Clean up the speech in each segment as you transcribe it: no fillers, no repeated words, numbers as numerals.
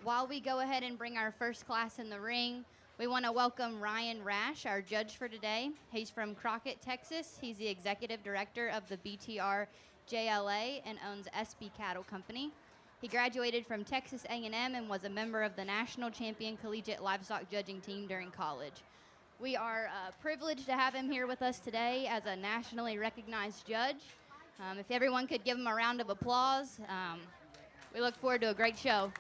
While we go ahead and bring our first class in the ring, we want to welcome Ryan Rash, our judge for today. He's from Crockett, Texas. He's the executive director of the BTR JLA and owns SB Cattle Company. He graduated from Texas A&M and was a member of the national champion collegiate livestock judging team during college. We are privileged to have him here with us today as a nationally recognized judge. If everyone could give him a round of applause, we look forward to a great show.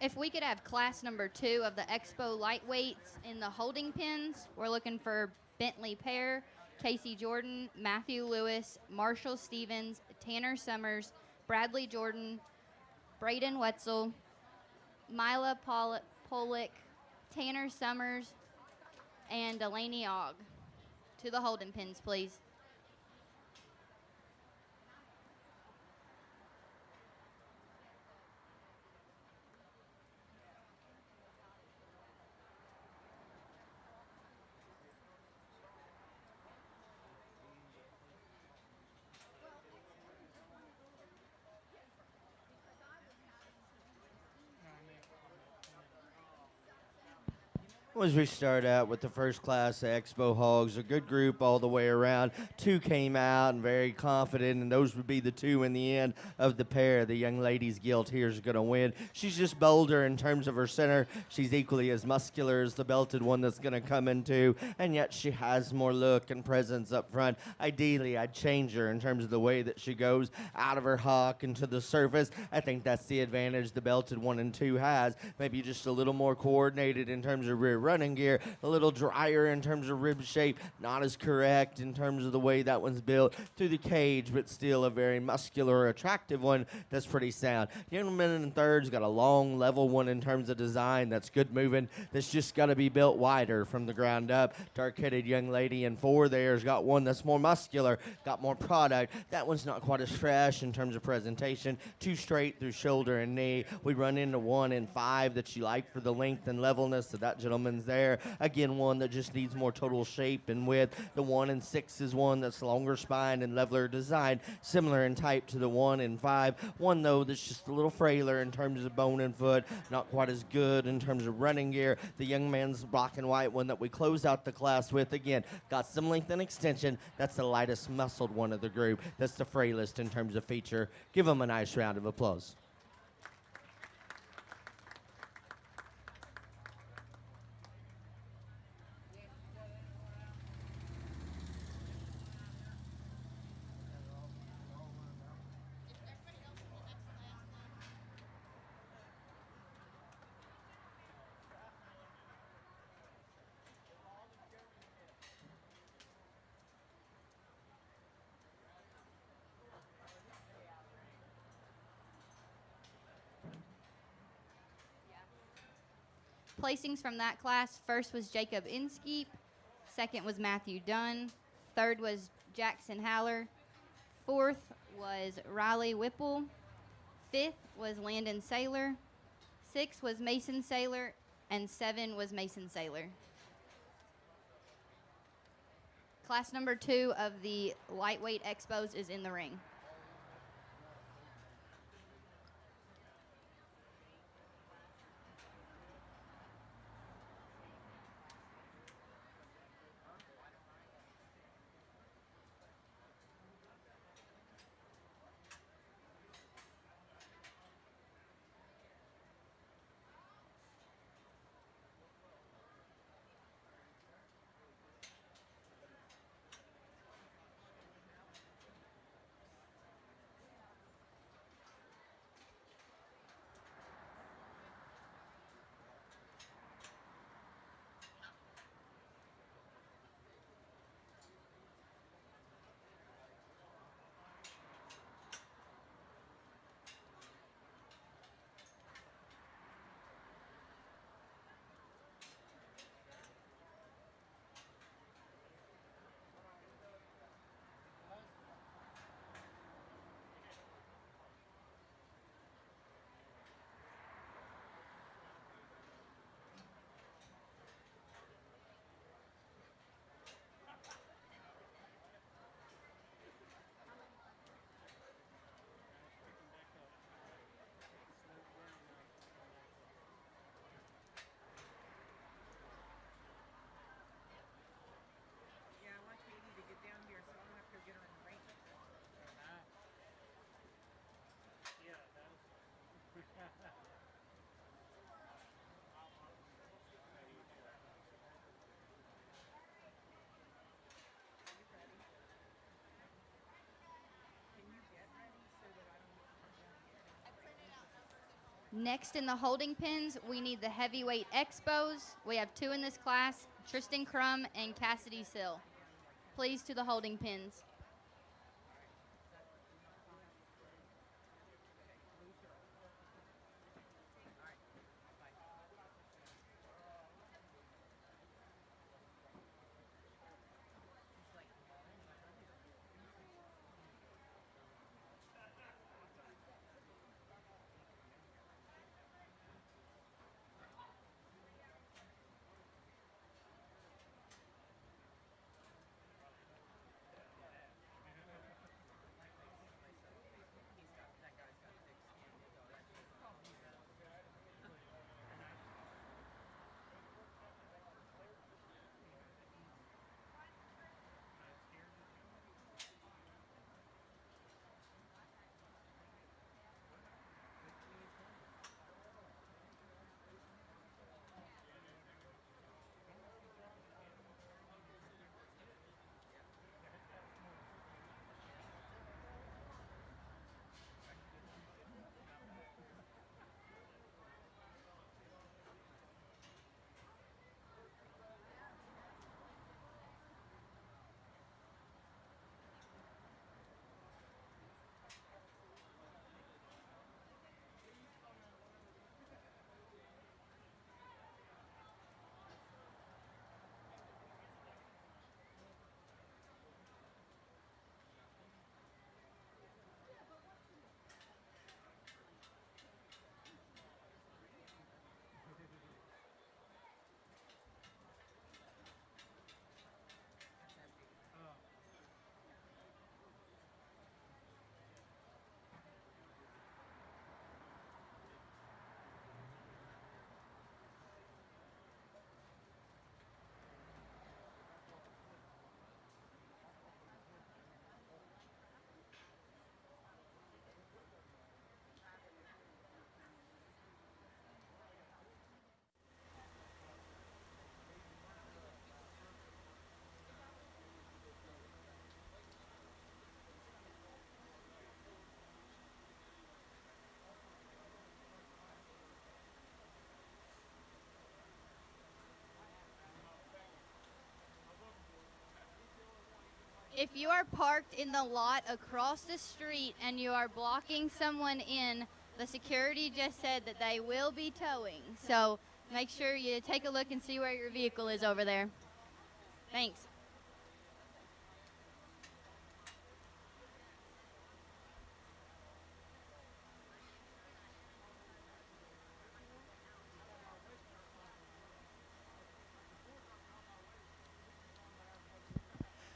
If we could have class number 2 of the Expo lightweights in the holding pens, we're looking for Bentley Pear, Casey Jordan, Matthew Lewis, Marshall Stevens, Tanner Summers, Bradley Jordan, Braden Wetzel, Mila Pollock, Tanner Summers, and Delaney Ogg. To the holding pens, please. As we start out with the first class of Expo Hogs, a good group all the way around. 2 came out and very confident, and those would be the 2 in the end of the pair. The young lady's guilt here is going to win. She's just bolder in terms of her center. She's equally as muscular as the belted one that's going to come into, and yet she has more look and presence up front. Ideally, I'd change her in terms of the way that she goes out of her hock into the surface. I think that's the advantage the belted 1 and 2 has. Maybe just a little more coordinated in terms of rear running gear, a little drier in terms of rib shape, not as correct in terms of the way that one's built through the cage, but still a very muscular, attractive one that's pretty sound. Gentleman in third's got a long, level one in terms of design that's good moving, that's just got to be built wider from the ground up. Dark-headed young lady in 4 there's got one that's more muscular, got more product. That one's not quite as fresh in terms of presentation, too straight through shoulder and knee. We run into 1 and 5 that you like for the length and levelness of that gentleman's there. Again, one that just needs more total shape and width. The 1 and 6 is one that's longer spine and leveler design, similar in type to the 1 and 5. One, though, that's just a little frailer in terms of bone and foot, not quite as good in terms of running gear. The young man's black and white one that we close out the class with, again, got some length and extension. That's the lightest muscled one of the group. That's the frailest in terms of feature. Give him a nice round of applause. Placings from that class, first was Jacob Inskeep, second was Matthew Dunn, third was Jackson Haller, fourth was Riley Whipple, fifth was Landon Saylor, sixth was Mason Saylor, and 7 was Mason Saylor. Class number 2 of the lightweight expos is in the ring. Next in the holding pens, we need the heavyweight Expos. We have 2 in this class, Tristan Crum and Cassidy Sill. Please to the holding pens. If you are parked in the lot across the street and you are blocking someone in, the security just said that they will be towing. So make sure you take a look and see where your vehicle is over there. Thanks.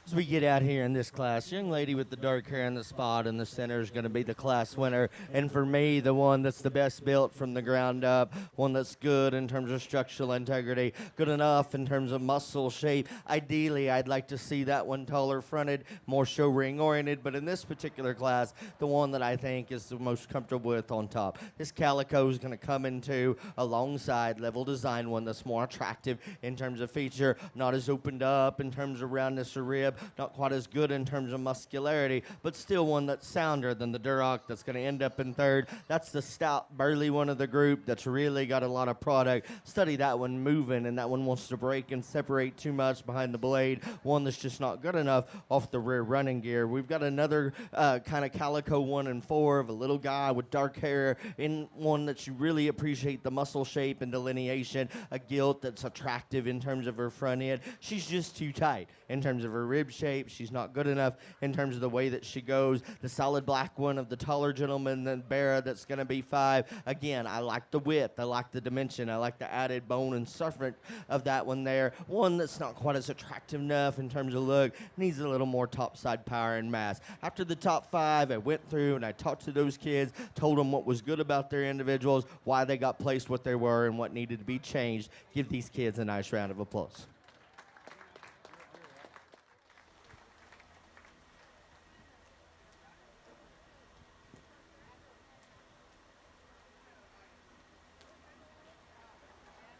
As we get out here in this class, young lady with the dark hair in the spot in the center is going to be the class winner. And for me, the one that's the best built from the ground up, one that's good in terms of structural integrity, good enough in terms of muscle shape. Ideally, I'd like to see that one taller fronted, more show ring oriented. But in this particular class, the one that I think is the most comfortable with on top. This calico is going to come into alongside level design, one that's more attractive in terms of feature, not as opened up in terms of roundness or rib, not quite as good in terms of muscularity, but still one that's sounder than the Duroc that's going to end up in third. That's the stout, burly one of the group that's really got a lot of product. Study that one moving, and that one wants to break and separate too much behind the blade. One that's just not good enough off the rear running gear. We've got another kind of calico 1 and 4 of a little guy with dark hair, in one that you really appreciate the muscle shape and delineation, a gilt that's attractive in terms of her front end. She's just too tight in terms of her rib shape. She's not good enough in terms of the way that she goes. The solid black one of the taller gentleman than Barra that's going to be 5. Again, I like the width. I like the dimension. I like the added bone and surface of that one there. One that's not quite as attractive enough in terms of look. Needs a little more topside power and mass. After the top 5, I went through and I talked to those kids, told them what was good about their individuals, why they got placed what they were, and what needed to be changed. Give these kids a nice round of applause.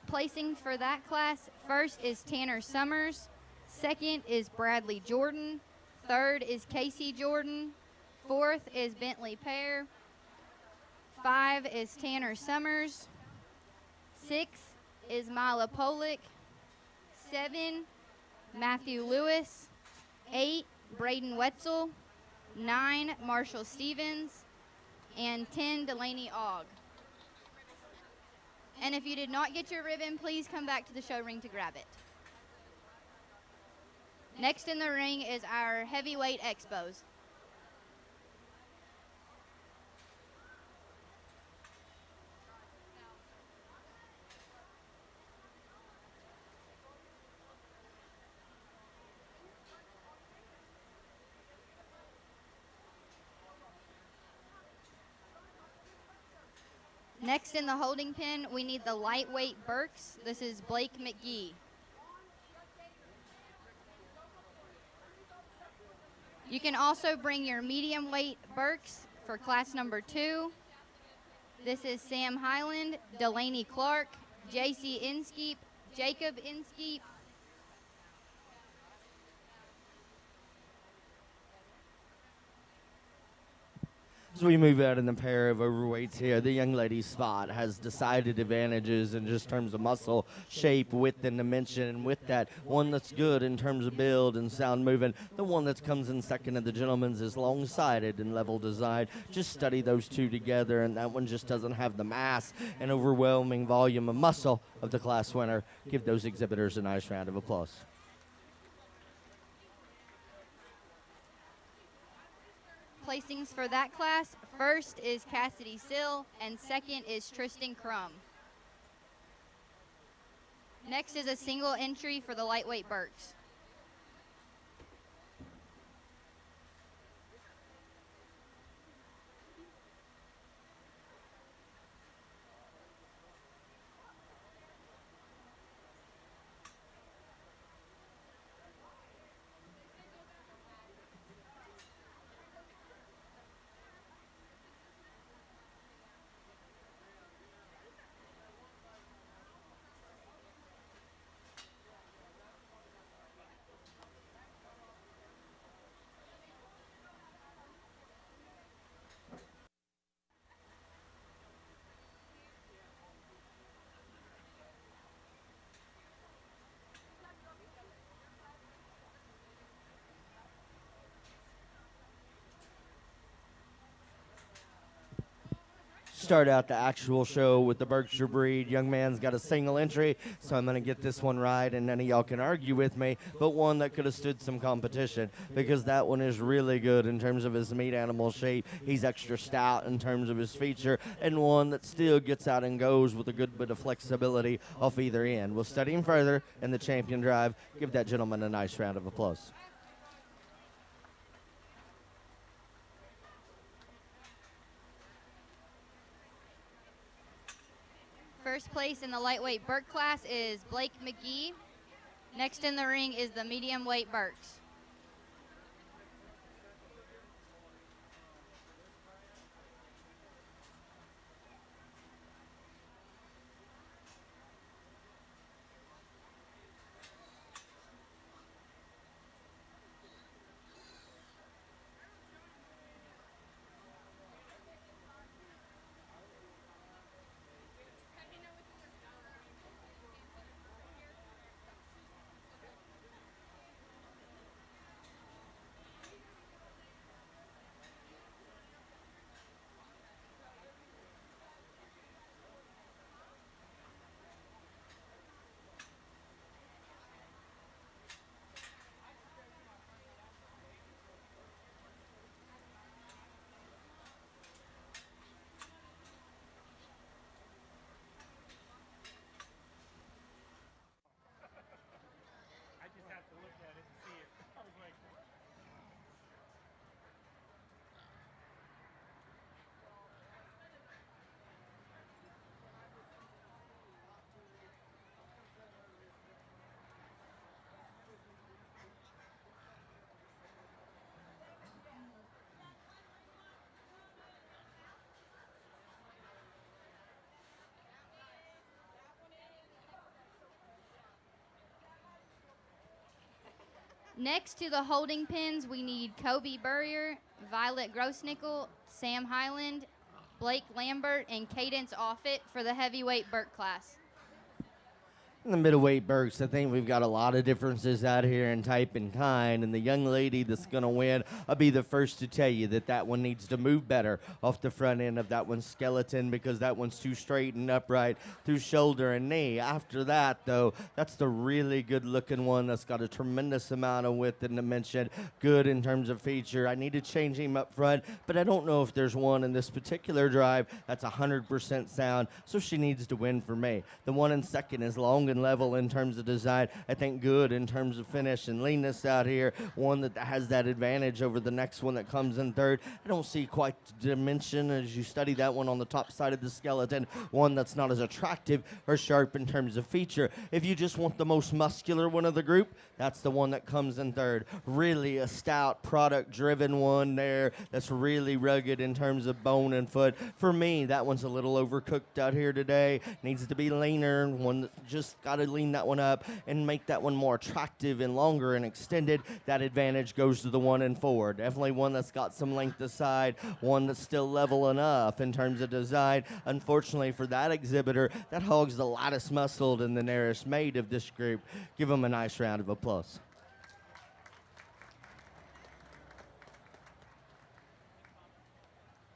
Placing for that class, first is Tanner Summers, second is Bradley Jordan, third is Casey Jordan, fourth is Bentley Pear, 5 is Tanner Summers. 6 is Mila Polick. 7, Matthew Lewis. 8, Braden Wetzel. 9, Marshall Stevens. And 10, Delaney Ogg. And if you did not get your ribbon, please come back to the show ring to grab it. Next in the ring is our heavyweight Expos. Next in the holding pen, we need the lightweight Berks. This is Blake McGee. You can also bring your medium weight Berks for class number 2. This is Sam Highland, Delaney Clark, JC Inskeep, Jacob Inskeep. As we move out in the pair of overweights here, the young lady Spot has decided advantages in just terms of muscle, shape, width, and dimension. And with that, one that's good in terms of build and sound movement. The one that comes in second of the gentleman's is long-sided and level design. Just study those two together, and that one just doesn't have the mass and overwhelming volume of muscle of the class winner. Give those exhibitors a nice round of applause. Placings for that class, first is Cassidy Sill, and second is Tristan Crum. Next is a single entry for the lightweight Berks. Start out the actual show with the Berkshire breed. Young man's got a single entry, so I'm going to get this one right, and none of y'all can argue with me, but one that could have stood some competition, because that one is really good in terms of his meat animal shape. He's extra stout in terms of his feature, and one that still gets out and goes with a good bit of flexibility off either end. We'll study him further in the champion drive. Give that gentleman a nice round of applause. First place in the lightweight Berk class is Blake McGee. Next in the ring is the medium weight Berks. Next to the holding pens, we need Kobe Burrier, Violet Grossnickel, Sam Highland, Blake Lambert and Cadence Offit for the heavyweight Burt class. In the middleweight Berks, I think we've got a lot of differences out here in type and kind, and the young lady that's going to win, I'll be the first to tell you that that one needs to move better off the front end of that one's skeleton because that one's too straight and upright through shoulder and knee. After that, though, that's the really good-looking one that's got a tremendous amount of width and dimension, good in terms of feature. I need to change him up front, but I don't know if there's one in this particular drive that's 100% sound, so she needs to win for me. The one in second is long and level in terms of design. I think good in terms of finish and leanness out here. One that has that advantage over the next one that comes in third. I don't see quite the dimension as you study that one on the top side of the skeleton. One that's not as attractive or sharp in terms of feature. If you just want the most muscular one of the group, that's the one that comes in third. Really a stout, product-driven one there that's really rugged in terms of bone and foot. For me, that one's a little overcooked out here today. Needs to be leaner. One that just got to lean that one up and make that one more attractive and longer and extended. That advantage goes to the one in forward. Definitely one that's got some length aside, one that's still level enough in terms of design. Unfortunately for that exhibitor, that hog's the lightest muscled and the narrowest made of this group. Give him a nice round of applause.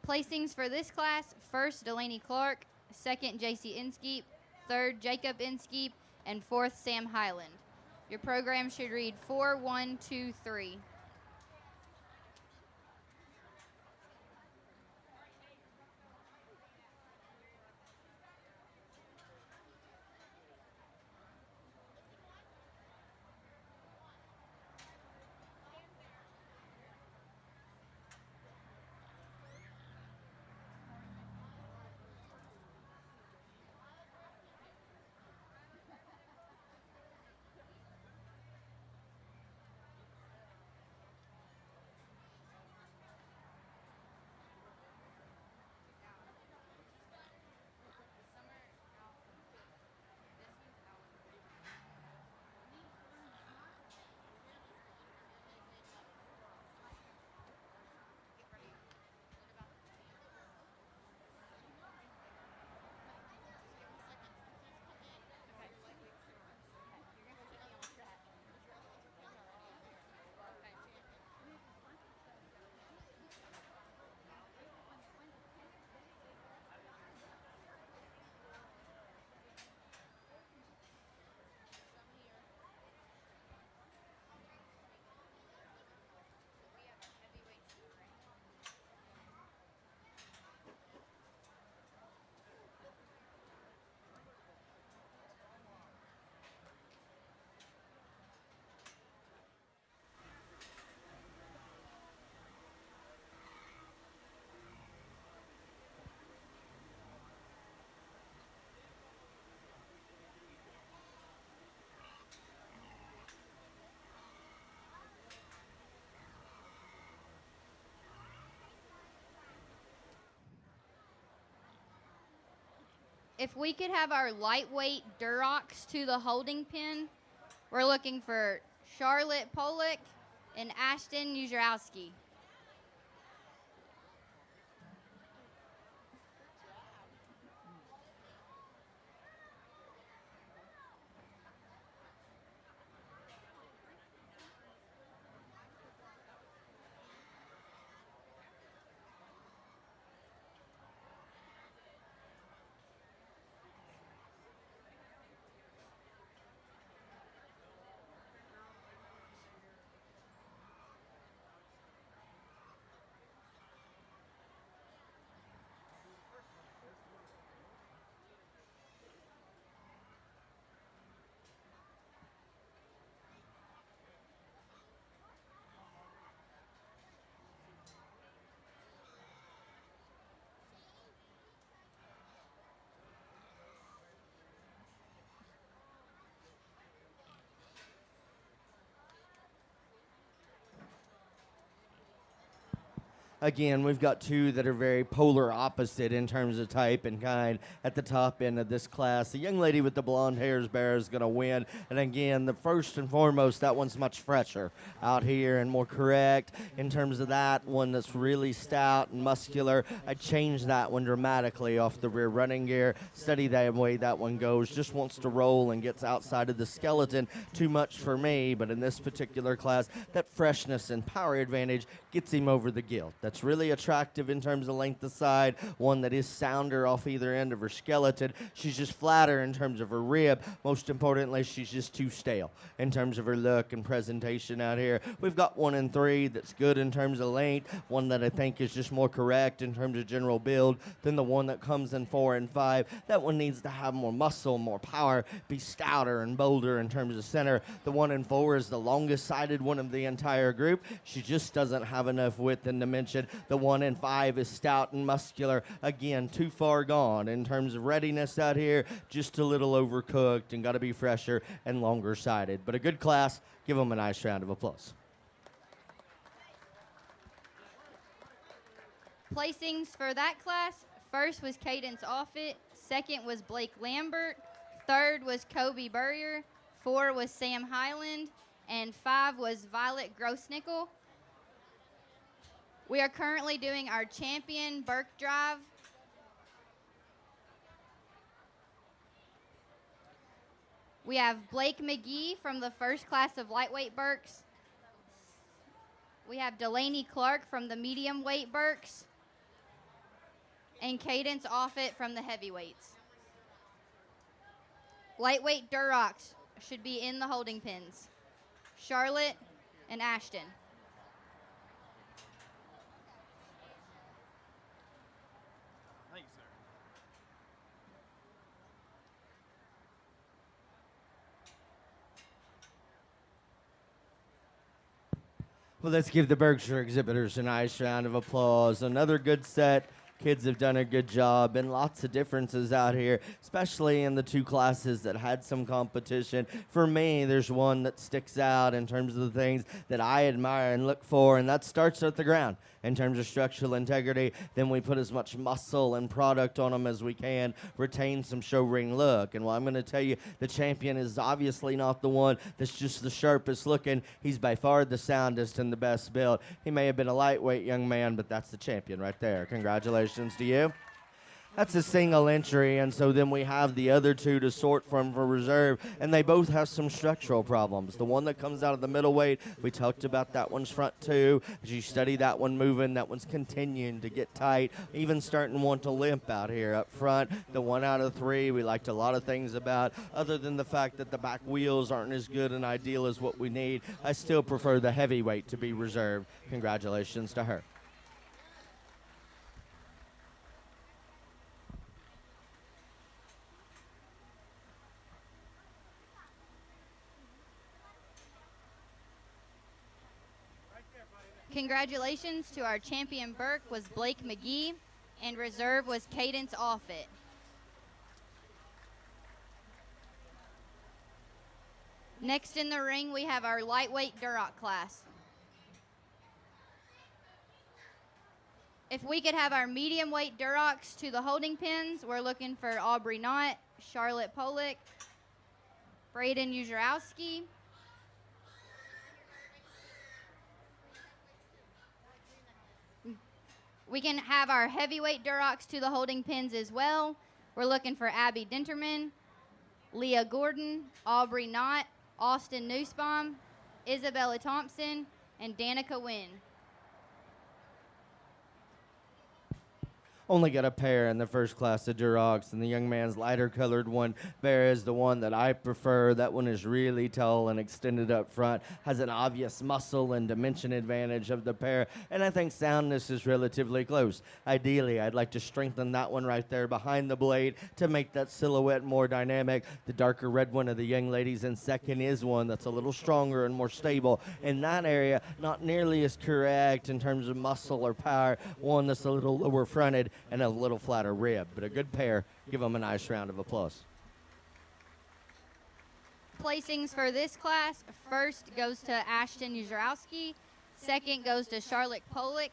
Placings for this class: first, Delaney Clark; second, J.C. Inskeep; third, Jacob Inskeep; and fourth, Sam Highland. Your program should read 4-1-2-3. If we could have our lightweight Durocs to the holding pen, we're looking for Charlotte Pollock and Ashton Uzrowski. Again, we've got two that are very polar opposite in terms of type and kind at the top end of this class. The young lady with the blonde hair is going to win. And again, the first and foremost, that one's much fresher out here and more correct in terms of that one that's really stout and muscular. I changed that one dramatically off the rear running gear. Steady that way that one goes. Just wants to roll and gets outside of the skeleton. Too much for me, but in this particular class, that freshness and power advantage gets him over the gilt. That's really attractive in terms of length of side, one that is sounder off either end of her skeleton. She's just flatter in terms of her rib. Most importantly, she's just too stale in terms of her look and presentation out here. We've got 1 and 3 that's good in terms of length, one that I think is just more correct in terms of general build than the one that comes in 4 and 5. That one needs to have more muscle, more power, be stouter and bolder in terms of center. The 1 and 4 is the longest sided one of the entire group. She just doesn't have enough width and dimension. The 1 and 5 is stout and muscular. Again, too far gone in terms of readiness out here, just a little overcooked and got to be fresher and longer sided. But a good class. Give them a nice round of applause. Placings for that class, first was Cadence Offutt, second was Blake Lambert, third was Kobe Burrier, 4 was Sam Highland, and 5 was Violet Grossnickel. We are currently doing our champion Burke drive. We have Blake McGee from the first class of lightweight Burks. We have Delaney Clark from the medium weight Burks. And Cadence Offutt from the heavyweights. Lightweight Durocs should be in the holding pens. Charlotte and Ashton. Thank you, sir. Well, let's give the Berkshire exhibitors a nice round of applause. Another good set. Kids have done a good job, and lots of differences out here, especially in the 2 classes that had some competition. For me, there's one that sticks out in terms of the things that I admire and look for, and that starts at the ground. In terms of structural integrity, then we put as much muscle and product on them as we can, retain some show ring look. And while I'm going to tell you the champion is obviously not the one that's just the sharpest looking, he's by far the soundest and the best built. He may have been a lightweight young man, but that's the champion right there. Congratulations to you. That's a single entry, and so then we have the other 2 to sort from for reserve, and they both have some structural problems. The one that comes out of the middleweight, we talked about that one's front 2. As you study that one moving, that one's continuing to get tight, even starting to want to limp out here up front. The 1 out of 3, we liked a lot of things about, other than the fact that the back wheels aren't as good and ideal as what we need. I still prefer the heavyweight to be reserved. Congratulations to her. Congratulations to our champion Burke was Blake McGee, and reserve was Cadence Offutt. Next in the ring, we have our lightweight Duroc class. If we could have our medium weight Durocs to the holding pins, we're looking for Aubrey Knott, Charlotte Polick, Braden Uzurowski, we can have our heavyweight Durocs to the holding pins as well. We're looking for Abby Dinterman, Leah Gordon, Aubrey Knott, Austin Nussbaum, Isabella Thompson, and Danica Wynn. Only got a pair in the first class of Durocs, and the young man's lighter colored one there is the one that I prefer. That one is really tall and extended up front, has an obvious muscle and dimension advantage of the pair, and I think soundness is relatively close. Ideally, I'd like to strengthen that one right there behind the blade to make that silhouette more dynamic. The darker red one of the young ladies in second is one that's a little stronger and more stable. In that area, not nearly as correct in terms of muscle or power, one that's a little lower fronted and a little flatter rib, but a good pair. Give them a nice round of applause. Placings for this class, first goes to Ashton Uzurowski, second goes to Charlotte Polick,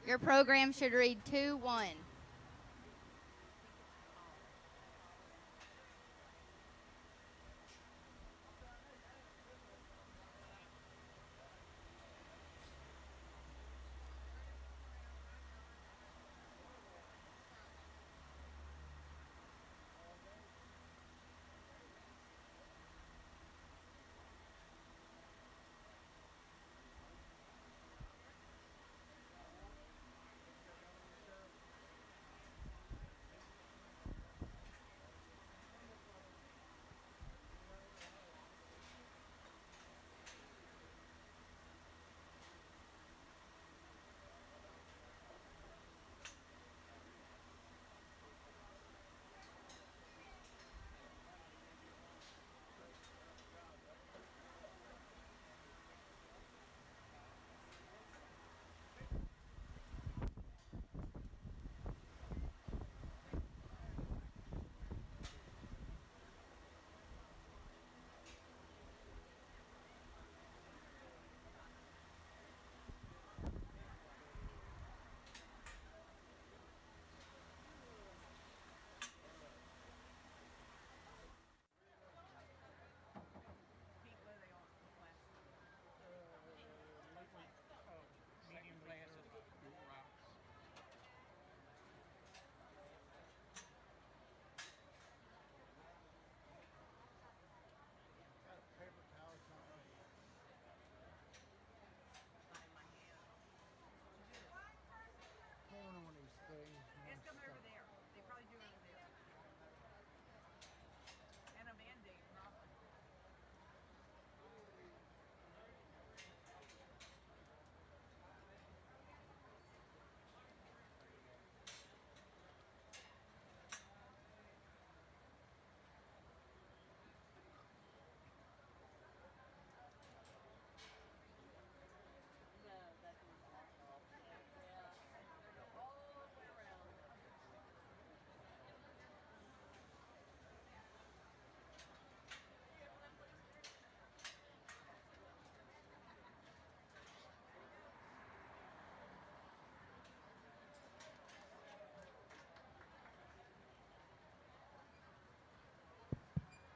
Your program should read 2-1.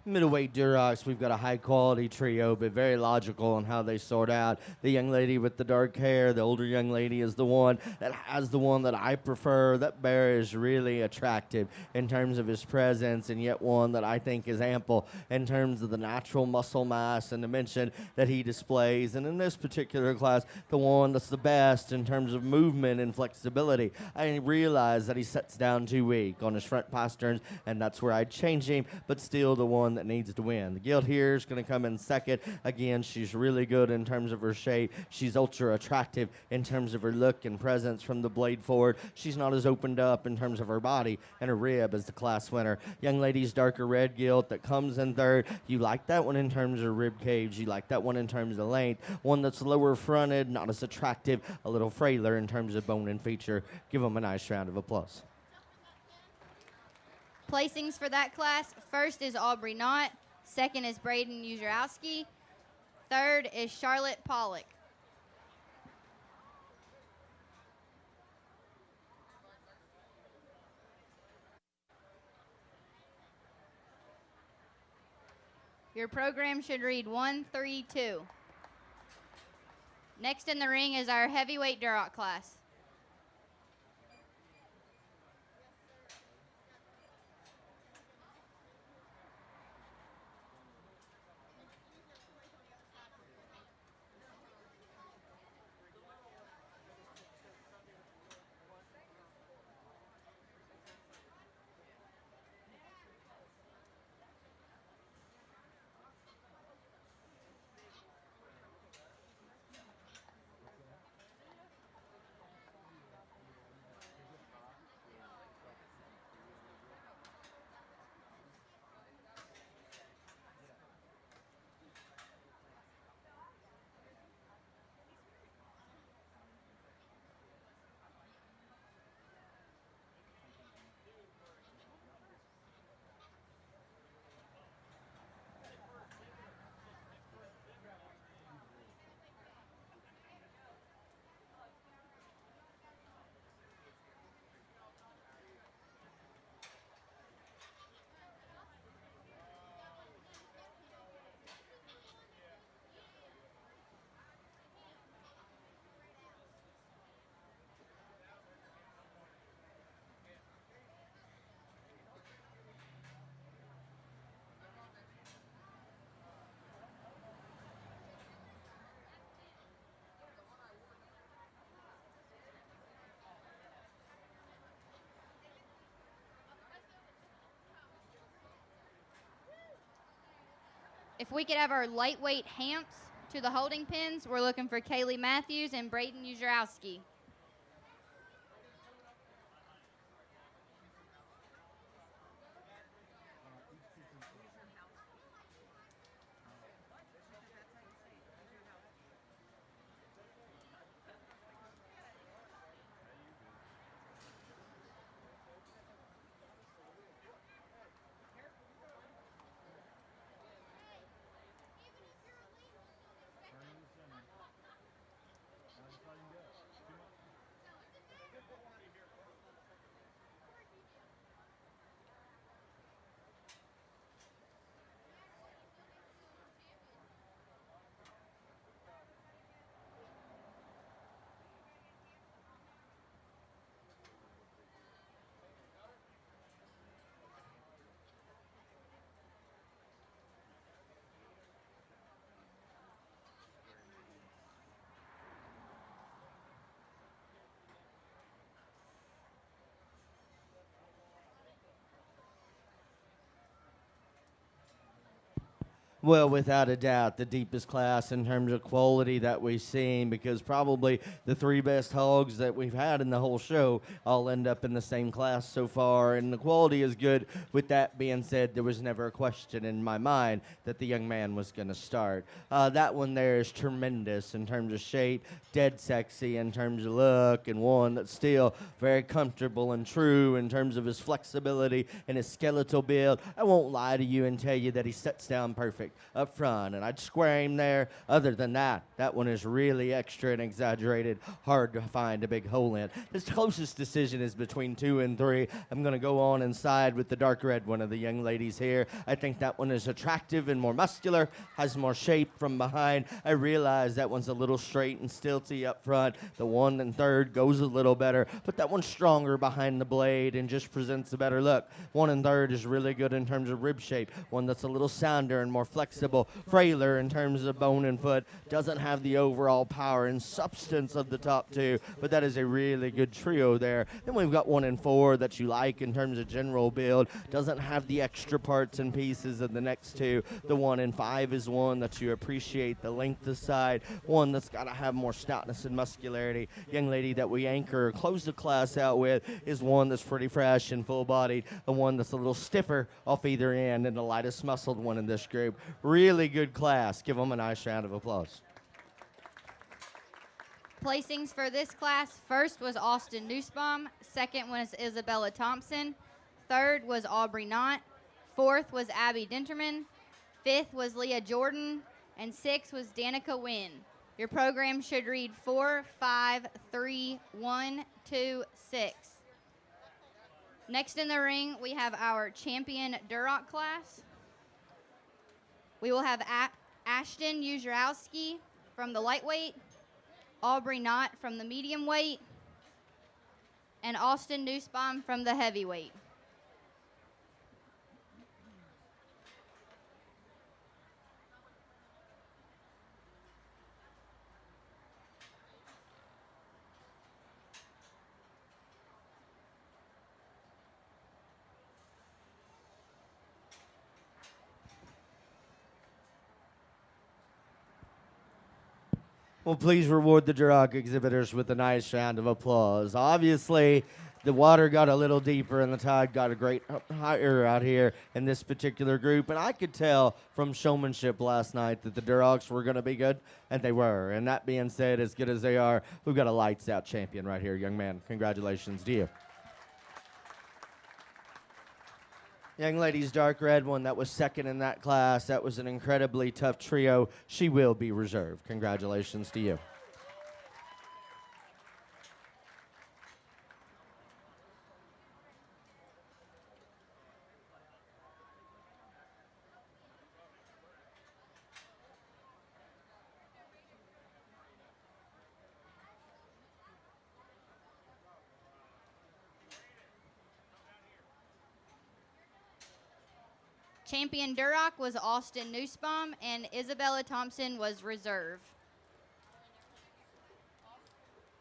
Middleweight Durocs, we've got a high-quality trio, but very logical in how they sort out. The young lady with the dark hair, the older young lady is the one that has the one that I prefer. That bear is really attractive in terms of his presence, and yet one that I think is ample in terms of the natural muscle mass and dimension that he displays. And in this particular class, the one that's the best in terms of movement and flexibility. I realize that he sets down too weak on his front pasterns, and that's where I'd change him, but still the one that needs to win. The Guild here is going to come in second. Again, she's really good in terms of her shape. She's ultra attractive in terms of her look and presence from the blade forward. She's not as opened up in terms of her body and her rib as the class winner. Young lady's darker red gilt that comes in third. You like that one in terms of rib cage. You like that one in terms of length. One that's lower fronted, not as attractive, a little frailer in terms of bone and feature. Give them a nice round of applause. Placings for that class, first is Aubrey Knott, second is Braden Uzurowski, third is Charlotte Pollock. Your program should read 1-3-2. Next in the ring is our heavyweight Duroc class. If we could have our lightweight Hamps to the holding pens, we're looking for Kaylee Matthews and Braden Ujarowski. Well, without a doubt, the deepest class in terms of quality that we've seen, because probably the three best hogs that we've had in the whole show all end up in the same class so far, and the quality is good. With that being said, there was never a question in my mind that the young man was going to start. That one there is tremendous in terms of shape, dead sexy in terms of look, and one that's still very comfortable and true in terms of his flexibility and his skeletal build. I won't lie to you and tell you that he sets down perfect up front, and I'd square him there. Other than that, that one is really extra and exaggerated, hard to find a big hole in. His closest decision is between 2 and 3. I'm going to go on and side with the dark red one of the young ladies here. I think that one is attractive and more muscular, has more shape from behind. I realize that one's a little straight and stilty up front. The 1 and 3rd goes a little better, but that one's stronger behind the blade and just presents a better look. 1 and 3rd is really good in terms of rib shape, one that's a little sounder and more flexible, frailer in terms of bone and foot, doesn't have the overall power and substance of the top 2, but that is a really good trio there. Then we've got 1 and 4 that you like in terms of general build, doesn't have the extra parts and pieces of the next 2. The 1 and 5 is one that you appreciate the length aside, one that's got to have more stoutness and muscularity. Young lady that we anchor or close the class out with is one that's pretty fresh and full-bodied, and one that's a little stiffer off either end, and the lightest muscled one in this group. Really good class. Give them a nice round of applause. Placings for this class: first was Austin Nussbaum, second was Isabella Thompson, third was Aubrey Knott, fourth was Abby Dinterman, fifth was Leah Jordan, and sixth was Danica Wynn. Your program should read 4, 5, 3, 1, 2, 6. Next in the ring, we have our champion Duroc class. We will have Ashton Ujarowski from the lightweight, Aubrey Knott from the medium weight, and Austin Nussbaum from the heavyweight. Well, please reward the Duroc exhibitors with a nice round of applause. Obviously, the water got a little deeper and the tide got a great higher out here in this particular group. And I could tell from showmanship last night that the Durocs were going to be good, and they were. And that being said, as good as they are, we've got a lights-out champion right here, young man. Congratulations to you. Young lady's dark red one that was second in that class. That was an incredibly tough trio. She will be reserved. Congratulations to you. Champion Duroc was Austin Nussbaum, and Isabella Thompson was reserve.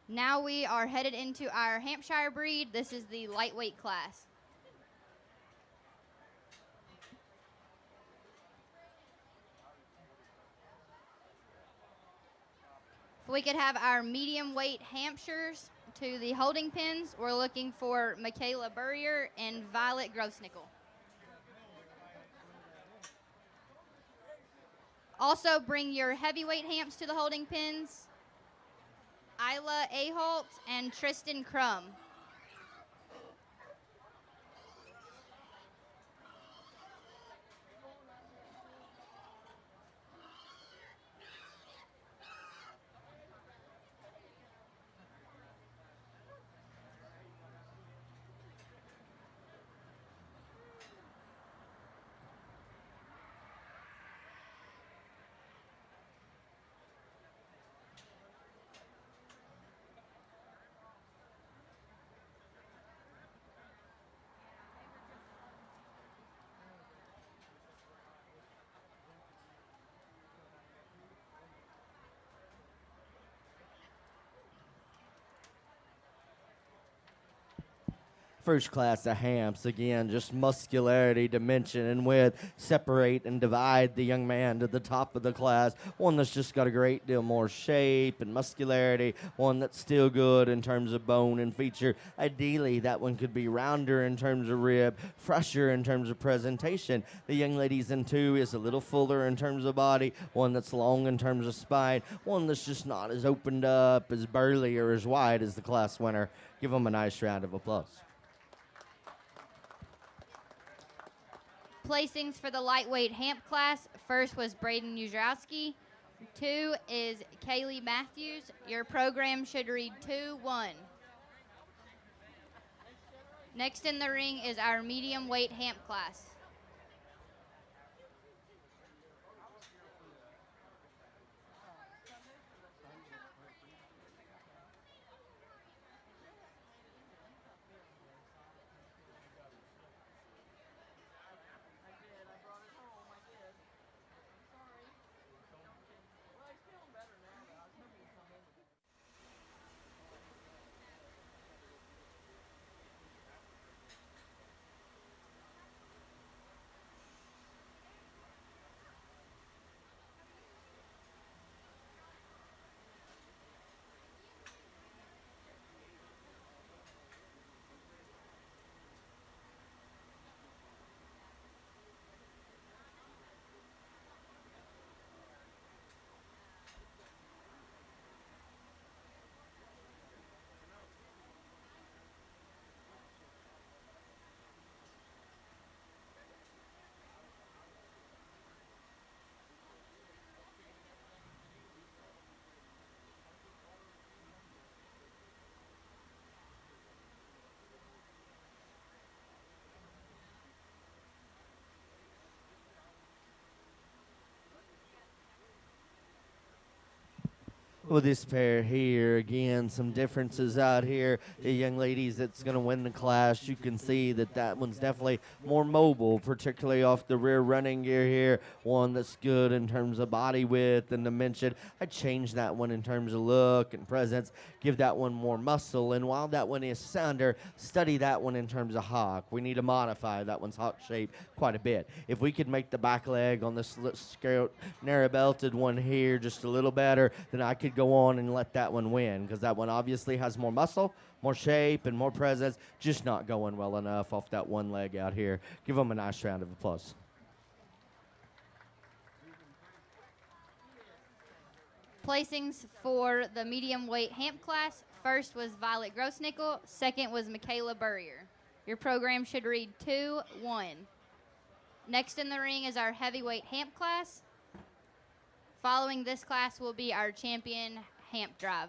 Now we are headed into our Hampshire breed. This is the lightweight class. If we could have our medium weight Hampshires to the holding pens, we're looking for Michaela Burrier and Violet Grossnickel. Also bring your heavyweight Hamps to the holding pens, Isla Aholt and Tristan Crum. First class of Hamps, again, just muscularity, dimension, and width separate and divide the young man to the top of the class. One that's just got a great deal more shape and muscularity, one that's still good in terms of bone and feature. Ideally, that one could be rounder in terms of rib, fresher in terms of presentation. The young ladies in 2 is a little fuller in terms of body, one that's long in terms of spine, one that's just not as opened up, as burly, or as wide as the class winner. Give them a nice round of applause. Placings for the lightweight Hamp class. First was Braden Uzrowski. 2 is Kaylee Matthews. Your program should read 2-1. Next in the ring is our medium weight Hamp class. Well, this pair here, again, some differences out here. The young ladies that's going to win the class, you can see that that one's definitely more mobile, particularly off the rear running gear here. One that's good in terms of body width and dimension. I'd change that one in terms of look and presence, give that one more muscle. And while that one is sounder, study that one in terms of hock. We need to modify that one's hock shape quite a bit. If we could make the back leg on this narrow belted one here just a little better, then I could go on and let that one win, because that one obviously has more muscle, more shape, and more presence, just not going well enough off that one leg out here. Give them a nice round of applause. Placings for the medium weight Hamp class. First was Violet Grossnickel. Second was Michaela Burrier. Your program should read 2-1. Next in the ring is our heavyweight Hamp class. Following this class will be our champion Hamp drive.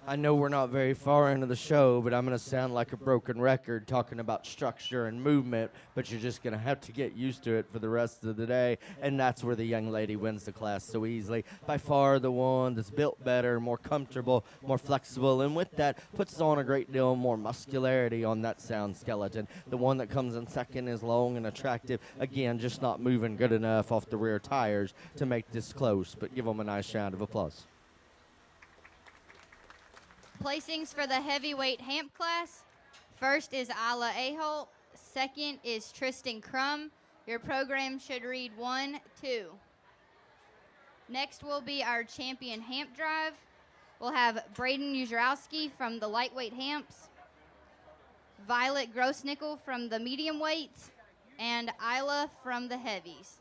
I know we're not very far into the show, but I'm going to sound like a broken record talking about structure and movement, but you're just going to have to get used to it for the rest of the day, and that's where the young lady wins the class so easily. By far the one that's built better, more comfortable, more flexible, and with that puts on a great deal more muscularity on that sound skeleton. The one that comes in second is long and attractive. Again, just not moving good enough off the rear tires to make this close, but give them a nice round of applause. Placings for the heavyweight hamp class. First is Isla Aholt. Second is Tristan Crum. Your program should read 1, 2. Next will be our champion hamp drive. We'll have Braden Uzrowski from the lightweight hamps, Violet Grossnickel from the medium weights, and Isla from the heavies.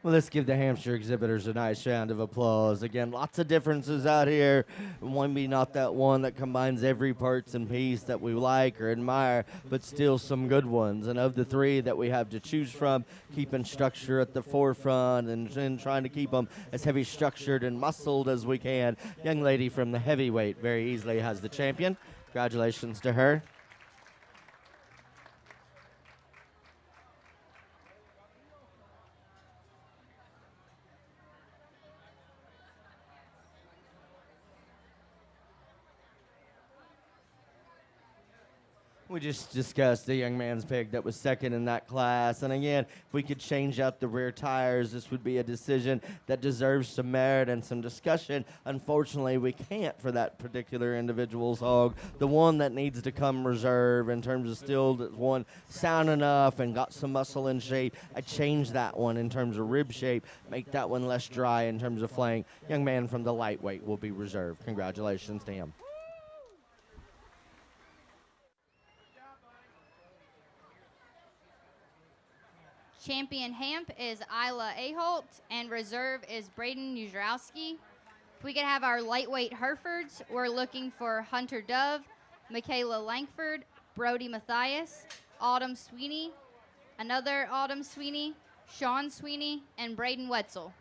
Well, let's give the Hampshire exhibitors a nice round of applause. Again, lots of differences out here. One be not that one that combines every parts and piece that we like or admire, but still some good ones. And of the three that we have to choose from, keeping structure at the forefront and trying to keep them as heavy structured and muscled as we can, young lady from the heavyweight very easily has the champion. Congratulations to her. We just discussed the young man's pig that was second in that class. And again, if we could change out the rear tires, this would be a decision that deserves some merit and some discussion. Unfortunately, we can't for that particular individual's hog. The one that needs to come reserve in terms of still one sound enough and got some muscle in shape. I changed that one in terms of rib shape, make that one less dry in terms of flank. Young man from the lightweight will be reserved. Congratulations to him. Champion hamp is Isla Aholt, and reserve is Braden Uzrowski. If we could have our lightweight Herefords, we're looking for Hunter Dove, Michaela Langford, Brody Matthias, Autumn Sweeney, another Autumn Sweeney, Sean Sweeney, and Braden Wetzel.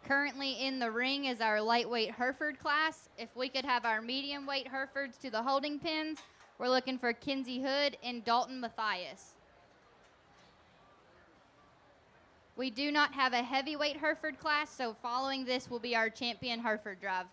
Currently in the ring is our lightweight Hereford class. If we could have our medium weight Herefords to the holding pens, we're looking for Kinsey Hood and Dalton Matthias. We do not have a heavyweight Hereford class, so following this will be our champion Hereford drive.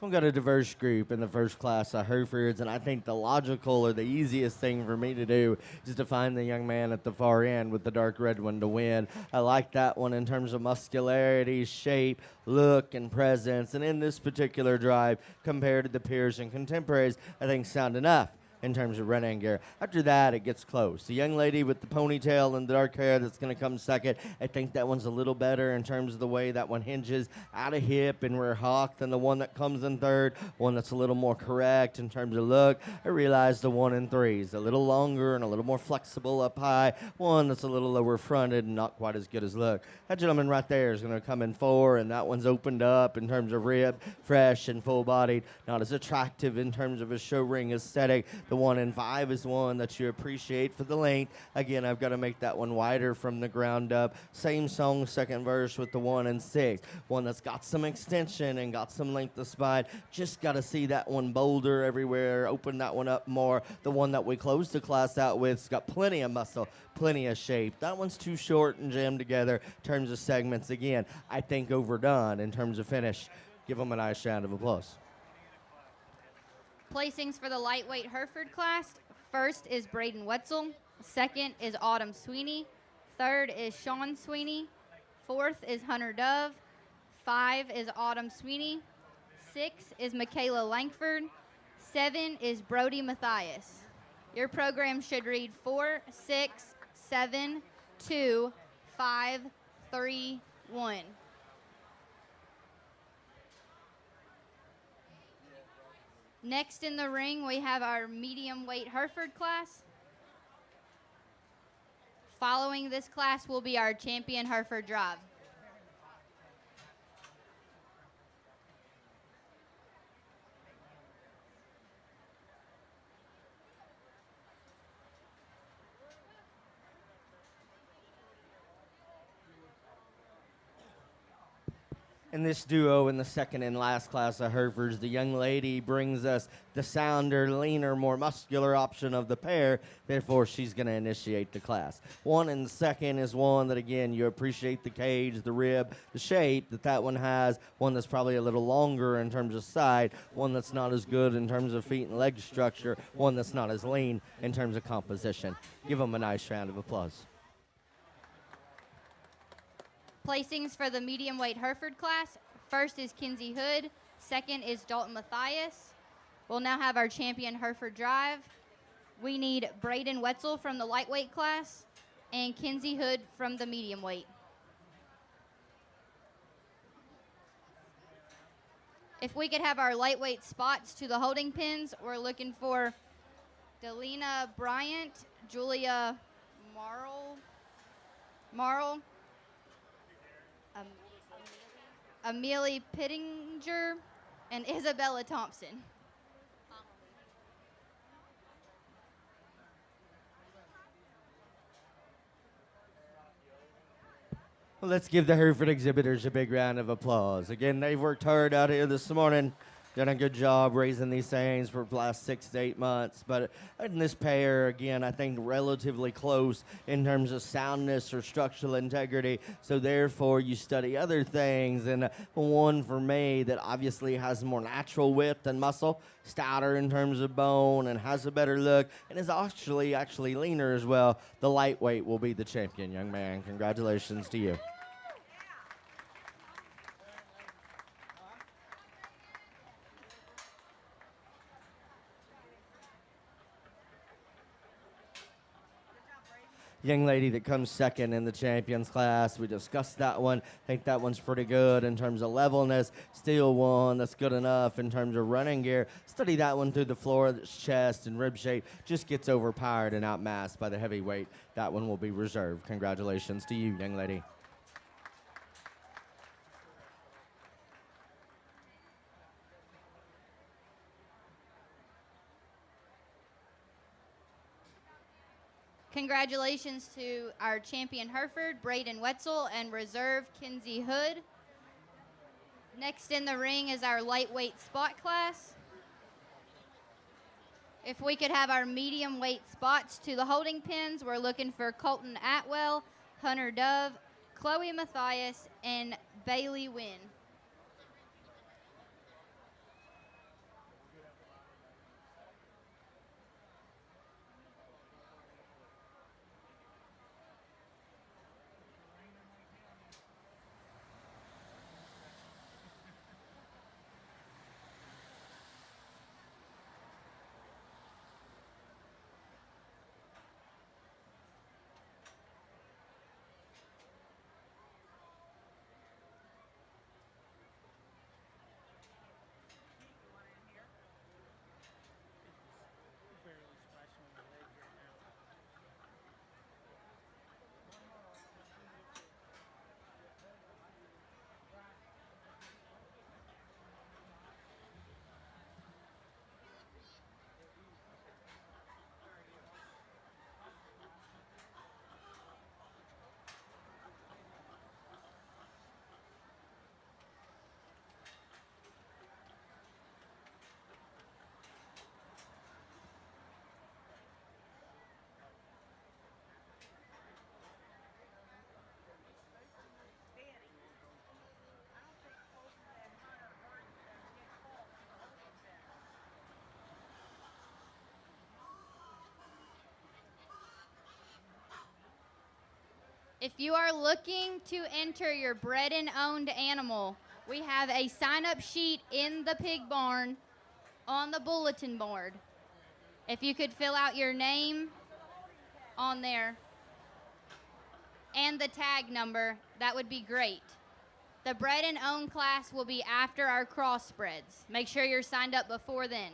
We've got a diverse group in the first class of Herefords, and I think the logical or the easiest thing for me to do is to find the young man at the far end with the dark red one to win. I like that one in terms of muscularity, shape, look, and presence. And in this particular drive, compared to the peers and contemporaries, I think sound enough in terms of running gear. After that, it gets close. The young lady with the ponytail and the dark hair that's going to come second, I think that one's a little better in terms of the way that one hinges out of hip and rear hock than the one that comes in third, one that's a little more correct in terms of look. I realize the 1 and 3 is a little longer and a little more flexible up high, one that's a little lower fronted and not quite as good as look. That gentleman right there is going to come in 4, and that one's opened up in terms of rib, fresh and full-bodied, not as attractive in terms of a show ring aesthetic. The 1 and 5 is one that you appreciate for the length. Again, I've got to make that one wider from the ground up. Same song, second verse with the 1 and 6. One that's got some extension and got some length of spine. Just got to see that one bolder everywhere, open that one up more. The one that we closed the class out with has got plenty of muscle, plenty of shape. That one's too short and jammed together in terms of segments. Again, I think overdone in terms of finish. Give them a nice round of applause. Placings for the lightweight Hereford class. First is Braden Wetzel. Second is Autumn Sweeney. Third is Sean Sweeney. Fourth is Hunter Dove. 5 is Autumn Sweeney. 6 is Michaela Langford. 7 is Brody Matthias. Your program should read 4, 6, 7, 2, 5, 3, 1. Next in the ring, we have our medium weight Hereford class. Following this class will be our champion Hereford drive. In this duo in the second and last class of Herefords, the young lady brings us the sounder, leaner, more muscular option of the pair. Therefore, she's going to initiate the class. 1 and second is one that, again, you appreciate the cage, the rib, the shape that one has. One that's probably a little longer in terms of side. One that's not as good in terms of feet and leg structure. One that's not as lean in terms of composition. Give them a nice round of applause. Placings for the medium weight Hereford class. First is Kinsey Hood. Second is Dalton Matthias. We'll now have our champion Hereford drive. We need Braden Wetzel from the lightweight class. and Kinsey Hood from the medium weight. If we could have our lightweight spots to the holding pins, we're looking for Delina Bryant, Julia Marl, Amelie Pittinger, and Isabella Thompson. Well, let's give the Hereford exhibitors a big round of applause. Again, they've worked hard out here this morning, done a good job raising these things for the last 6 to 8 months. But in this pair, again, I think relatively close in terms of soundness or structural integrity. So therefore, you study other things. And one for me that obviously has more natural width and muscle, stouter in terms of bone, and has a better look, and is actually leaner as well. The lightweight will be the champion, young man. Congratulations to you. Young lady that comes second in the champions class. We discussed that one. I think that one's pretty good in terms of levelness. Still one that's good enough in terms of running gear. Study that one through the floor. Its chest and rib shape just gets overpowered and outmassed by the heavyweight. That one will be reserved. Congratulations to you, young lady. Congratulations to our champion Hereford, Braden Wetzel, and reserve Kinsey Hood. Next in the ring is our lightweight spot class. If we could have our medium weight spots to the holding pins, we're looking for Colton Atwell, Hunter Dove, Chloe Mathias, and Bailey Wynn. If you are looking to enter your bred and owned animal, we have a sign-up sheet in the pig barn on the bulletin board. If you could fill out your name on there and the tag number, that would be great. The bred and owned class will be after our crossbreds. Make sure you're signed up before then.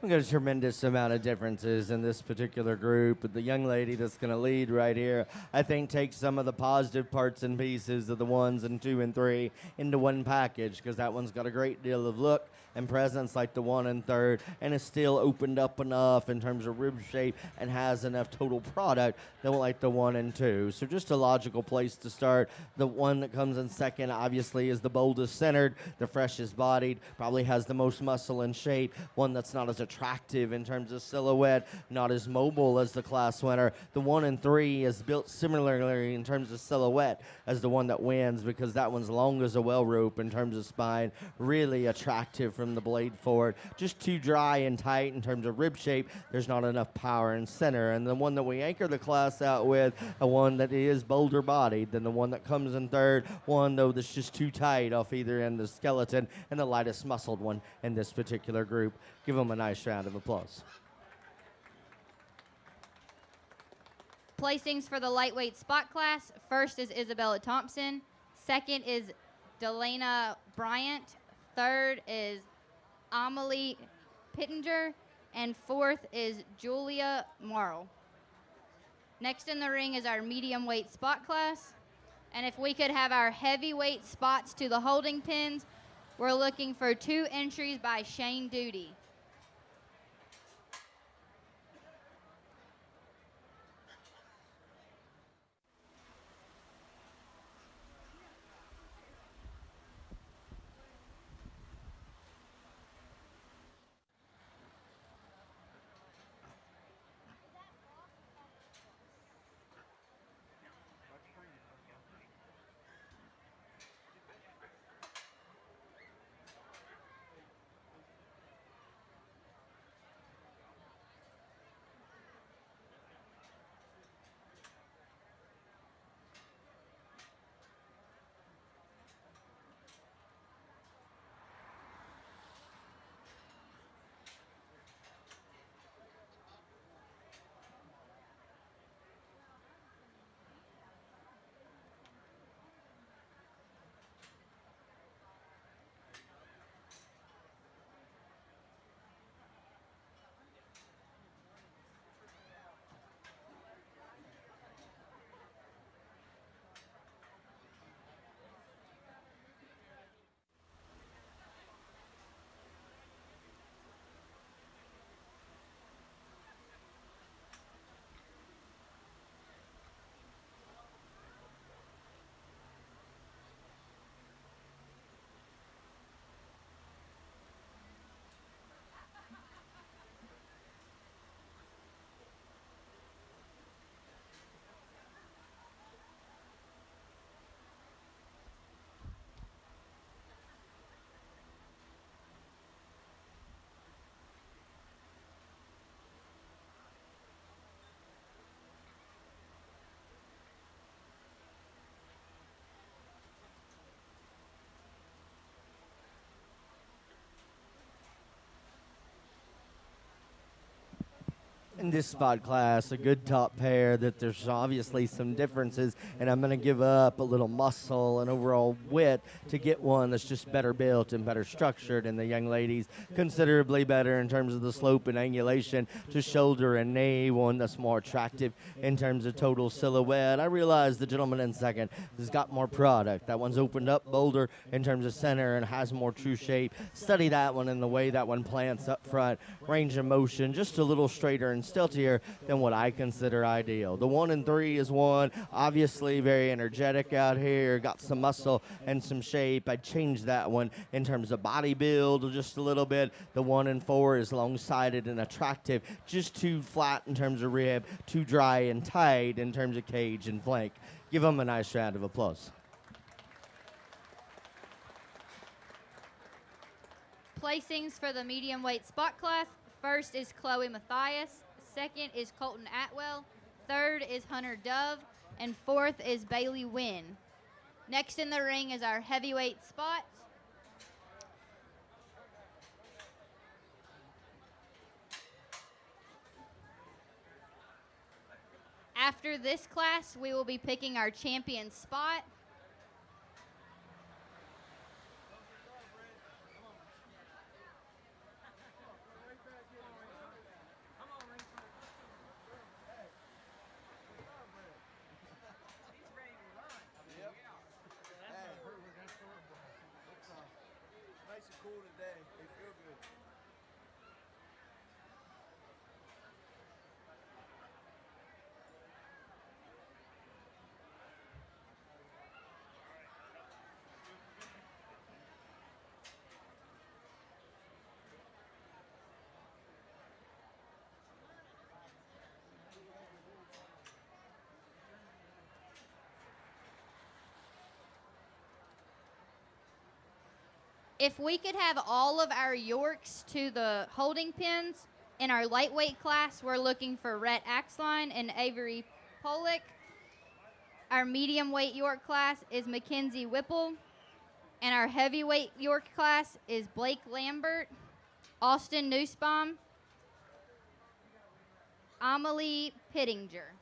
We've got a tremendous amount of differences in this particular group, but the young lady that's going to lead right here, I think, takes some of the positive parts and pieces of the 1s and 2 and 3 into one package, because that one's got a great deal of look and presence like the 1 and 3rd, and is still opened up enough in terms of rib shape and has enough total product that will like the 1 and 2. So just a logical place to start. The one that comes in second, obviously, is the boldest centered, the freshest bodied, probably has the most muscle and shape, one that's not as attractive in terms of silhouette, not as mobile as the class winner. The 1 and 3 is built similarly in terms of silhouette as the one that wins, because that one's long as a well rope in terms of spine, really attractive from the blade forward, just too dry and tight in terms of rib shape. There's not enough power in center. And the one that we anchor the class out with, a one that is bolder bodied than the one that comes in third, one though that's just too tight off either end of the skeleton, and the lightest muscled one in this particular group. Give them a nice round of applause. Placings for the lightweight spot class. First is Isabella Thompson. Second is Delana Bryant. Third is Amelie Pittenger. And fourth is Julia Marl. Next in the ring is our medium weight spot class. And if we could have our heavyweight spots to the holding pins, we're looking for 2 entries by Shane Duty. In this spot class, a good top pair that there's obviously some differences, and I'm going to give up a little muscle and overall width to get one that's just better built and better structured, and the young ladies considerably better in terms of the slope and angulation to shoulder and knee, one that's more attractive in terms of total silhouette. I realize the gentleman in second has got more product. That one's opened up bolder in terms of center and has more true shape. Study that one in the way that one plants up front, range of motion, just a little straighter and stiltier than what I consider ideal. The 1 and 3 is one, obviously very energetic out here, got some muscle and some shape. I'd change that one in terms of body build just a little bit. The 1 and 4 is long-sided and attractive, just too flat in terms of rib, too dry and tight in terms of cage and flank. Give them a nice round of applause. Placings for the medium weight spot class. First is Chloe Mathias. Second is Colton Atwell. Third is Hunter Dove. And fourth is Bailey Wynn. Next in the ring is our heavyweight spots. After this class, we will be picking our champion spot. If we could have all of our Yorks to the holding pins, in our lightweight class, we're looking for Rhett Axline and Avery Pollock. Our medium weight York class is Mackenzie Whipple. And our heavyweight York class is Blake Lambert, Austin Nussbaum, Amelie Pittenger.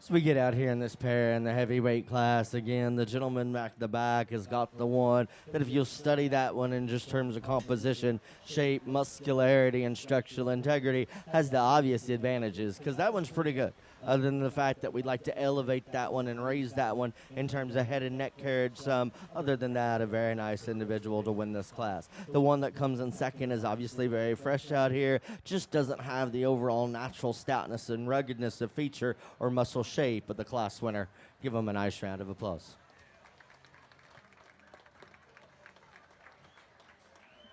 So we get out here in this pair in the heavyweight class. Again, the gentleman back to back has got the one that if you'll study that one in just terms of composition, shape, muscularity, and structural integrity, has the obvious advantages because that one's pretty good. Other than the fact that we'd like to elevate that one and raise that one in terms of head and neck carriage some. Other than that, a very nice individual to win this class. The one that comes in second is obviously very fresh out here, just doesn't have the overall natural stoutness and ruggedness of feature or muscle shape of the class winner. Give them a nice round of applause.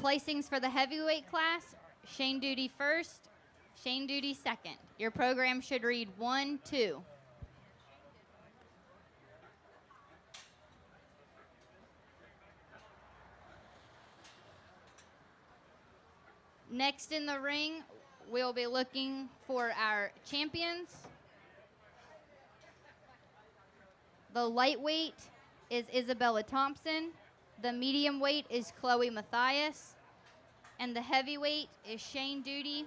Placings for the heavyweight class, Shane Duty first, Shane Duty second. Your program should read 1, 2. Next in the ring, we'll be looking for our champions. The lightweight is Isabella Thompson. The medium weight is Chloe Mathias. And the heavyweight is Shane Duty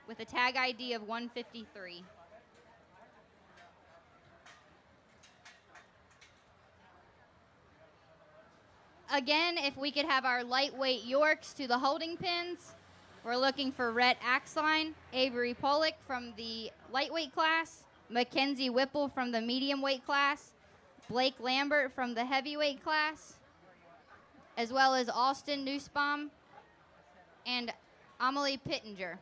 with a tag ID of 153. Again, if we could have our lightweight Yorks to the holding pins, we're looking for Rhett Axline, Avery Pollock from the lightweight class, Mackenzie Whipple from the medium weight class, Blake Lambert from the heavyweight class, as well as Austin Nussbaum and Amelie Pittenger.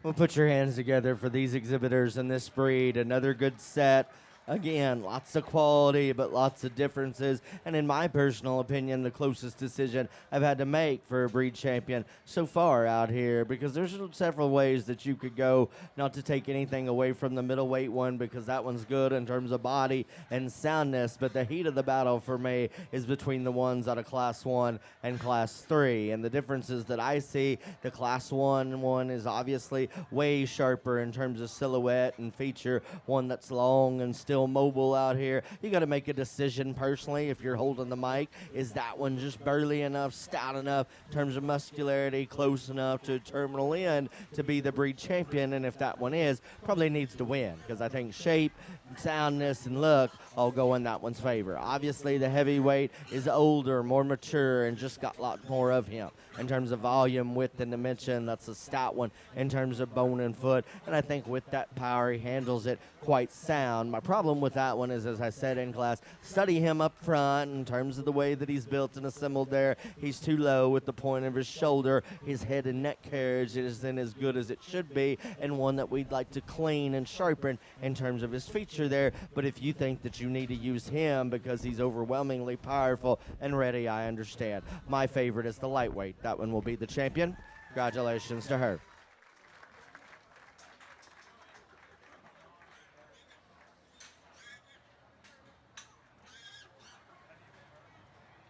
Well, put your hands together for these exhibitors in this breed. Another good set. Again, lots of quality, but lots of differences. And in my personal opinion, the closest decision I've had to make for a breed champion so far out here, because there's several ways that you could go, not to take anything away from the middleweight one, because that one's good in terms of body and soundness. But the heat of the battle for me is between the ones out of Class 1 and Class 3. And the differences that I see, the Class 1 one is obviously way sharper in terms of silhouette and feature, one that's long and still mobile out here. You got to make a decision personally if you're holding the mic. Is that one just burly enough, stout enough in terms of muscularity, close enough to a terminal end to be the breed champion? And if that one is, probably needs to win, because I think shape, soundness, and look all go in that one's favor. Obviously, the heavyweight is older, more mature, and just got a lot more of him in terms of volume, width, and dimension. That's a stout one in terms of bone and foot, and I think with that power, he handles it quite sound. My problem with that one is, as I said in class, study him up front in terms of the way that he's built and assembled there. He's too low with the point of his shoulder. His head and neck carriage isn't as good as it should be, and one that we'd like to clean and sharpen in terms of his feature there. But if you think that you need to use him because he's overwhelmingly powerful and ready, I understand. My favorite is the lightweight. That one will be the champion. Congratulations to her.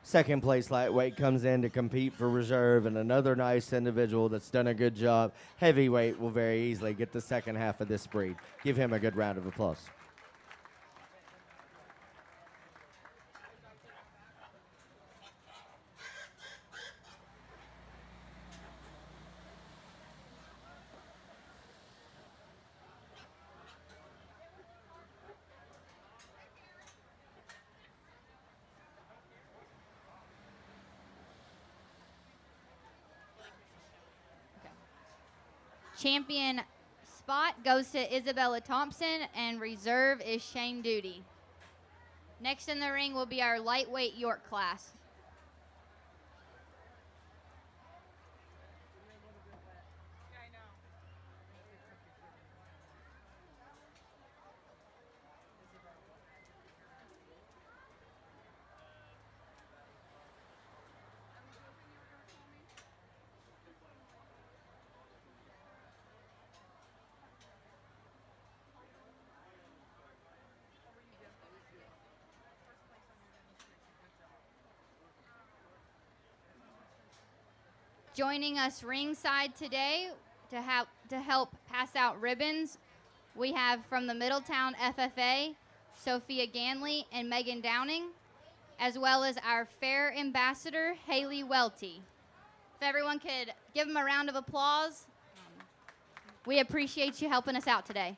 Second place lightweight comes in to compete for reserve, and another nice individual that's done a good job. Heavyweight will very easily get the second half of this breed. Give him a good round of applause. Champion spot goes to Isabella Thompson, and reserve is Shane Duty. Next in the ring will be our lightweight York class. Joining us ringside today to help pass out ribbons, we have from the Middletown FFA, Sophia Ganley and Megan Downing, as well as our fair ambassador, Haley Welty. If everyone could give them a round of applause, we appreciate you helping us out today.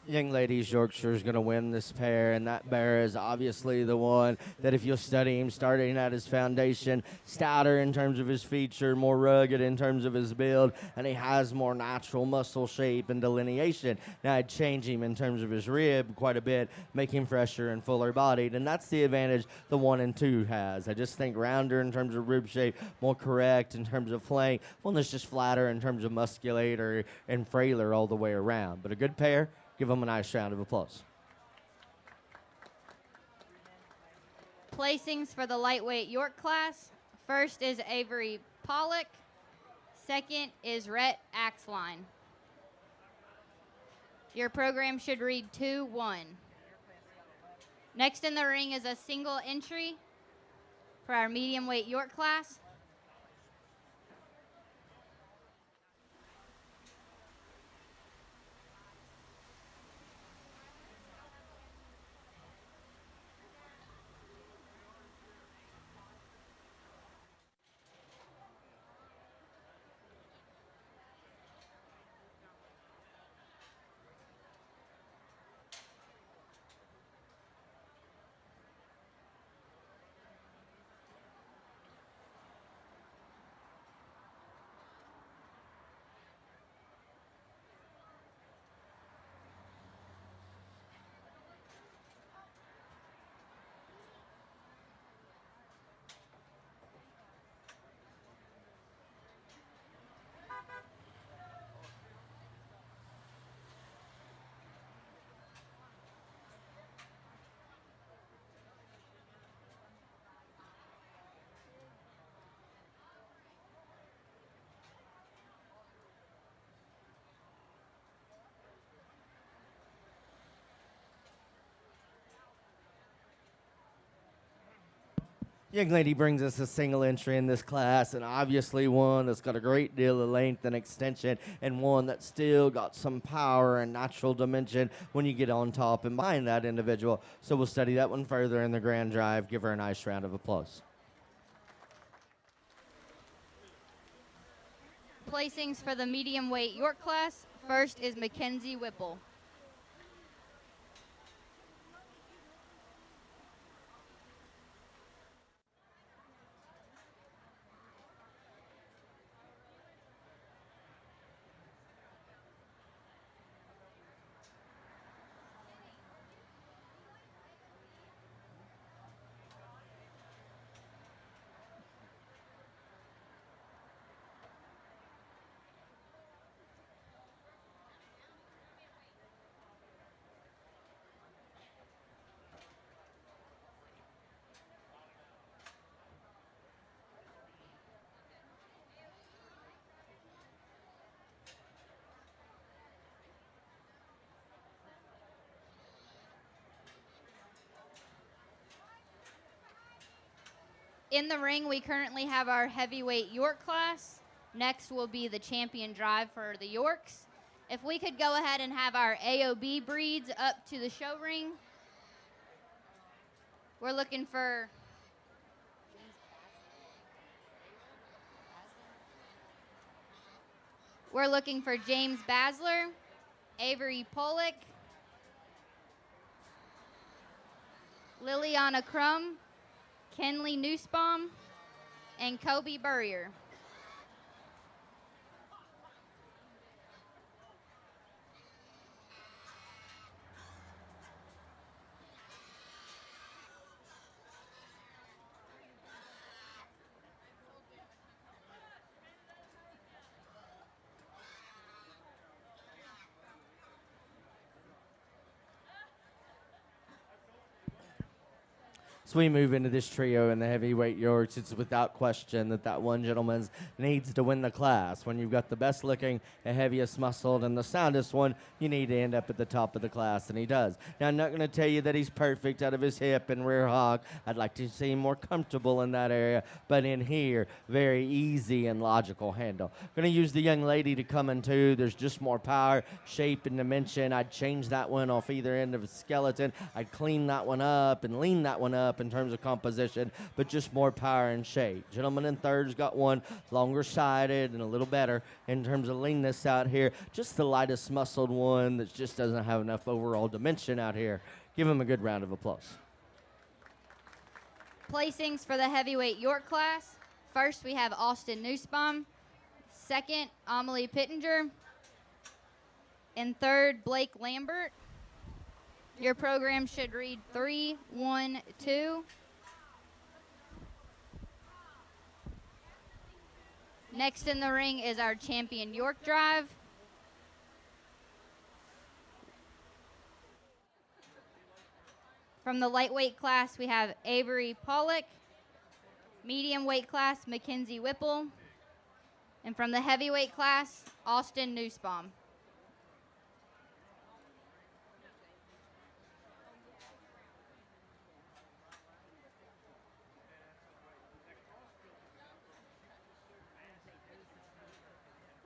Young ladies, Yorkshire is going to win this pair, and that bear is obviously the one that if you'll study him starting at his foundation, stouter in terms of his feature, more rugged in terms of his build, and he has more natural muscle shape and delineation. Now I'd change him in terms of his rib quite a bit, make him fresher and fuller bodied, and that's the advantage the 1 and 2 has. I just think rounder in terms of rib shape, more correct in terms of flank, one that's just flatter in terms of musculator and frailer all the way around. But a good pair. Give them a nice round of applause. Placings for the lightweight York class. First is Avery Pollock. Second is Rhett Axline. Your program should read 2-1. Next in the ring is a single entry for our medium weight York class. Young lady brings us a single entry in this class, and obviously one that's got a great deal of length and extension, and one that's still got some power and natural dimension when you get on top and behind that individual. So we'll study that one further in the grand drive. Give her a nice round of applause. Placings for the medium weight York class. First is Mackenzie Whipple. In the ring, we currently have our heavyweight York class. Next will be the champion drive for the Yorks. If we could go ahead and have our AOB breeds up to the show ring. We're looking for James Basler, Avery Pollock, Liliana Crum, Kenley Nussbaum, and Kobe Burrier. So we move into this trio in the heavyweight Yorks. It's without question that one gentleman needs to win the class. When you've got the best looking, the heaviest muscled, and the soundest one, you need to end up at the top of the class, and he does. Now, I'm not going to tell you that he's perfect out of his hip and rear hog. I'd like to see him more comfortable in that area, but in here, very easy and logical handle. Going to use the young lady to come in too. There's just more power, shape, and dimension. I'd change that one off either end of his skeleton. I'd clean that one up and lean that one up in terms of composition, but just more power and shape. Gentleman in third's got one longer sided and a little better in terms of leanness out here. Just the lightest muscled one that just doesn't have enough overall dimension out here. Give him a good round of applause. Placings for the heavyweight York class. First, we have Austin Nussbaum. Second, Amelie Pittenger. And third, Blake Lambert. Your program should read 3, 1, 2. Next in the ring is our champion York Drive. From the lightweight class, we have Avery Pollock. Medium weight class, Mackenzie Whipple. And from the heavyweight class, Austin Nussbaum.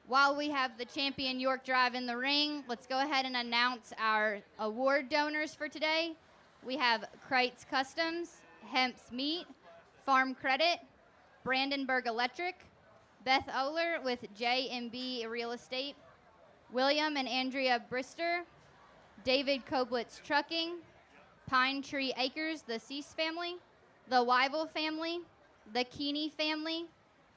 While we have the champion York Drive in the ring, let's go ahead and announce our award donors for today. We have Kreitz Customs, Hemp's Meat, Farm Credit, Brandenburg Electric, Beth Oler with J&B Real Estate, William and Andrea Brister, David Koblitz Trucking, Pine Tree Acres, the Cease family, the Wyville family, the Keeney family,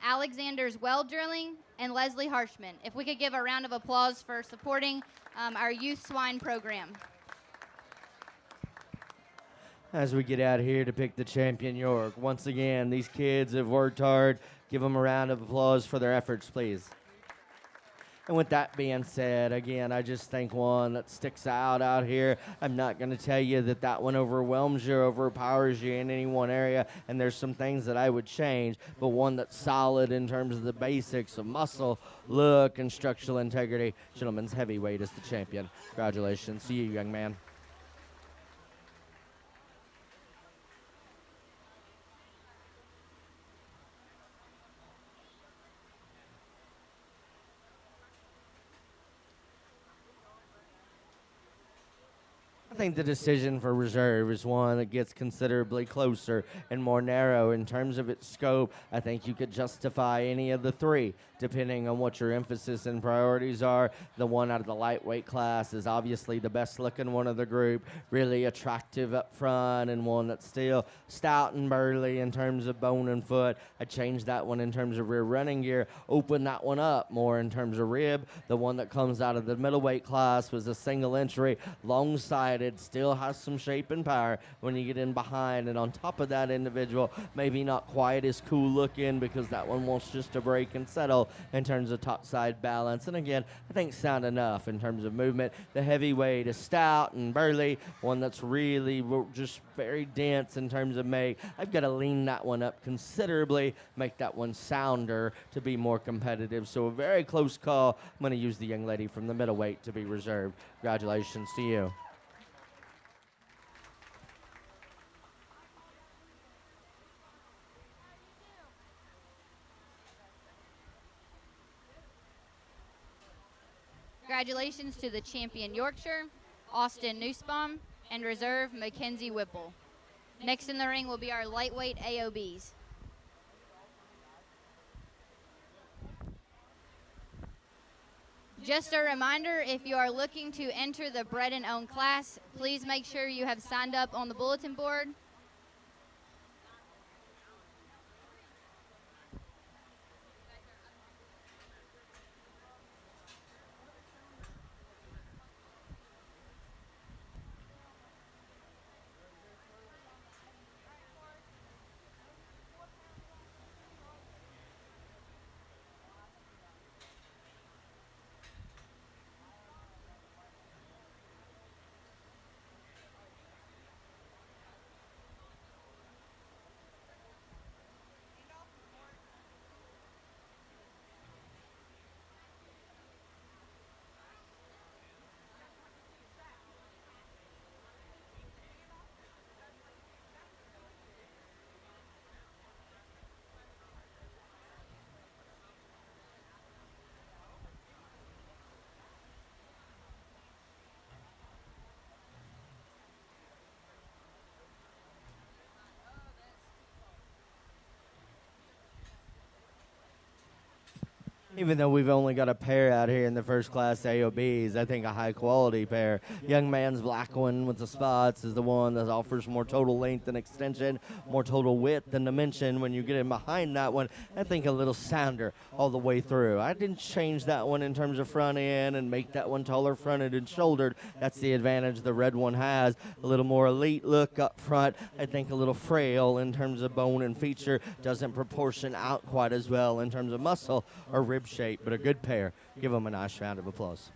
Alexander's Well Drilling, and Leslie Harshman. If we could give a round of applause for supporting our youth swine program. As we get out here to pick the champion York, once again, these kids have worked hard. Give them a round of applause for their efforts, please. And with that being said, again, I just think one that sticks out here. I'm not going to tell you that one overwhelms you, overpowers you in any one area, and there's some things that I would change, but one that's solid in terms of the basics of muscle, look, and structural integrity. Gentleman's heavyweight is the champion. Congratulations to you, young man. I think the decision for reserve is one that gets considerably closer and more narrow in terms of its scope. I think you could justify any of the three, depending on what your emphasis and priorities are. The one out of the lightweight class is obviously the best looking one of the group, really attractive up front, and one that's still stout and burly in terms of bone and foot. I changed that one in terms of rear running gear, opened that one up more in terms of rib. The one that comes out of the middleweight class was a single entry, long-sided, still has some shape and power when you get in behind, and on top of that individual, maybe not quite as cool looking because that one wants just to break and settle in terms of top side balance. And again, I think sound enough in terms of movement. The heavyweight is stout and burly, one that's really just very dense in terms of make. I've got to lean that one up considerably, make that one sounder to be more competitive. So a very close call. I'm going to use the young lady from the middleweight to be reserved. Congratulations to you. Congratulations to the champion Yorkshire, Austin Nussbaum, and reserve Mackenzie Whipple. Next in the ring will be our lightweight AOBs. Just a reminder, if you are looking to enter the Bred and Own class, please make sure you have signed up on the bulletin board. Even though we've only got a pair out here in the first class AOBs, I think a high-quality pair. Young man's black one with the spots is the one that offers more total length and extension, more total width and dimension. When you get in behind that one, I think a little sounder all the way through. I didn't change that one in terms of front end and make that one taller fronted and shouldered. That's the advantage the red one has. A little more elite look up front. I think a little frail in terms of bone and feature. Doesn't proportion out quite as well in terms of muscle or rib shape, but a good pair. Give them a nice round of applause.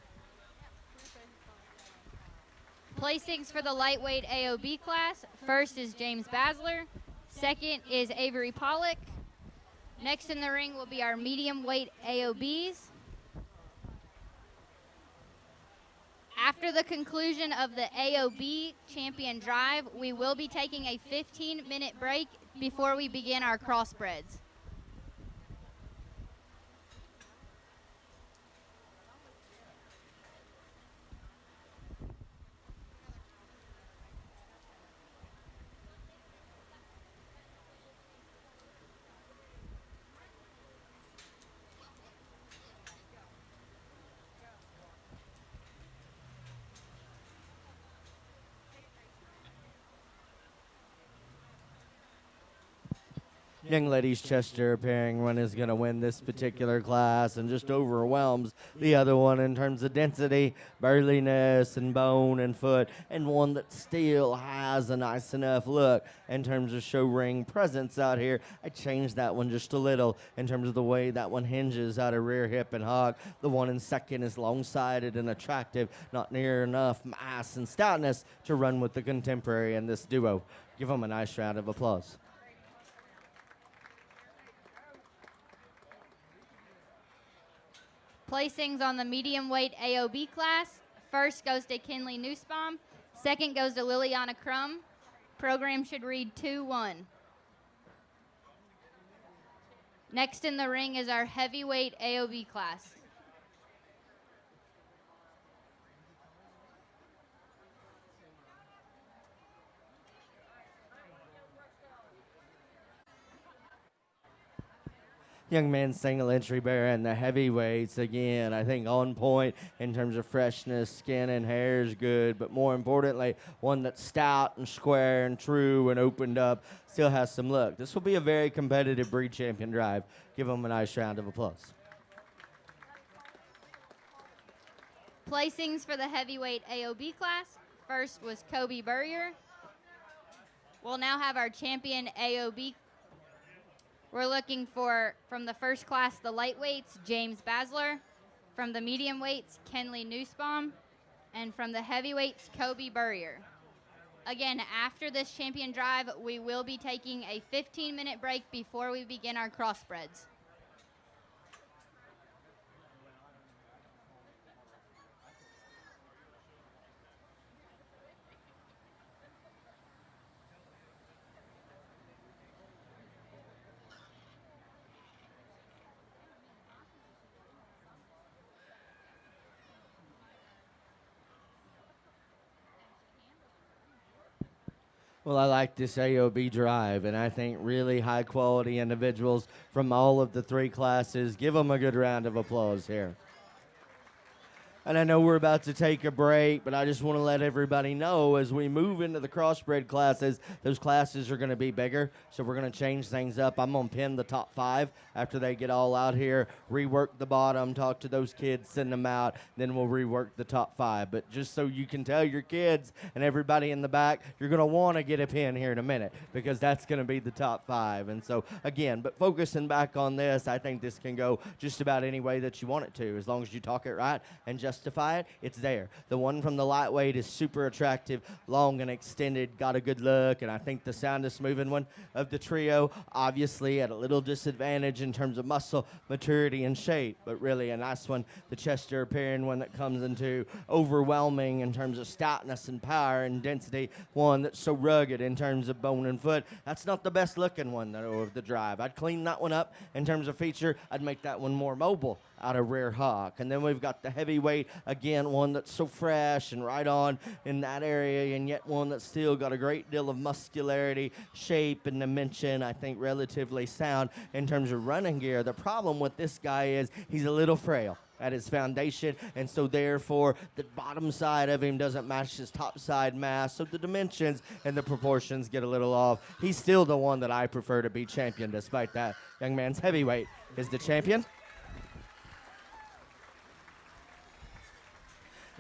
Placings for the lightweight AOB class. First is James Basler. Second is Avery Pollock. Next in the ring will be our medium weight AOBs. After the conclusion of the AOB champion drive, we will be taking a 15-minute break before we begin our crossbreds. Young lady's Chester pairing one is going to win this particular class and just overwhelms the other one in terms of density, burliness, and bone and foot, and one that still has a nice enough look in terms of show ring presence out here. I changed that one just a little in terms of the way that one hinges out of rear hip and hog. The one in second is long-sided and attractive, not near enough mass and stoutness to run with the contemporary in this duo. Give them a nice round of applause. Placings on the medium weight AOB class. First goes to Kinley Nussbaum. Second goes to Liliana Crum. Program should read 2-1. Next in the ring is our heavyweight AOB class. Young man's single entry bear and the heavyweights, again, I think on point in terms of freshness, skin and hair is good, but more importantly, one that's stout and square and true and opened up, still has some look. This will be a very competitive breed champion drive. Give them a nice round of applause. Placings for the heavyweight AOB class. First was Kobe Burrier. We'll now have our champion AOB. We're looking for, from the first class, the lightweights, James Basler. From the medium weights, Kenley Nussbaum. And from the heavyweights, Kobe Burrier. Again, after this champion drive, we will be taking a 15-minute break before we begin our crossbreds. Well, I like this AOB drive, and I think really high-quality individuals from all of the three classes. Give them a good round of applause here. And I know we're about to take a break, but I just want to let everybody know as we move into the crossbred classes, those classes are going to be bigger, so we're going to change things up. I'm going to pin the top 5 after they get all out here, rework the bottom, talk to those kids, send them out, then we'll rework the top 5. But just so you can tell your kids and everybody in the back, you're going to want to get a pin here in a minute because that's going to be the top 5. And so, again, but focusing back on this, I think this can go just about any way that you want it to. As long as you talk it right and justify it, it's there. The one from the lightweight is super attractive, long and extended, got a good look, and I think the soundest moving one of the trio, obviously at a little disadvantage in terms of muscle, maturity, and shape, but really a nice one. The Chester pairing one that comes into overwhelming in terms of stoutness and power and density, one that's so rugged in terms of bone and foot. That's not the best looking one, though, of the drive. I'd clean that one up in terms of feature. I'd make that one more mobile out of rear hock. And then we've got the heavyweight story. Again, one that's so fresh and right on in that area, and yet one that's still got a great deal of muscularity, shape, and dimension. I think relatively sound in terms of running gear. The problem with this guy is he's a little frail at his foundation, and so therefore the bottom side of him doesn't match his top side mass, so the dimensions and the proportions get a little off. He's still the one that I prefer to be champion, despite that. Young man's heavyweight is the champion.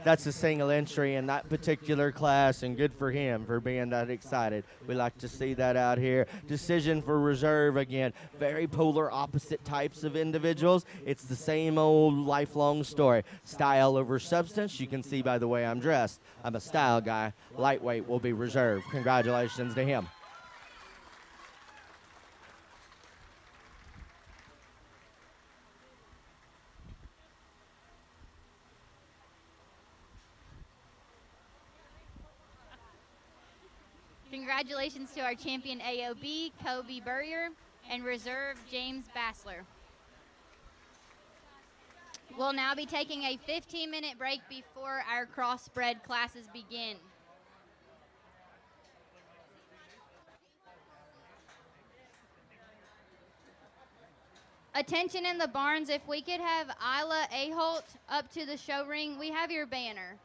That's a single entry in that particular class, and good for him for being that excited. We like to see that out here. Decision for reserve again. Very polar opposite types of individuals. It's the same old lifelong story. Style over substance. You can see by the way I'm dressed. I'm a style guy. Lightweight will be reserved. Congratulations to him. Congratulations to our champion AOB, Kobe Burrier, and reserve James Bassler. We'll now be taking a 15-minute break before our crossbred classes begin. Attention in the barns, if we could have Isla Aholt up to the show ring, we have your banner.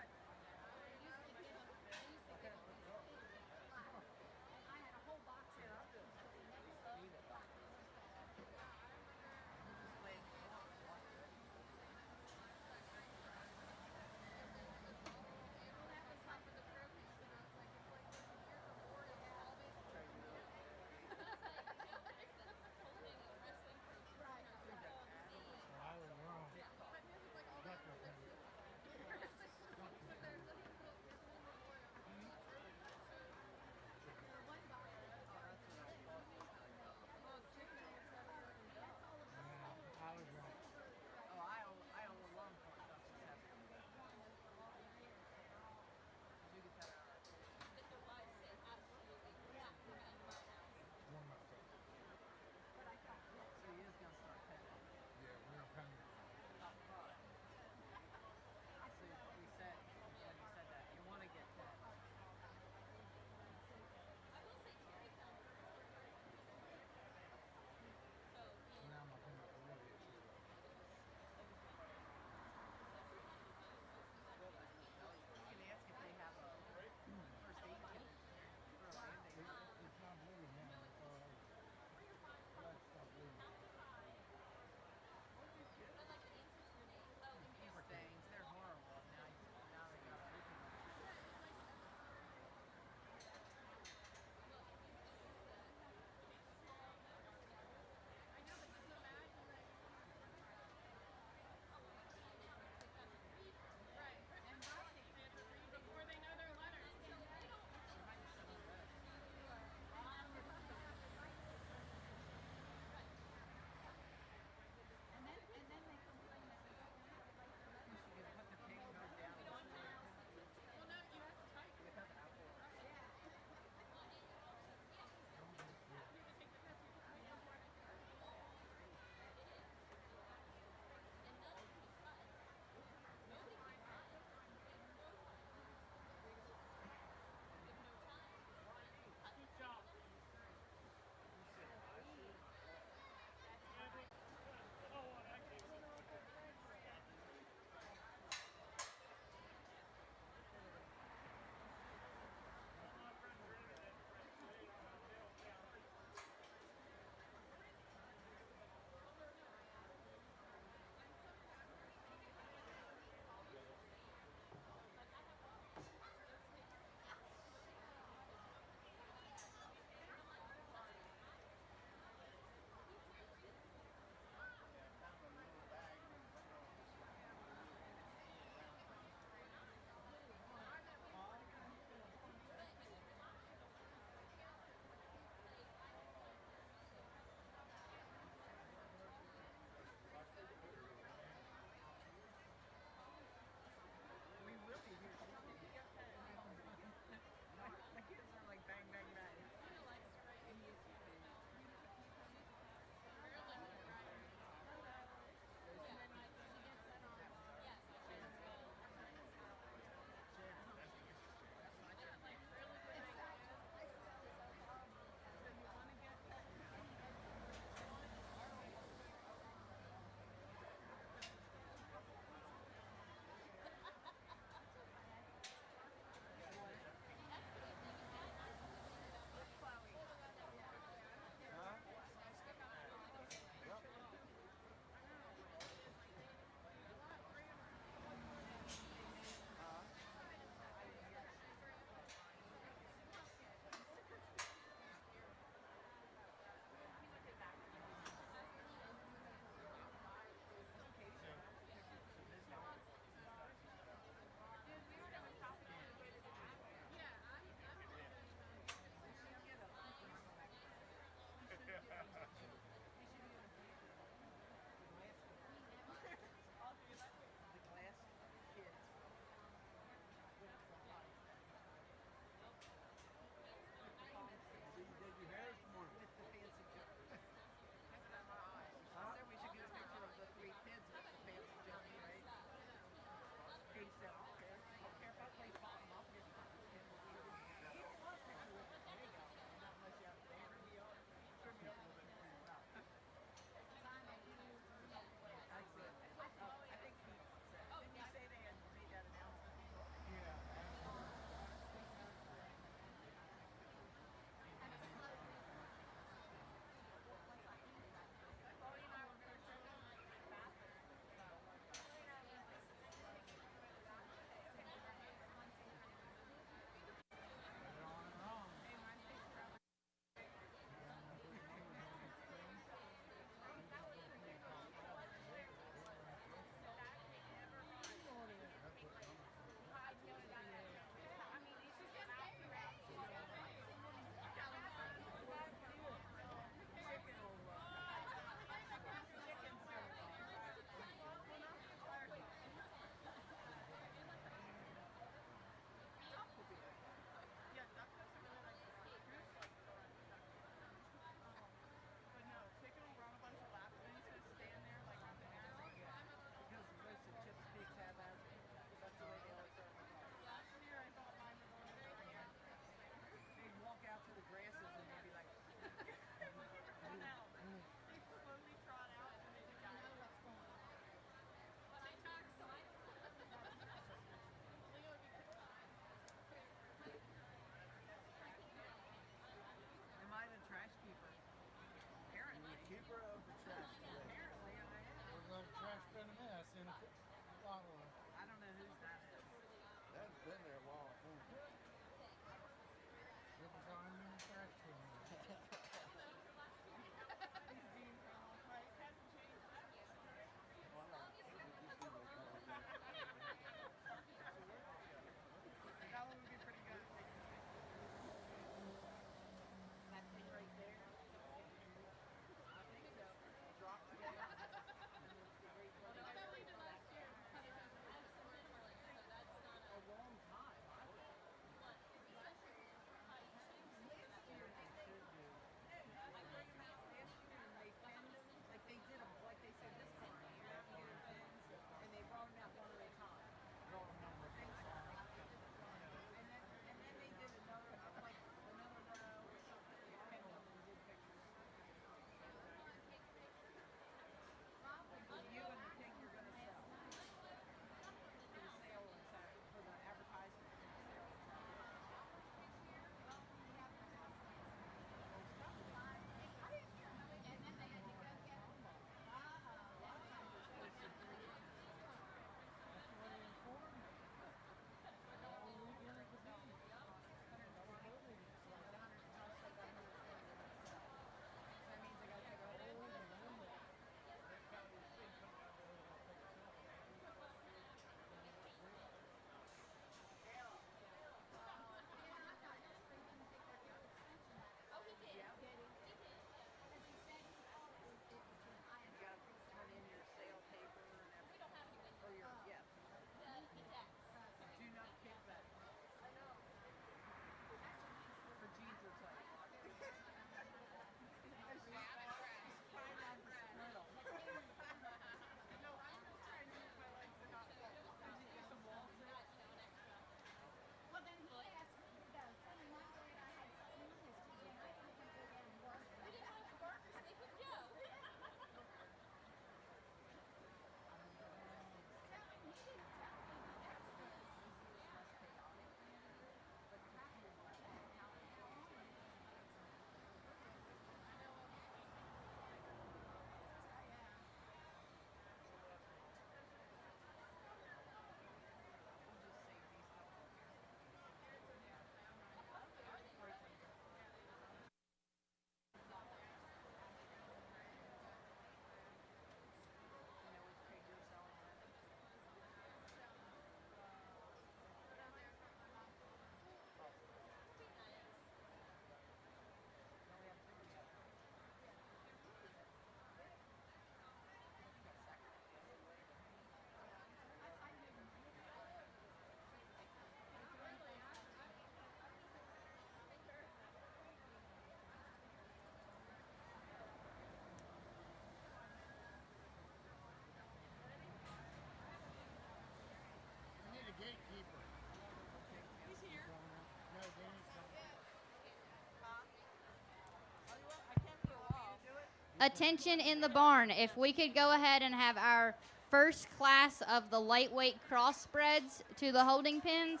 Attention in the barn. If we could go ahead and have our first class of the lightweight crossbreds to the holding pens.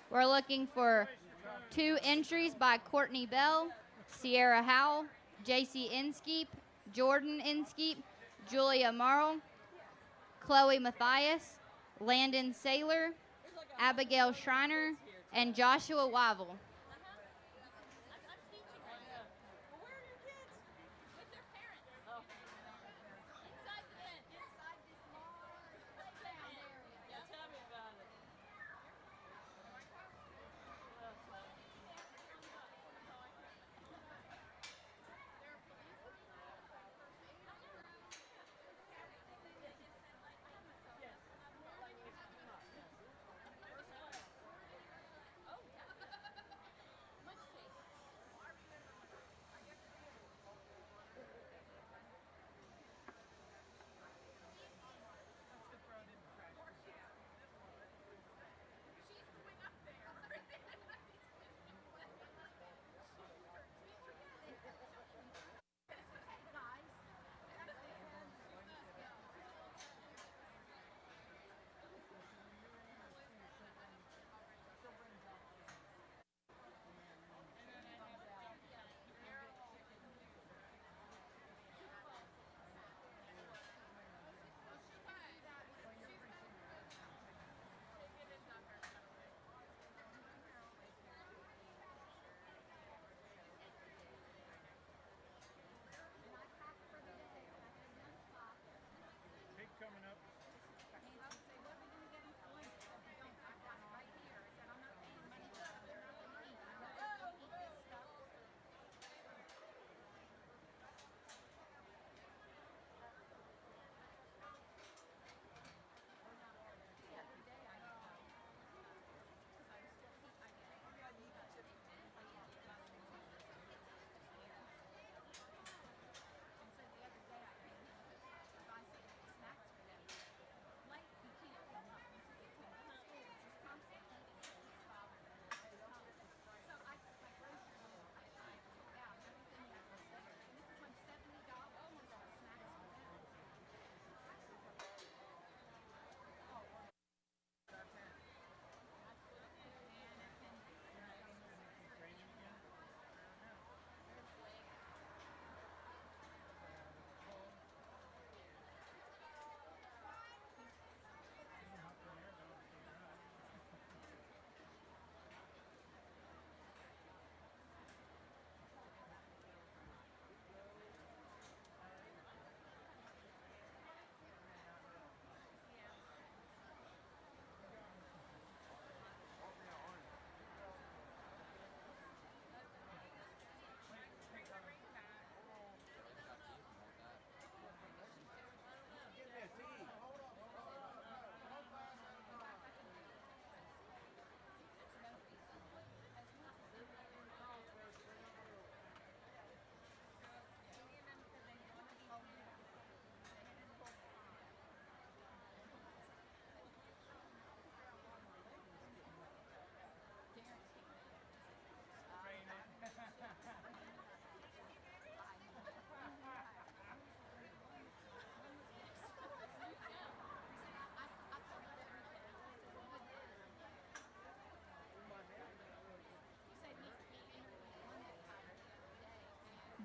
We're looking for 2 entries by Courtney Bell, Sierra Howell, JC Inskeep, Jordan Inskeep, Julia Marl, Chloe Matthias, Landon Saylor, Abigail Schreiner, and Joshua Wyville.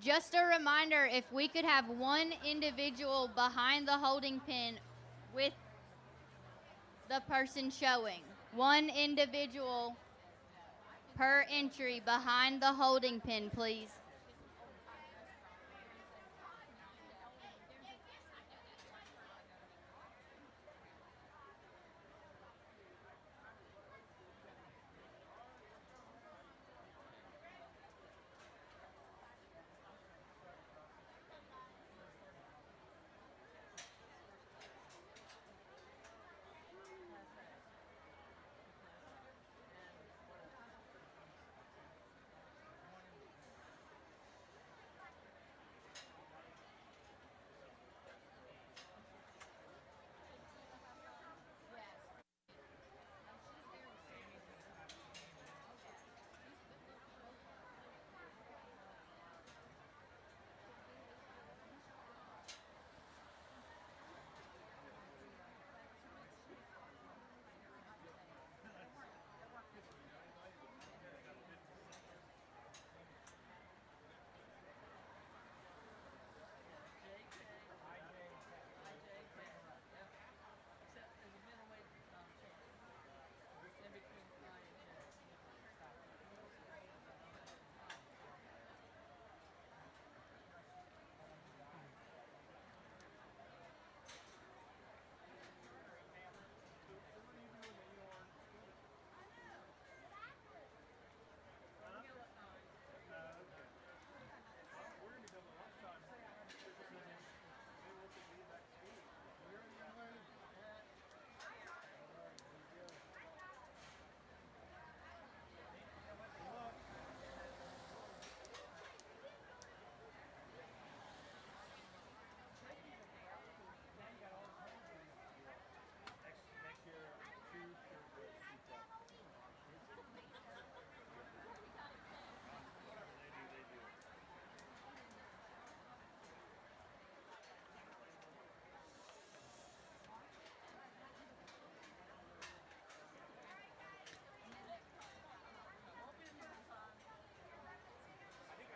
Just a reminder, if we could have 1 individual behind the holding pen with the person showing. 1 individual per entry behind the holding pen, please.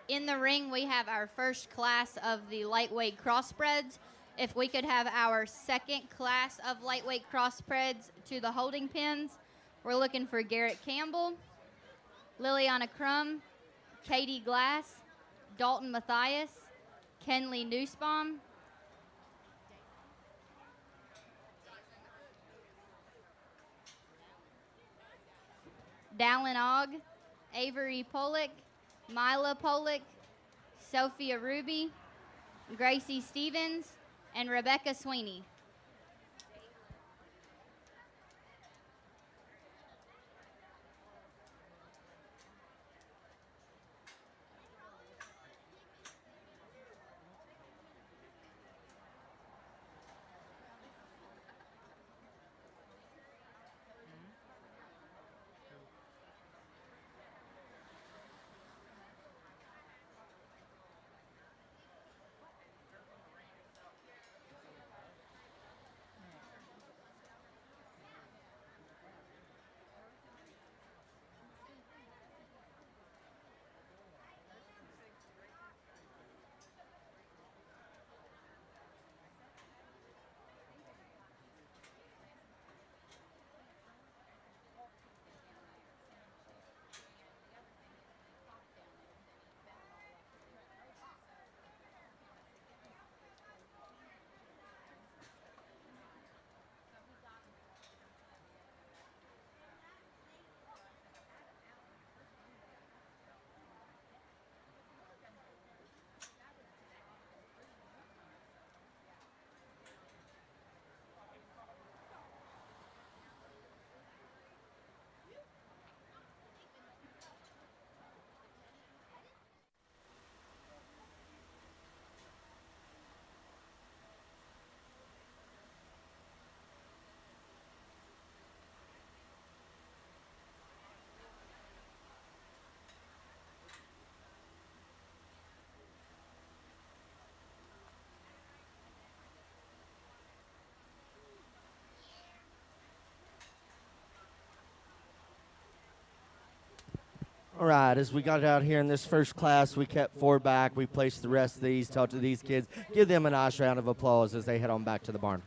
In the ring, we have our first class of the lightweight crossbreds. If we could have our second class of lightweight crossbreds to the holding pens, we're looking for Garrett Campbell, Liliana Crum, Katie Glass, Dalton Matthias, Kenley Nussbaum, Dallin Ogg, Avery Pollock, Mila Pollock, Sophia Ruby, Gracie Stevens, and Rebecca Sweeney. All right, as we got out here in this first class, we kept 4 back. We placed the rest of these, talked to these kids. Give them a nice round of applause as they head on back to the barn.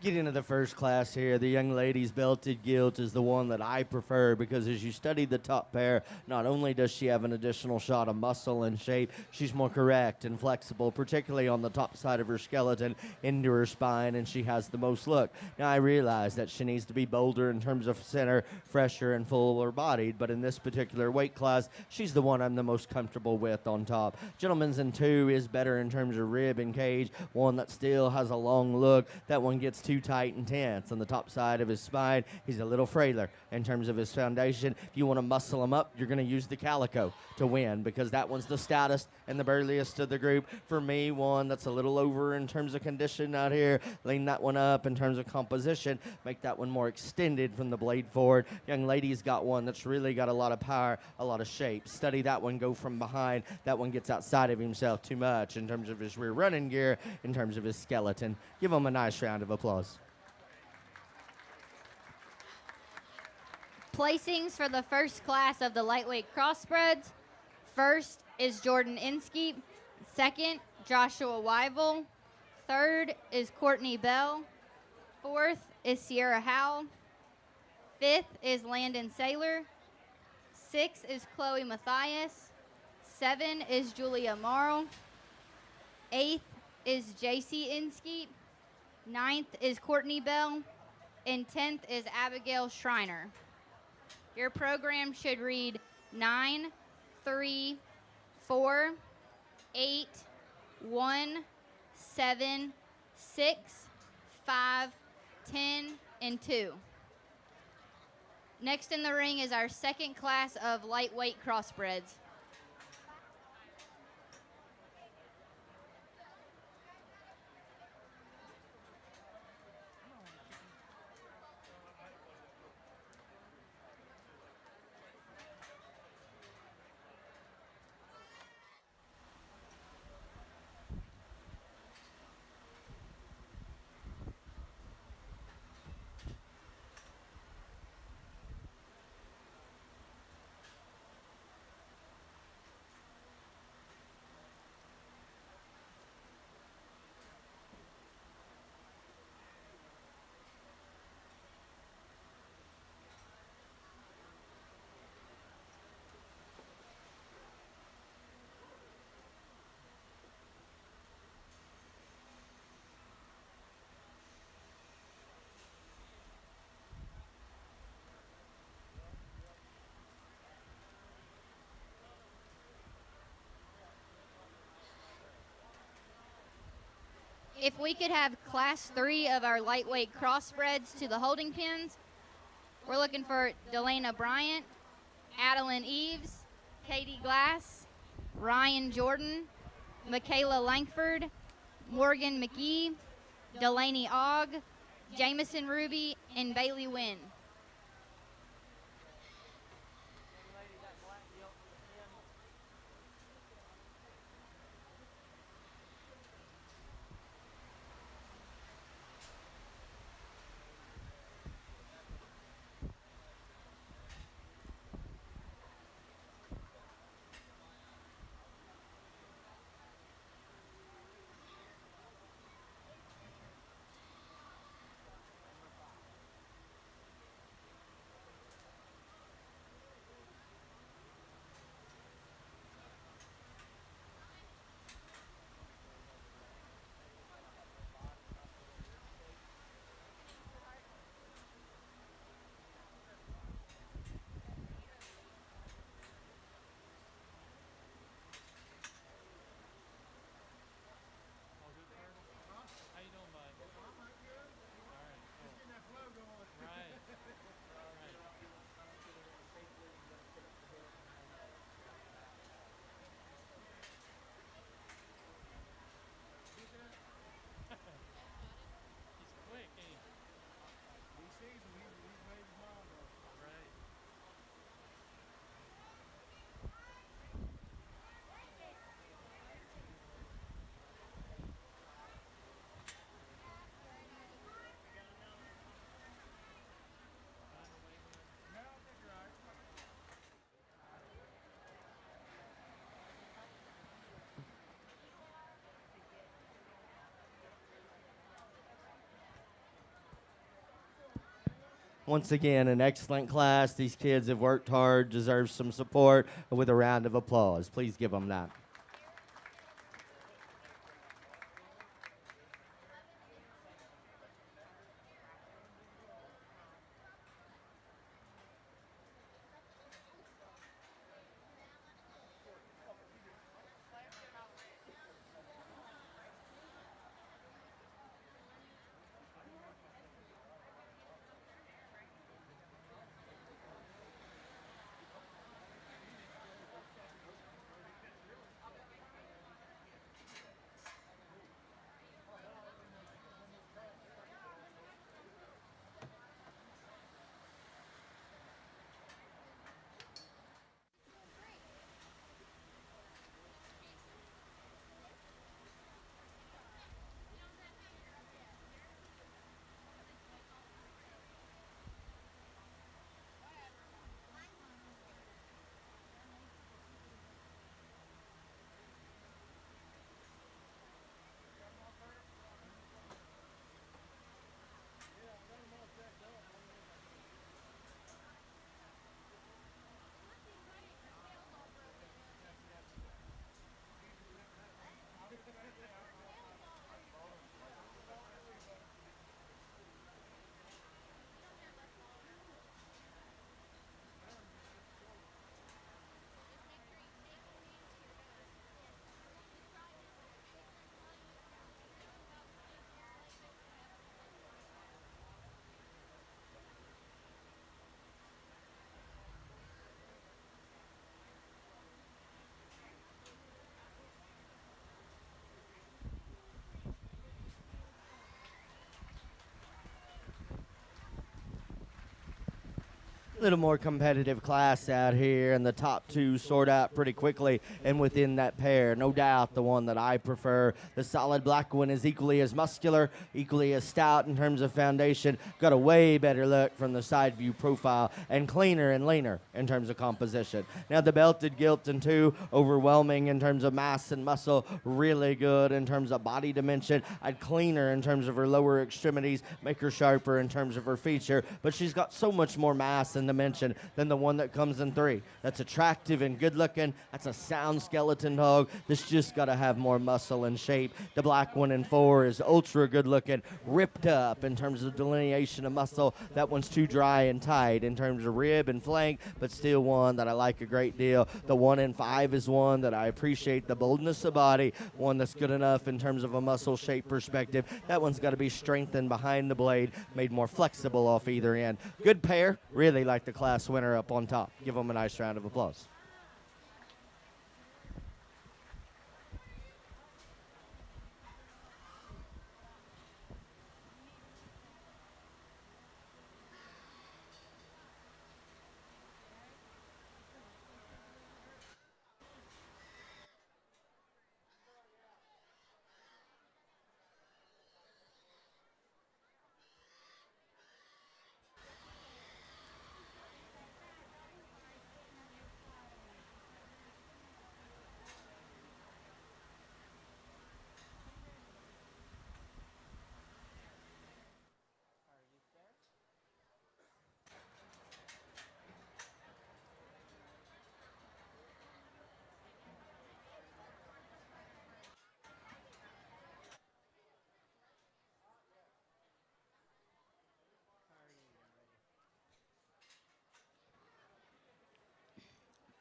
Get into the first class here. The young lady's belted gilt is the one that I prefer because as you study the top pair, not only does she have an additional shot of muscle and shape, she's more correct and flexible, particularly on the top side of her skeleton into her spine, and she has the most look. Now, I realize that she needs to be bolder in terms of center, fresher, and fuller bodied, but in this particular weight class, she's the one I'm the most comfortable with on top. Gentleman's in 2 is better in terms of rib and cage, one that still has a long look. That one gets too tight and tense on the top side of his spine. He's a little frailer in terms of his foundation. If you want to muscle him up, you're going to use the calico to win because that one's the stoutest and the burliest of the group. For me, one that's a little over in terms of condition out here. Lean that one up in terms of composition. Make that one more extended from the blade forward. Young lady's got one that's really got a lot of power, a lot of shape. Study that one go from behind. That one gets outside of himself too much in terms of his rear running gear, in terms of his skeleton. Give him a nice round of applause. Placings for the first class of the lightweight crossbreds. First is Jordan Inskeep. Second, Joshua Wyville. Third is Courtney Bell. Fourth is Sierra Howell. Fifth is Landon Saylor. Sixth is Chloe Matthias. 7 is Julia Morrow. 8th is JC Inskeep. 9th is Courtney Bell. And 10th is Abigail Schreiner. Your program should read 9, 3, 4, 8, 1, 7, 6, 5, 10, and 2. Next in the ring is our second class of lightweight crossbreds. If we could have class 3 of our lightweight crossbreds to the holding pens, we're looking for Delana Bryant, Adeline Eves, Katie Glass, Ryan Jordan, Michaela Langford, Morgan McGee, Delaney Ogg, Jamison Ruby, and Bailey Wynn. Once again, an excellent class. These kids have worked hard, deserve some support with a round of applause. Please give them that. Little more competitive class out here, and the top two sort out pretty quickly. And within that pair, no doubt the one that I prefer, the solid black one, is equally as muscular, equally as stout in terms of foundation, got a way better look from the side view profile, and cleaner and leaner in terms of composition. Now the belted Gilton too, overwhelming in terms of mass and muscle, really good in terms of body dimension. I'd cleaner in terms of her lower extremities, make her sharper in terms of her feature, but she's got so much more mass and dimension than the one that comes in 3. That's attractive and good looking. That's a sound skeleton dog. This just got to have more muscle and shape. The black one in 4 is ultra good looking, ripped up in terms of delineation of muscle. That one's too dry and tight in terms of rib and flank, but still one that I like a great deal. The one in 5 is one that I appreciate the boldness of body, one that's good enough in terms of a muscle shape perspective. That one's got to be strengthened behind the blade, made more flexible off either end. Good pair, really like the class winner up on top. Give them a nice round of applause.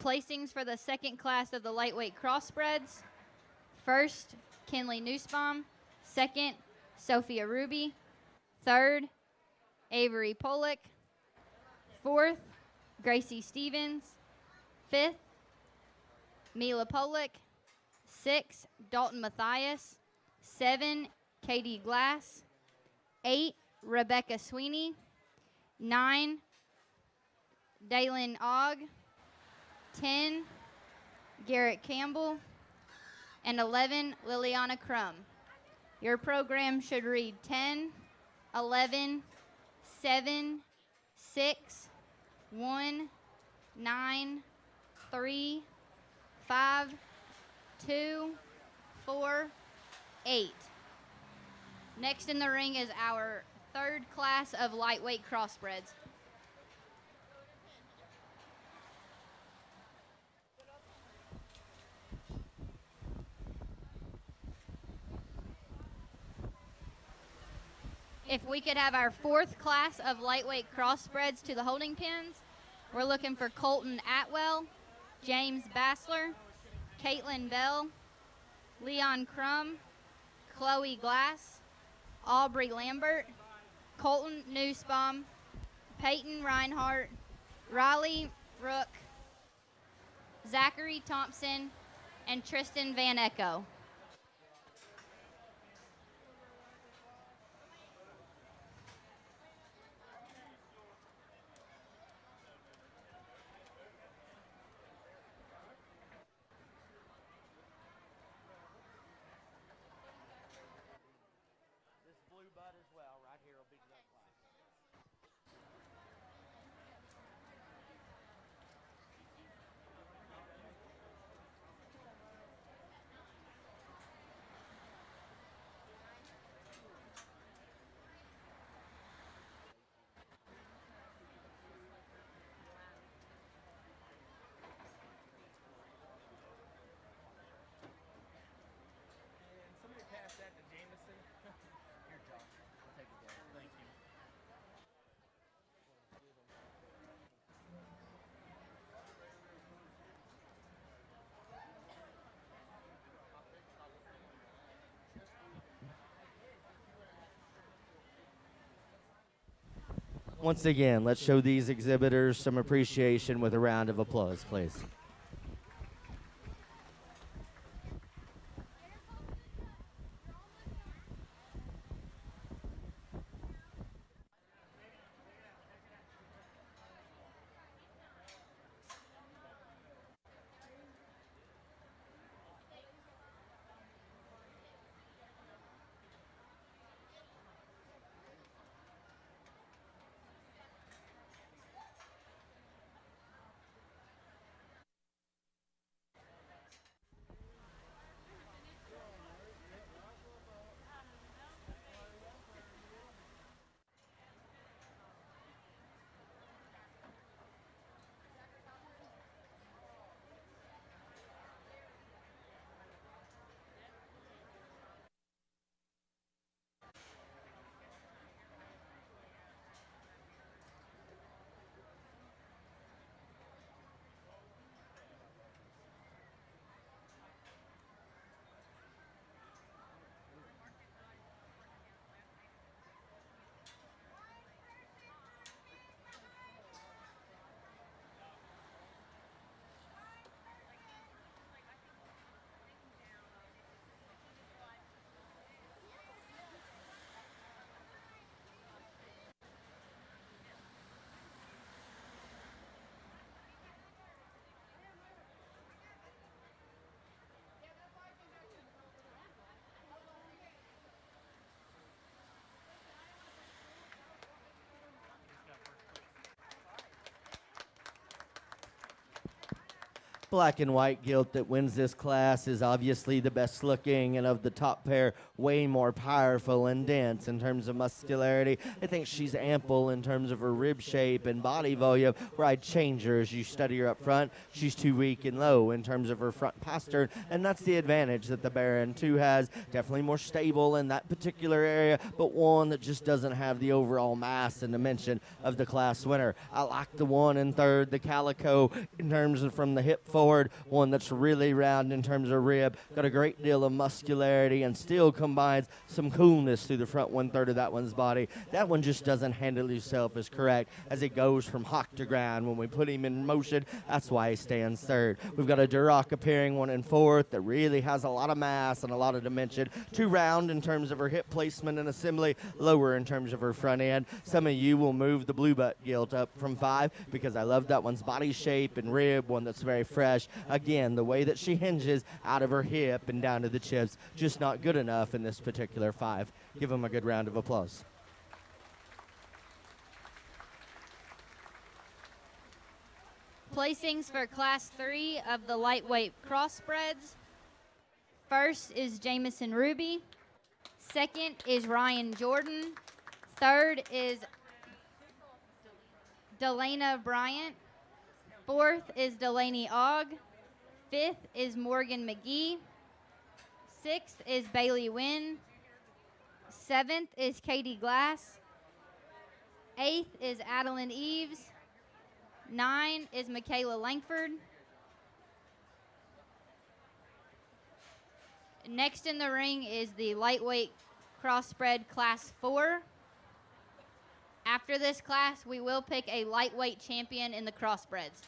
Placings for the second class of the lightweight crossbreds. First, Kinley Nussbaum. Second, Sophia Ruby. Third, Avery Pollock. Fourth, Gracie Stevens. Fifth, Mila Pollock. 6, Dalton Matthias. 7, Katie Glass. 8, Rebecca Sweeney. 9, Dalen Ogg. 10, Garrett Campbell. And 11, Liliana Crum. Your program should read 10, 11, 7, 6, 1, 9, 3, 5, 2, 4, 8. Next in the ring is our third class of lightweight crossbreds. If we could have our fourth class of lightweight crossbreds to the holding pens, we're looking for Colton Atwell, James Bassler, Caitlin Bell, Leon Crum, Chloe Glass, Aubrey Lambert, Colton Nussbaum, Peyton Reinhardt, Riley Rook, Zachary Thompson, and Tristan Van Echo. And somebody pass that to Jameson. Here, Josh. I'll take it there. Thank you. Once again, let's show these exhibitors some appreciation with a round of applause, please. Black and white gilt that wins this class is obviously the best looking, and of the top pair, way more powerful and dense in terms of muscularity. I think she's ample in terms of her rib shape and body volume, where I'd change her as you study her up front. She's too weak and low in terms of her front pastern, and that's the advantage that the Baron 2 has. Definitely more stable in that particular area, but one that just doesn't have the overall mass and dimension of the class winner. I like the one in third, the Calico, in terms of from the hip forward, one that's really round in terms of rib, got a great deal of muscularity and still combines some coolness through the front one-third of that one's body. That one just doesn't handle himself as correct as it goes from hock to ground. When we put him in motion, that's why he stands third. We've got a Duroc appearing one in fourth that really has a lot of mass and a lot of dimension. Too round in terms of her hip placement and assembly, lower in terms of her front end. Some of you will move the blue butt gilt up from 5 because I love that one's body shape and rib, one that's very fresh. Again, the way that she hinges out of her hip and down to the chips, just not good enough in this particular 5. Give them a good round of applause. Placings for Class 3 of the lightweight crossbreds. First is Jamison Ruby. Second is Ryan Jordan. Third is Delana Bryant. Fourth is Delaney Ogg. Fifth is Morgan McGee. Sixth is Bailey Wynn. 7th is Katie Glass. 8th is Adeline Eves. 9 is Michaela Langford. Next in the ring is the lightweight crossbred class 4. After this class, we will pick a lightweight champion in the crossbreds.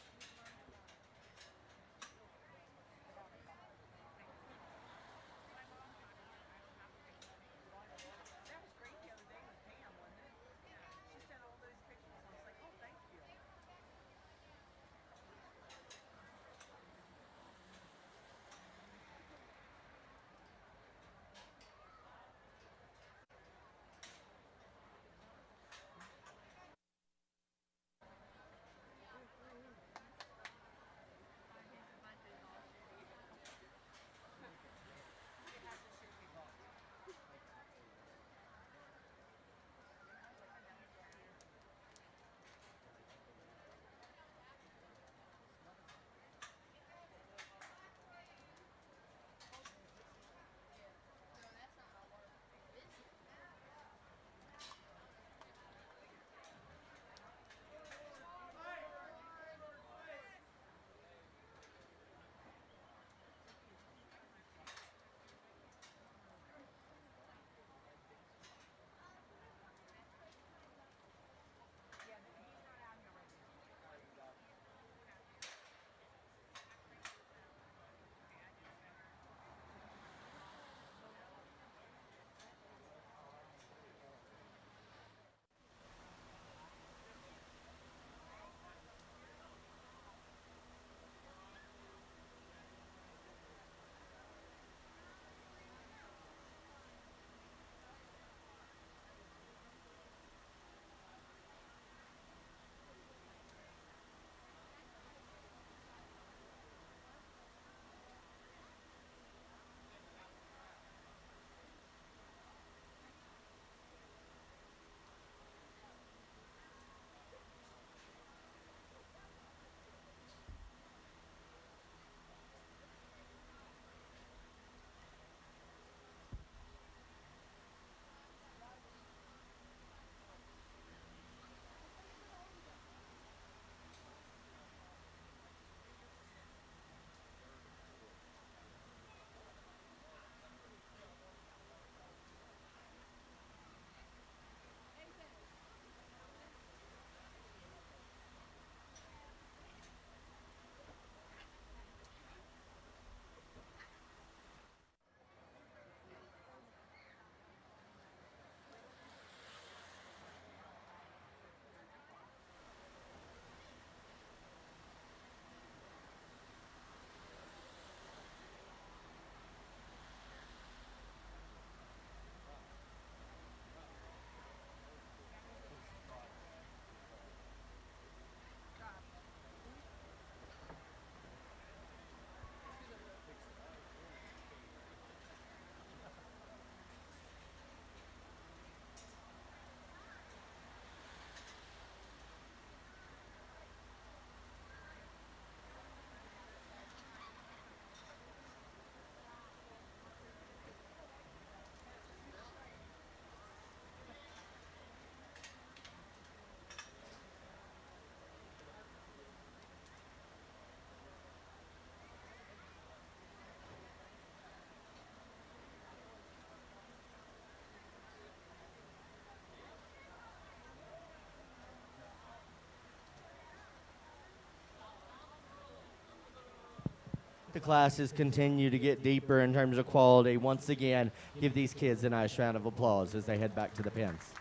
The classes continue to get deeper in terms of quality. Once again, give these kids a nice round of applause as they head back to the pens.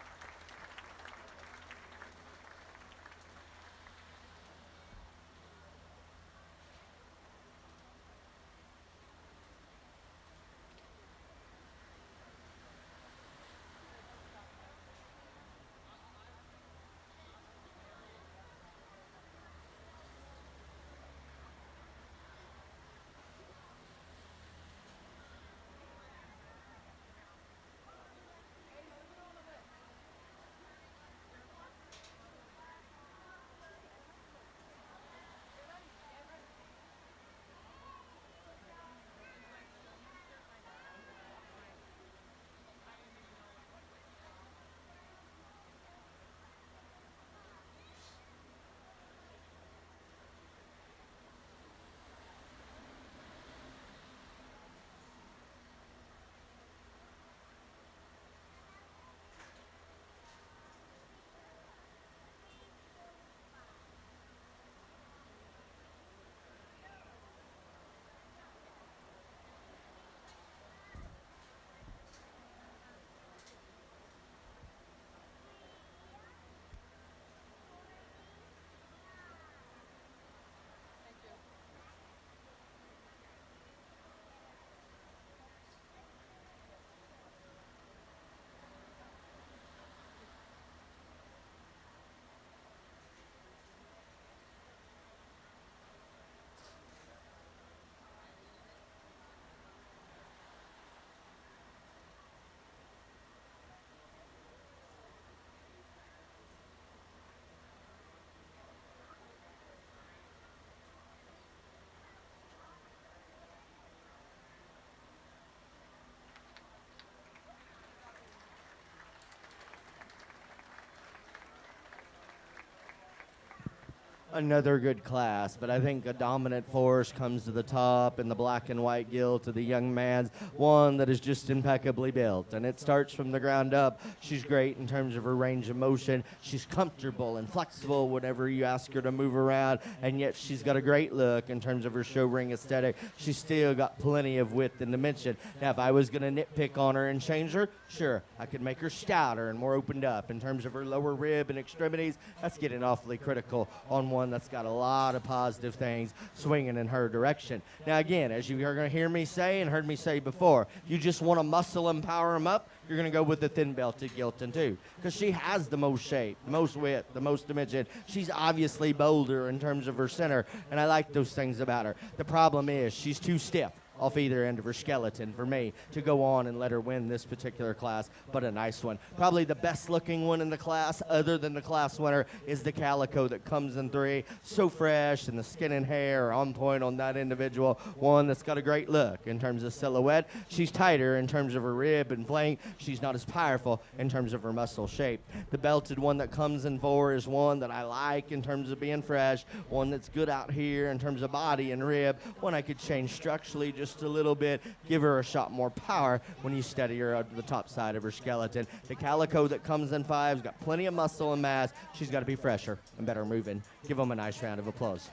Another good class, but I think a dominant force comes to the top in the black and white gilt of the young man's one that is just impeccably built, and it starts from the ground up. She's great in terms of her range of motion. She's comfortable and flexible whenever you ask her to move around, and yet she's got a great look in terms of her show ring aesthetic. She's still got plenty of width and dimension. Now, if I was going to nitpick on her and change her, sure, I could make her stouter and more opened up in terms of her lower rib and extremities. That's getting awfully critical on one that's got a lot of positive things swinging in her direction. Now, again, as you are going to hear me say and heard me say before, you just want to muscle and power them up, you're going to go with the thin belted Gilton too, because she has the most shape, the most width, the most dimension. She's obviously bolder in terms of her center, and I like those things about her. The problem is she's too stiff off either end of her skeleton for me to go on and let her win this particular class, but a nice one. Probably the best looking one in the class, other than the class winner, is the calico that comes in 3. So fresh, and the skin and hair are on point on that individual. One that's got a great look in terms of silhouette. She's tighter in terms of her rib and flank. She's not as powerful in terms of her muscle shape. The belted one that comes in 4 is one that I like in terms of being fresh, one that's good out here in terms of body and rib, one I could change structurally just a little bit, give her a shot more power when you steady her out to the top side of her skeleton. The calico that comes in 5's got plenty of muscle and mass. She's got to be fresher and better moving. Give them a nice round of applause.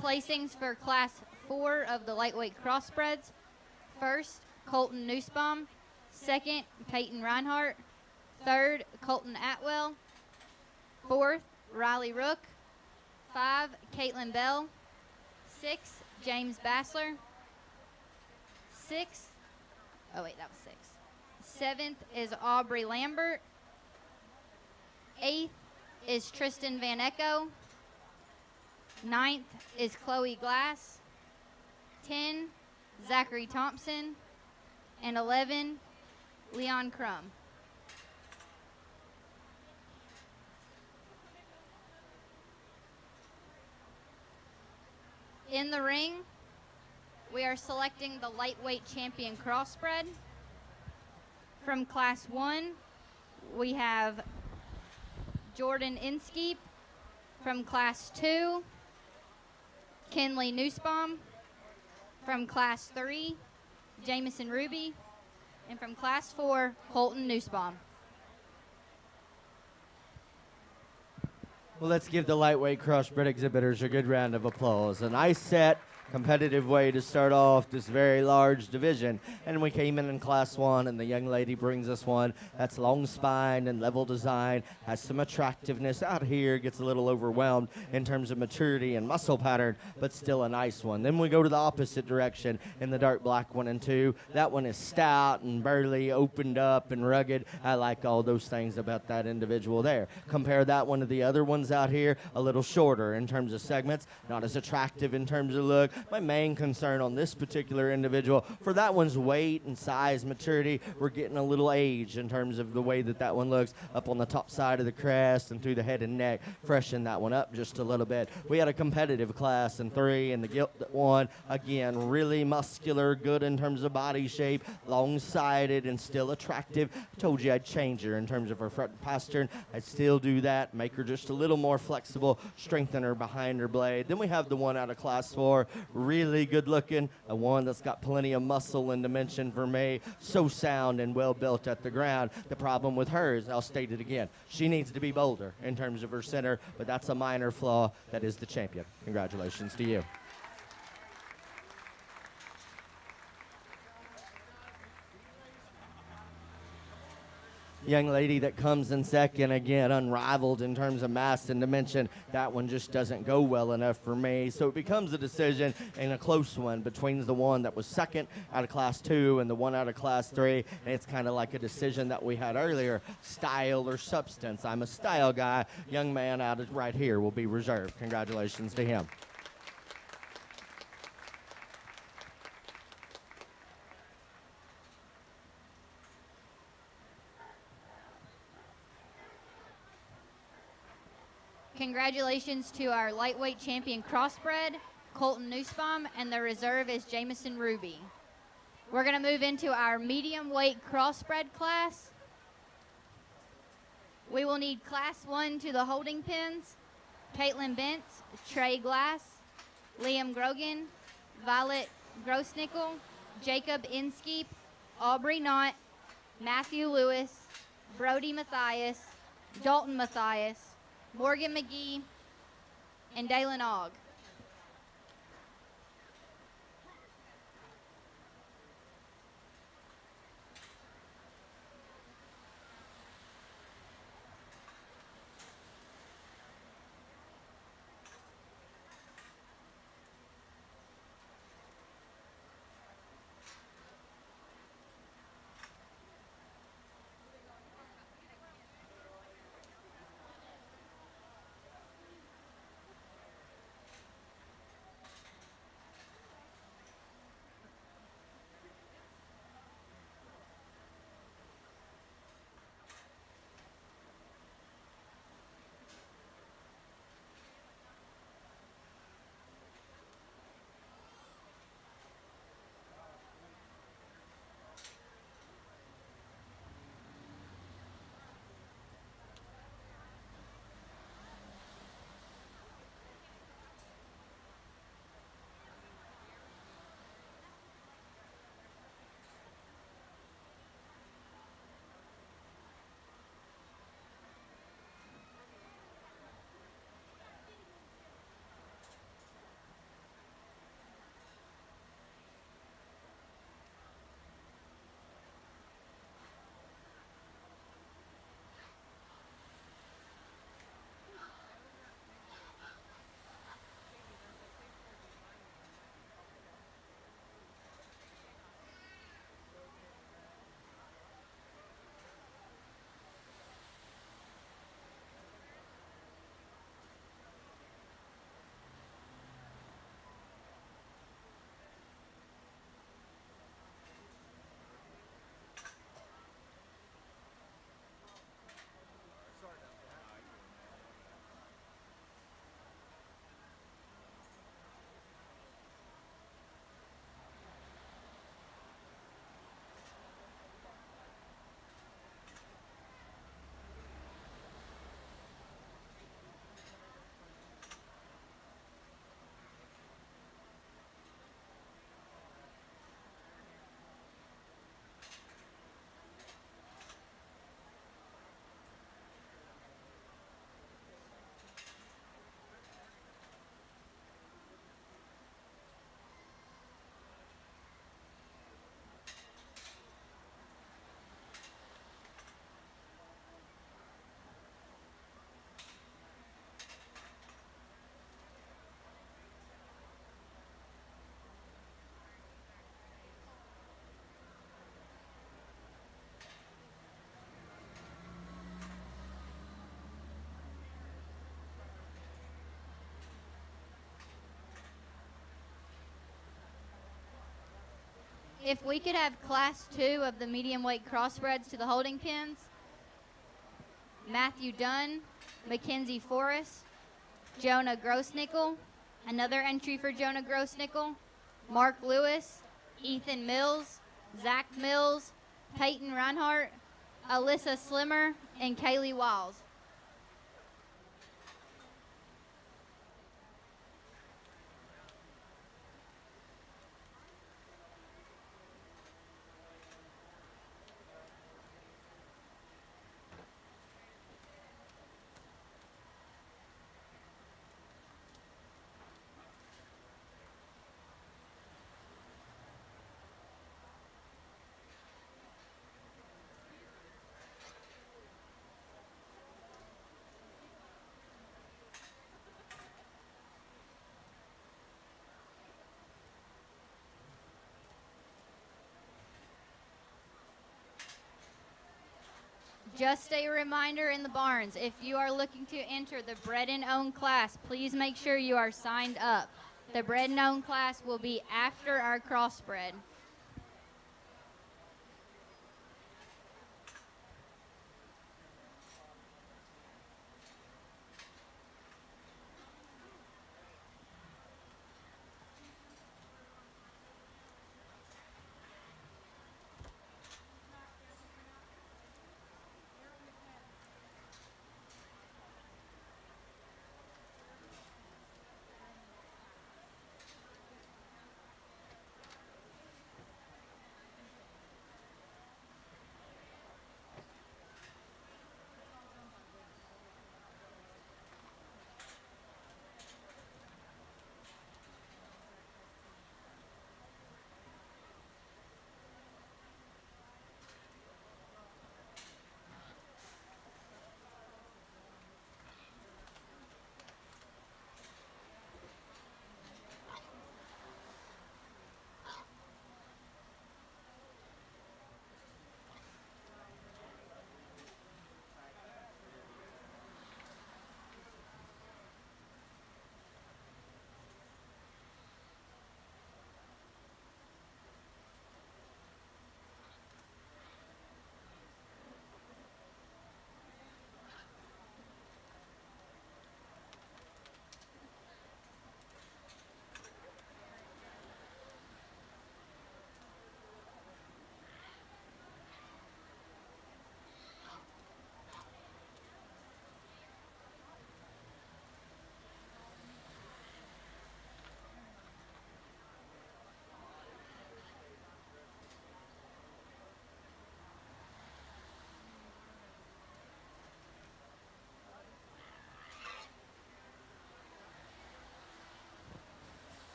Placings for Class 4 of the lightweight crossbreds. First, Colton Nussbaum. Second, Peyton Reinhardt. Third, Colton Atwell. Fourth, Riley Rook. 5, Caitlin Bell. 6, James Bassler. 6th, oh wait, that was 6. 7th is Aubrey Lambert. 8th is Tristan Van Echo. 9th is Chloe Glass. 10, Zachary Thompson. And 11, Leon Crum. In the ring, we are selecting the lightweight champion crossbred. From Class 1, we have Jordan Inskeep. From Class 2, Kenley Nussbaum. From Class 3, Jamison Ruby. And from Class 4, Colton Nussbaum. Well, let's give the lightweight crossbred exhibitors a good round of applause. A nice set, competitive way to start off this very large division. And we came in Class 1, and the young lady brings us one that's long spine and level design, has some attractiveness out here, gets a little overwhelmed in terms of maturity and muscle pattern, but still a nice one. Then we go to the opposite direction in the dark black 1 and 2. That one is stout and burly, opened up and rugged. I like all those things about that individual there. Compare that one to the other ones out here, a little shorter in terms of segments, not as attractive in terms of look. My main concern on this particular individual, for that one's weight and size, maturity, we're getting a little age in terms of the way that that one looks up on the top side of the crest and through the head and neck. Freshen that one up just a little bit. We had a competitive class in 3, and the gilt that won, again, really muscular, good in terms of body shape, long-sided and still attractive. I told you I'd change her in terms of her front pastern. I'd still do that, make her just a little more flexible, strengthen her behind her blade. Then we have the one out of Class 4, really good looking, a one that's got plenty of muscle and dimension for me, so sound and well built at the ground. The problem with her is, I'll state it again, she needs to be bolder in terms of her center, but that's a minor flaw. That is the champion. Congratulations to you. Young lady that comes in second, again, unrivaled in terms of mass and dimension. That one just doesn't go well enough for me. So it becomes a decision, and a close one, between the one that was second out of Class 2 and the one out of Class 3. And it's kind of like a decision that we had earlier, style or substance. I'm a style guy. Young man out of right here will be reserved. Congratulations to him. Congratulations to our lightweight champion crossbred, Colton Nussbaum, and the reserve is Jamison Ruby. We're going to move into our medium weight crossbred class. We will need class 1 to the holding pens: Caitlin Bentz, Trey Glass, Liam Grogan, Violet Grossnickel, Jacob Inskeep, Aubrey Knott, Matthew Lewis, Brody Mathias, Dalton Mathias, Morgan McGee, and Dalen Ogg. If we could have class 2 of the medium weight crossbreds to the holding pens: Matthew Dunn, Mackenzie Forrest, Jonah Grossnickel, another entry for Jonah Grossnickel, Mark Lewis, Ethan Mills, Zach Mills, Peyton Reinhart, Alyssa Slimmer, and Kaylee Wiles. Just a reminder in the barns, if you are looking to enter the Bred and Own class, please make sure you are signed up. The Bred and Own class will be after our crossbred.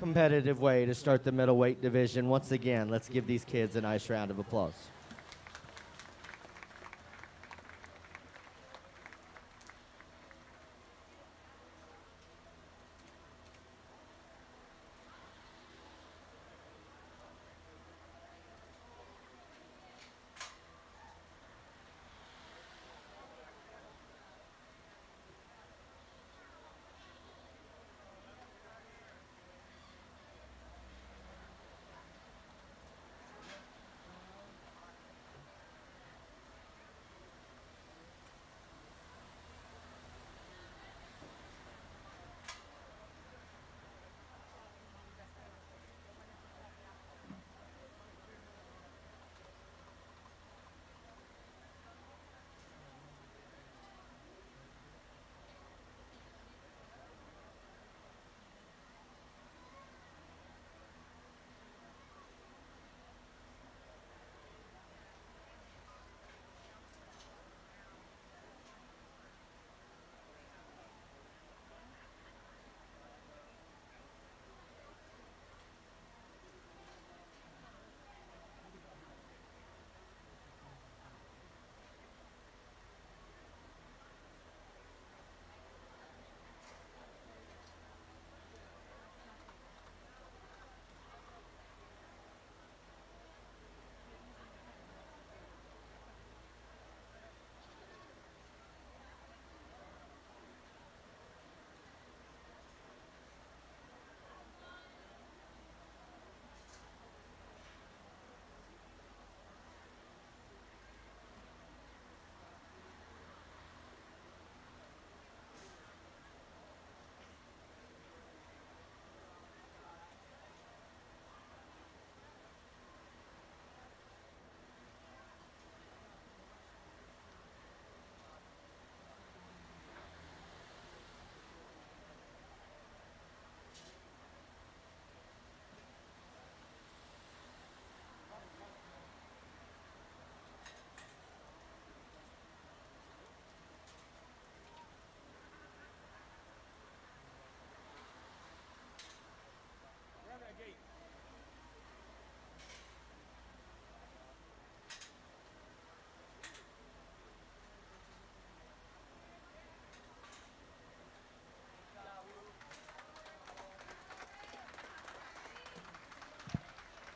competitive way to start the middleweight division. Once again, let's give these kids a nice round of applause.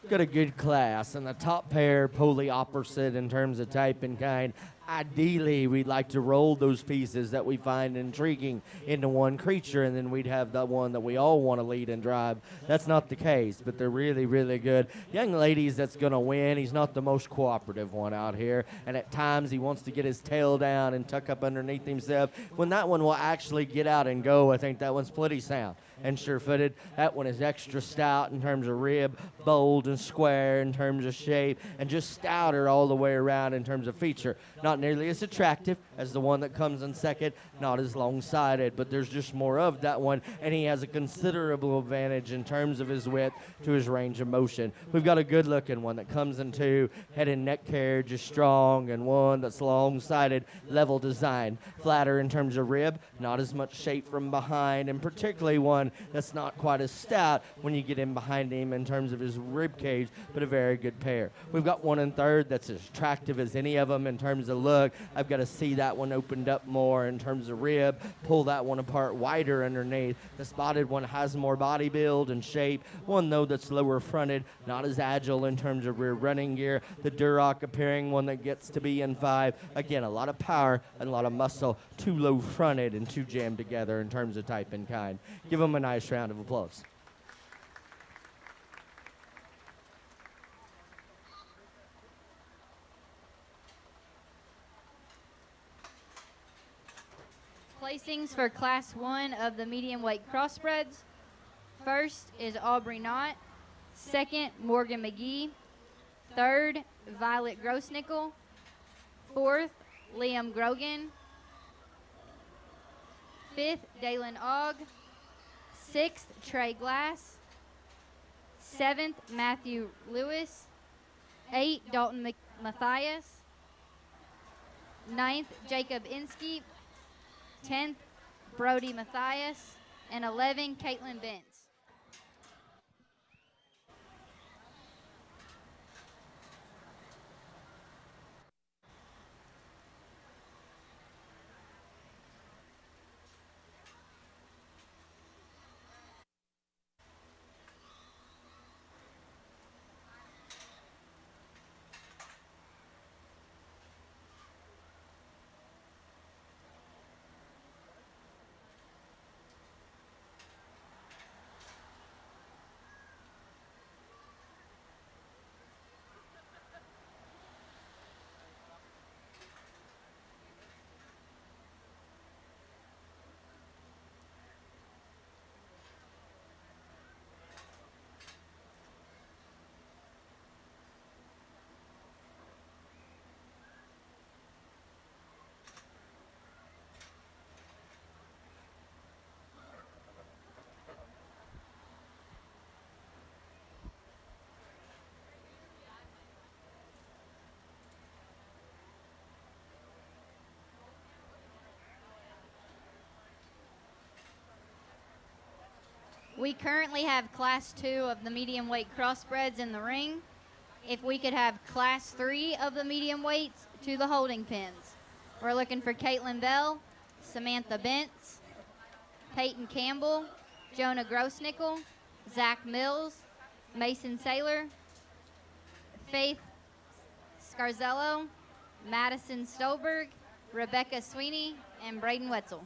Got a good class, and the top pair polarly opposite in terms of type and kind. Ideally, we'd like to roll those pieces that we find intriguing into one creature, and then we'd have the one that we all want to lead and drive. That's not the case, but they're really, really good. Young ladies, that's going to win. He's not the most cooperative one out here, and at times he wants to get his tail down and tuck up underneath himself. When that one will actually get out and go, I think that one's pretty sound and sure-footed. That one is extra stout in terms of rib, bold and square in terms of shape, and just stouter all the way around in terms of feature. Not nearly as attractive as the one that comes in second, not as long-sided, but there's just more of that one, and he has a considerable advantage in terms of his width to his range of motion. We've got a good-looking one that comes in two, head and neck carriage is strong, and one that's long-sided, level design, flatter in terms of rib, not as much shape from behind, and particularly one that's not quite as stout when you get in behind him in terms of his rib cage, but a very good pair. We've got one in third that's as attractive as any of them in terms of look. I've got to see that one opened up more in terms of rib, pull that one apart wider underneath. The spotted one has more body build and shape. One, though, that's lower fronted, not as agile in terms of rear running gear. The Duroc appearing one that gets to be in five. Again, a lot of power and a lot of muscle, too low fronted and too jammed together in terms of type and kind. Give them a nice round of applause. Placings for Class 1 of the medium weight crossbreds. First is Aubrey Knott. Second, Morgan McGee. Third, Violet Grossnickel. Fourth, Liam Grogan. Fifth, Dalen Ogg. Sixth, Trey Glass. Seventh, Matthew Lewis. 8, Dalton Matthias. 9th, Jacob Inskeep. 10th, Brody Matthias. And 11, Caitlin Bentz. We currently have Class 2 of the medium weight crossbreds in the ring. If we could have Class 3 of the medium weights to the holding pens. We're looking for Caitlin Bell, Samantha Bentz, Peyton Campbell, Jonah Grossnickel, Zach Mills, Mason Saylor, Faith Scarzello, Madison Stolberg, Rebecca Sweeney, and Braden Wetzel.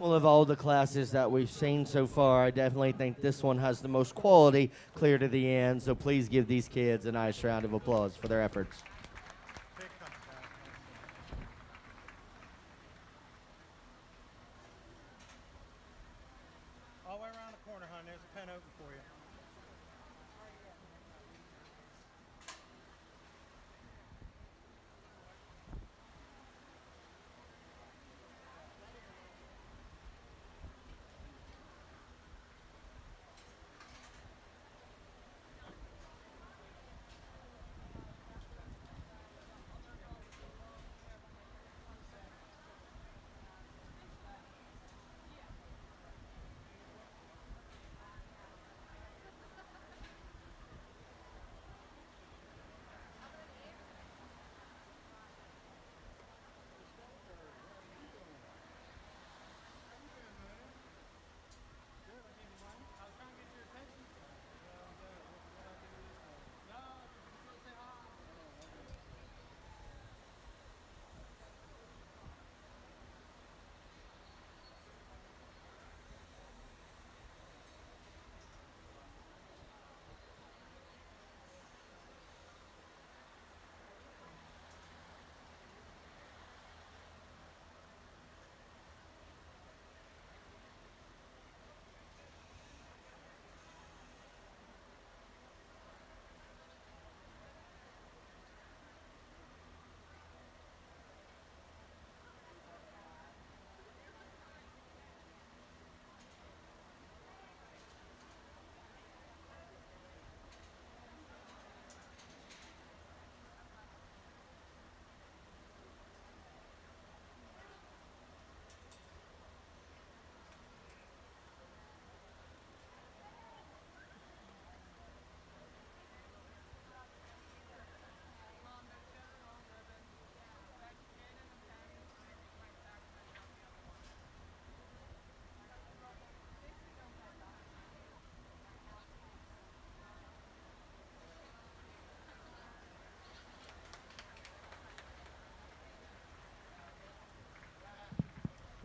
Well, of all the classes that we've seen so far, I definitely think this one has the most quality clear to the end. So please give these kids a nice round of applause for their efforts. All the way around the corner, hon. There's a pen open for you.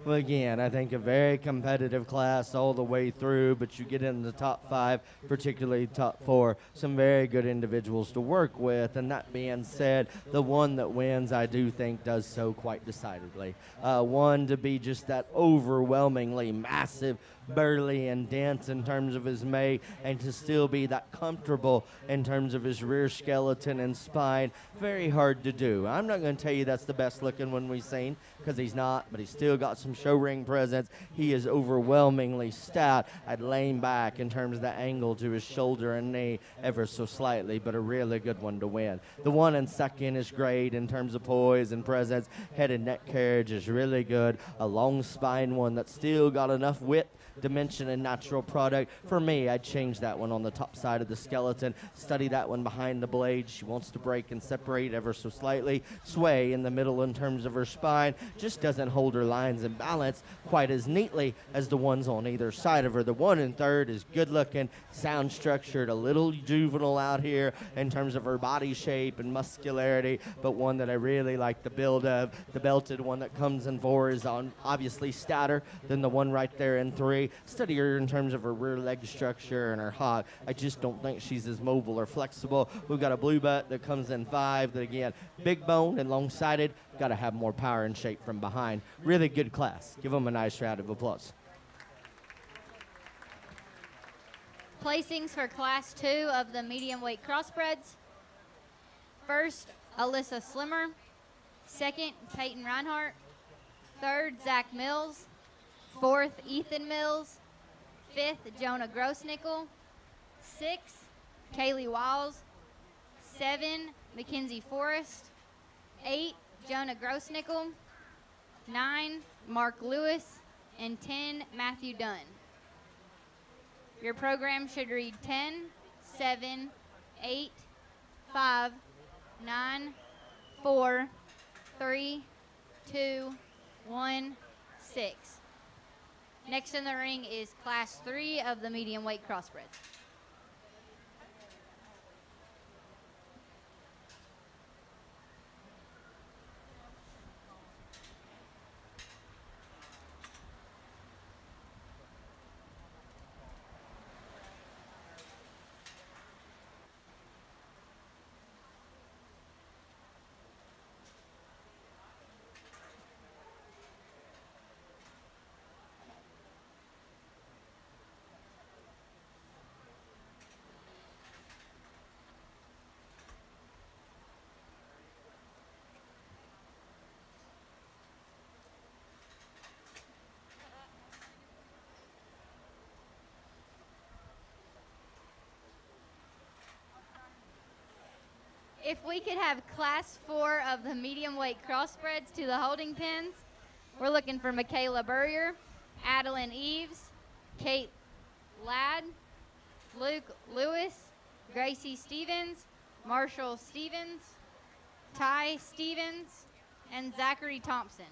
Well, again, I think a very competitive class all the way through, but you get in the top 5, particularly top 4, some very good individuals to work with. And that being said, the one that wins, I do think, does so quite decidedly. One, to be just that overwhelmingly massive, burly, and dense in terms of his mate, and to still be that comfortable in terms of his rear skeleton and spine. Very hard to do. I'm not going to tell you that's the best looking one we've seen, because he's not, but he's still got some show ring presence. He is overwhelmingly stout. I'd lean back in terms of the angle to his shoulder and knee ever so slightly, but a really good one to win. The one in second is great in terms of poise and presence. Head and neck carriage is really good. A long spine one that's still got enough width, dimension, and natural product. For me, I'd change that one on the top side of the skeleton. Study that one behind the blade. She wants to break and separate ever so slightly. Sway in the middle in terms of her spine. Just doesn't hold her lines in balance quite as neatly as the ones on either side of her. The one in third is good looking, sound structured, a little juvenile out here in terms of her body shape and muscularity, but one that I really like the build of. The belted one that comes in 4 is on obviously stouter than the one right there in 3. Study her in terms of her rear leg structure and her hock. I just don't think she's as mobile or flexible. We've got a blue butt that comes in 5 that, again, big bone and long-sided. Got to have more power and shape from behind. Really good class. Give them a nice round of applause. Placings for Class 2 of the medium weight crossbreds. First, Alyssa Slimmer. Second, Peyton Reinhardt. Third, Zach Mills. Fourth, Ethan Mills. Fifth, Jonah Grossnickel. Sixth, Kaylee Wiles. 7, Mackenzie Forrest. 8, Jonah Grossnickel. 9, Mark Lewis. And 10, Matthew Dunn. Your program should read 10, 7, 8, 5, 9, 4, 3, 2, 1, 6. Next in the ring is Class 3 of the medium weight crossbreds. If we could have Class 4 of the medium weight crossbreds to the holding pens, we're looking for Michaela Burrier, Adeline Eves, Kate Ladd, Luke Lewis, Gracie Stevens, Marshall Stevens, Ty Stevens, and Zachary Thompson.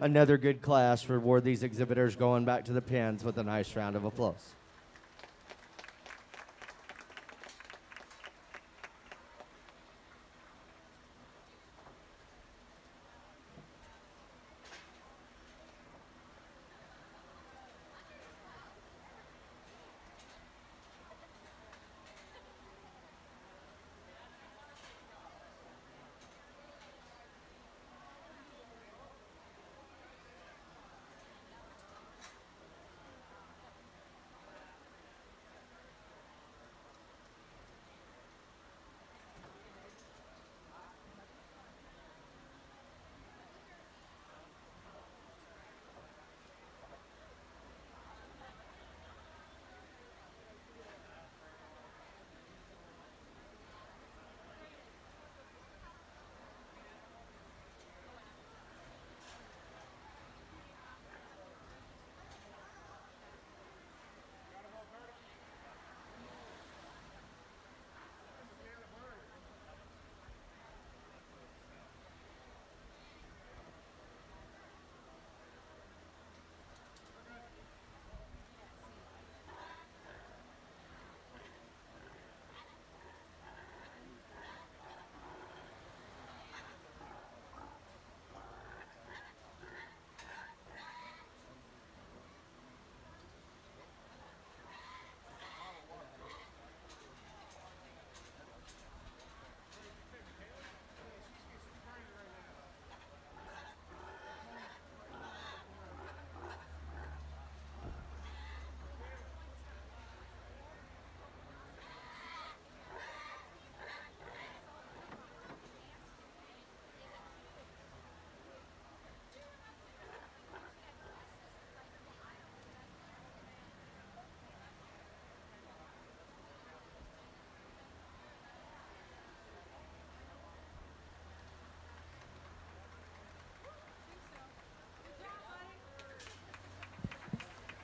Another good class. Reward these exhibitors going back to the pens with a nice round of applause.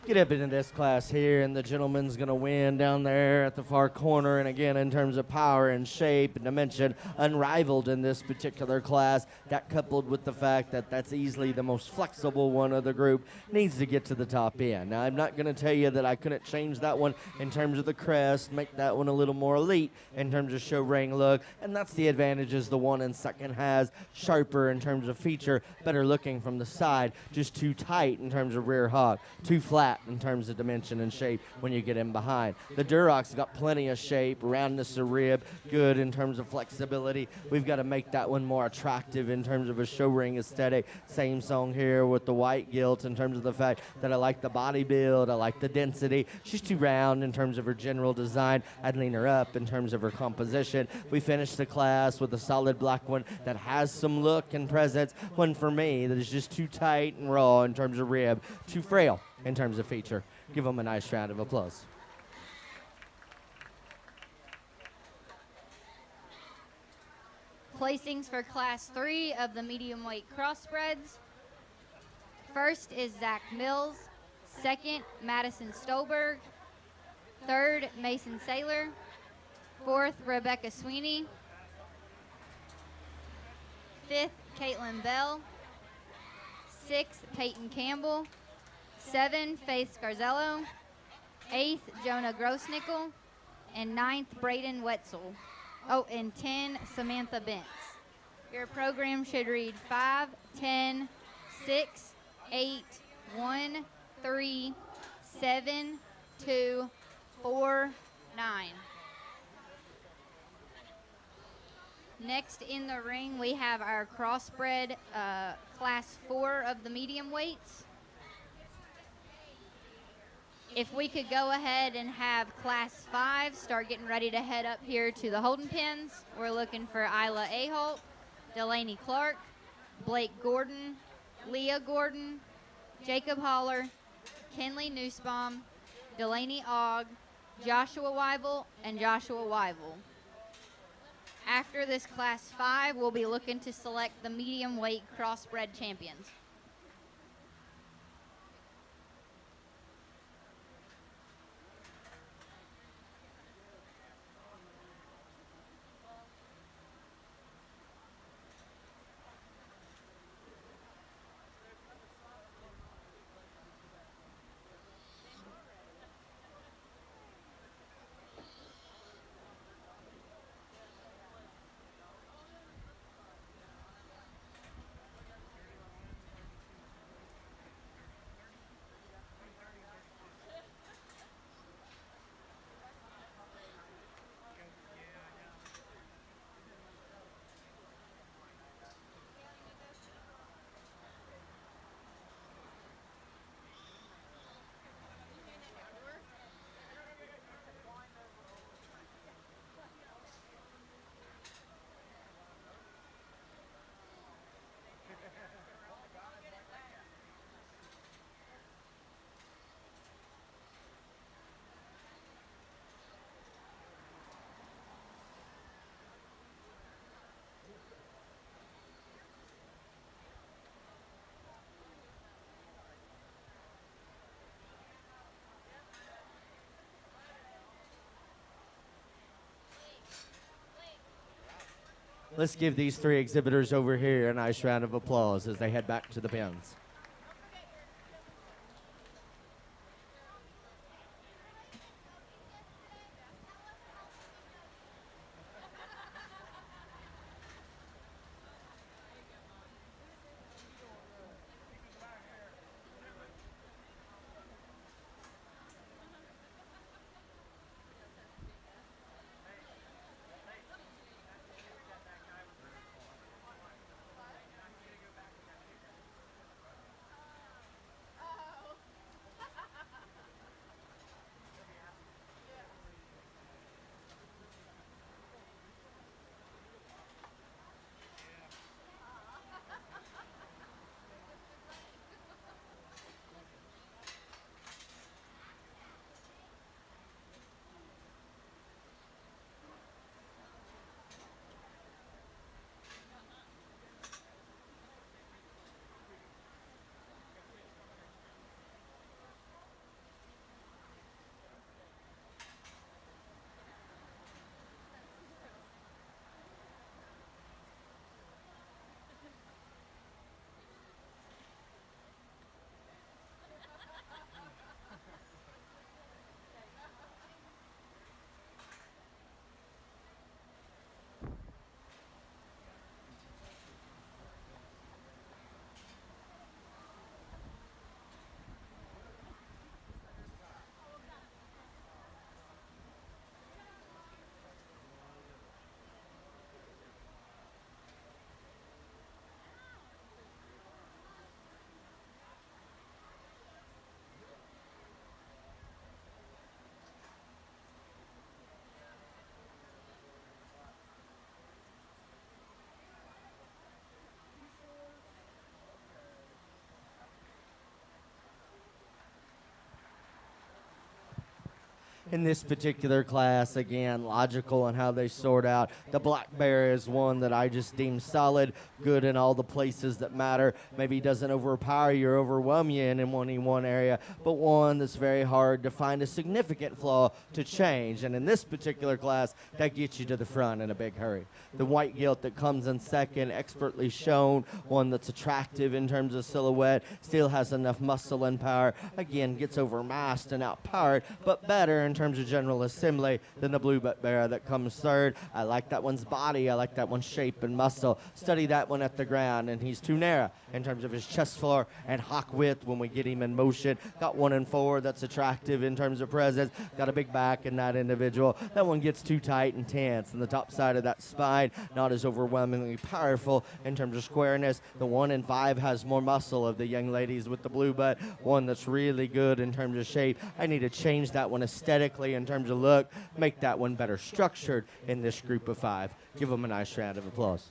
Get up into this class here, and the gentleman's going to win down there at the far corner. And again, in terms of power and shape and dimension, unrivaled in this particular class. That coupled with the fact that that's easily the most flexible one of the group needs to get to the top end. Now, I'm not going to tell you that I couldn't change that one in terms of the crest, make that one a little more elite in terms of show ring look. And that's the advantages the one in second has. Sharper in terms of feature, better looking from the side, just too tight in terms of rear hog, too flat in terms of dimension and shape when you get in behind. The Duroc's got plenty of shape, roundness of rib, good in terms of flexibility. We've got to make that one more attractive in terms of a show ring aesthetic. Same song here with the white gilt in terms of the fact that I like the body build, I like the density. She's too round in terms of her general design. I'd lean her up in terms of her composition. We finished the class with a solid black one that has some look and presence. One for me that is just too tight and raw in terms of rib, too frail in terms of feature. Give them a nice round of applause. Placings for Class 3 of the medium weight crossbreds. First is Zach Mills. Second, Madison Stolberg. Third, Mason Saylor. Fourth, Rebecca Sweeney. Fifth, Caitlin Bell. Sixth, Peyton Campbell. 7, Faith Scarzello. 8th, Jonah Grossnickel. And 9th, Braden Wetzel. Oh, and 10, Samantha Bentz. Your program should read 5, 10, 6, 8, 1, 3, 7, 2, 4, 9. Next in the ring, we have our crossbred Class 4 of the medium weights. If we could go ahead and have Class 5 start getting ready to head up here to the holding pens. We're looking for Isla Aholt, Delaney Clark, Blake Gordon, Leah Gordon, Jacob Holler, Kenley Nussbaum, Delaney Ogg, Joshua Weibel, and Joshua Weibel. After this Class 5, we'll be looking to select the medium weight crossbred champions. Let's give these three exhibitors over here a nice round of applause as they head back to the pens. In this particular class, again, logical in how they sort out. The black bear is one that I just deem solid, good in all the places that matter. Maybe doesn't overpower you or overwhelm you in one area, but one that's very hard to find a significant flaw to change. And in this particular class, that gets you to the front in a big hurry. The white gilt that comes in second, expertly shown, one that's attractive in terms of silhouette, still has enough muscle and power. Again, gets overmassed and outpowered, but better in terms of general assembly than the blue bear that comes third. I like that one's body. I like that one's shape and muscle. Study that one at the ground, and he's too narrow in terms of his chest floor and hock width when we get him in motion. Got 1 and 4 that's attractive in terms of presence. Got a big back in that individual. That one gets too tight and tense, and the top side of that spine not as overwhelmingly powerful in terms of squareness. The 1 and 5 has more muscle of the young ladies with the blue butt. One that's really good in terms of shape. I need to change that one aesthetically in terms of look, make that one better structured in this group of 5. Give them a nice round of applause.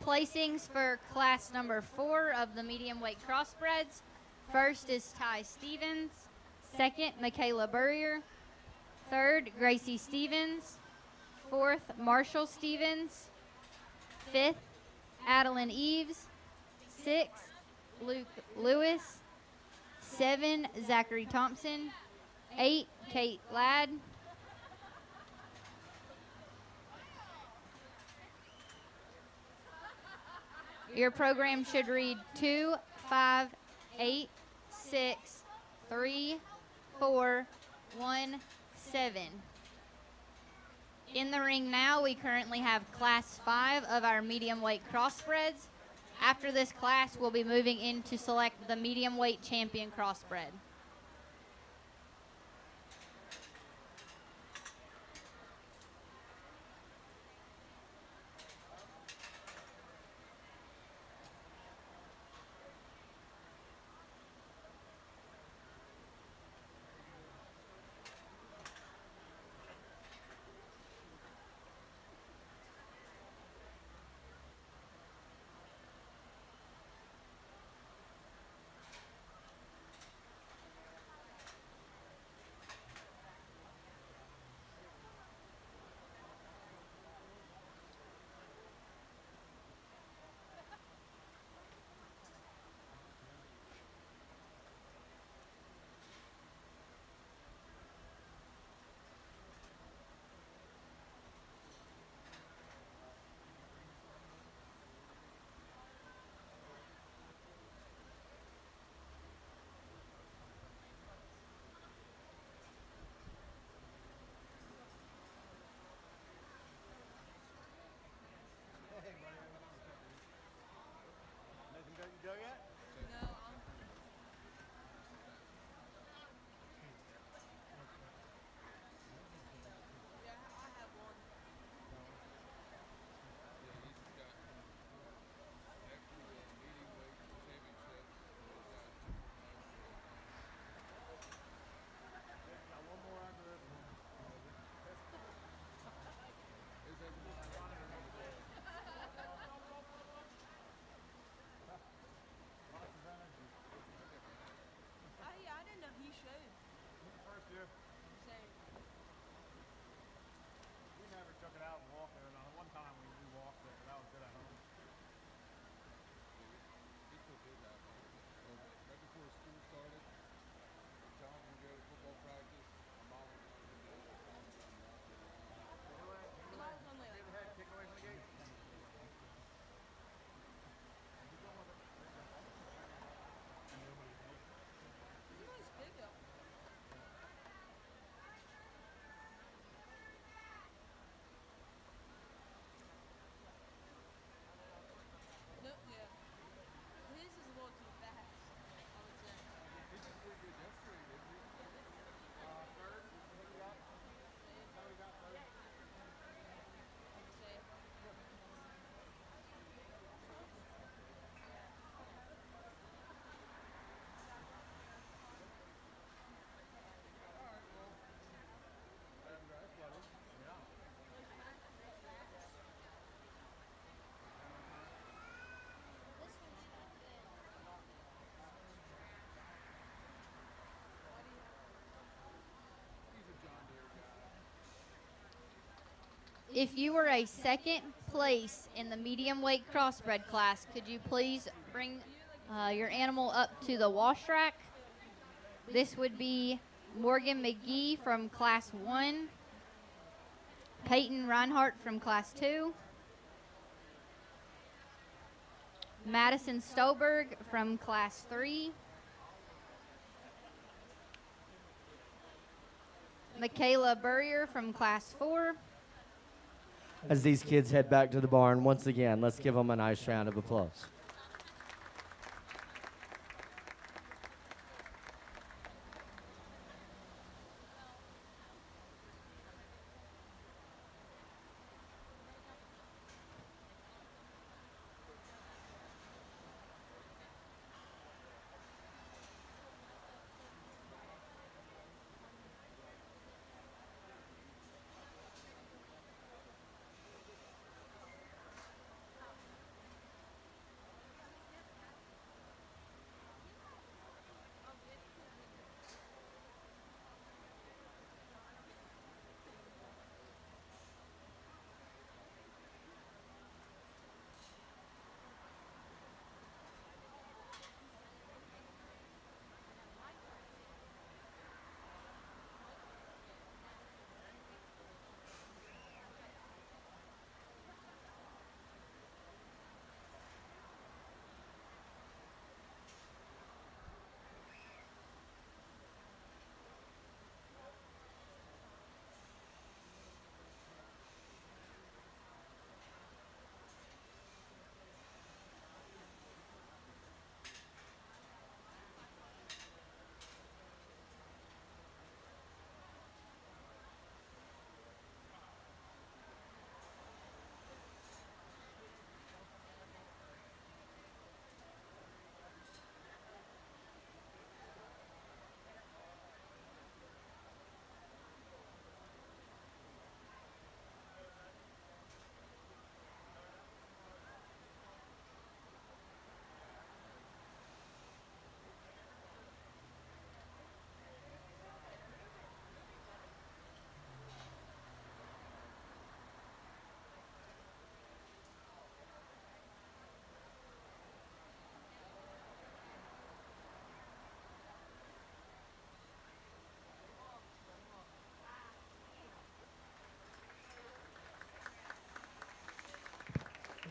Placings for class number 4 of the medium weight crossbreds. First is Ty Stevens. Second, Michaela Burrier. Third, Gracie Stevens. Fourth, Marshall Stevens. Fifth, Adeline Eves. Sixth, Luke Lewis. 7, Zachary Thompson. 8, Kate Ladd. Your program should read 2, 5, 8, 6, 3, 4, 1, 7. In the ring now, we currently have class 5 of our medium weight crossbreds. After this class, we'll be moving in to select the medium weight champion crossbred. If you were a second place in the medium weight crossbred class, could you please bring your animal up to the wash rack? This would be Morgan McGee from class 1, Peyton Reinhardt from class 2, Madison Stolberg from class 3, Michaela Burrier from class 4. As these kids head back to the barn, once again, let's give them a nice round of applause.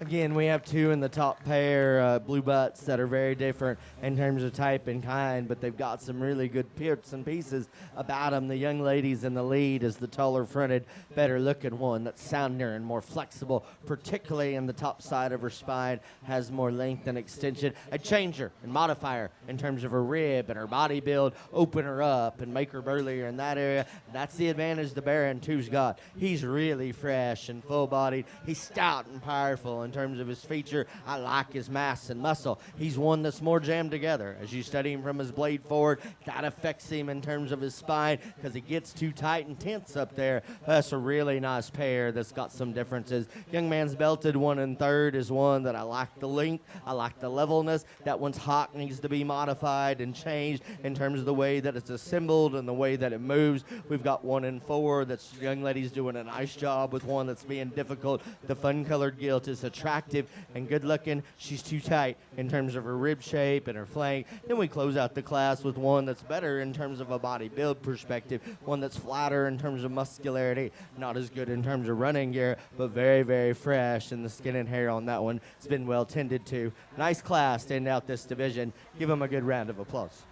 Again, we have two in the top pair, blue butts, that are very different in terms of type and kind, but they've got some really good bits and pieces about them. The young lady's in the lead is the taller-fronted, better-looking one that's sounder and more flexible, particularly in the top side of her spine, has more length and extension. A changer and modifier in terms of her rib and her body build, open her up and make her burlier in that area. That's the advantage the Baron 2's got. He's really fresh and full-bodied. He's stout and powerful in terms of his feature. I like his mass and muscle. He's one that's more jammed together. As you study him from his blade forward, that affects him in terms of his spine because he gets too tight and tense up there. That's a really nice pair that's got some differences. Young man's belted 1 and 3rd is one that I like the length. I like the levelness. That one's hock needs to be modified and changed in terms of the way that it's assembled and the way that it moves. We've got 1 and 4 that's young lady's doing a nice job with one that's being difficult. The fun-colored gilt is attractive and good-looking. She's too tight in terms of her rib shape and her flank. Then we close out the class with one that's better in terms of a body build perspective, one that's flatter in terms of muscularity, not as good in terms of running gear, but very, very fresh, and the skin and hair on that one has been well tended to. Nice class to end out this division. Give them a good round of applause.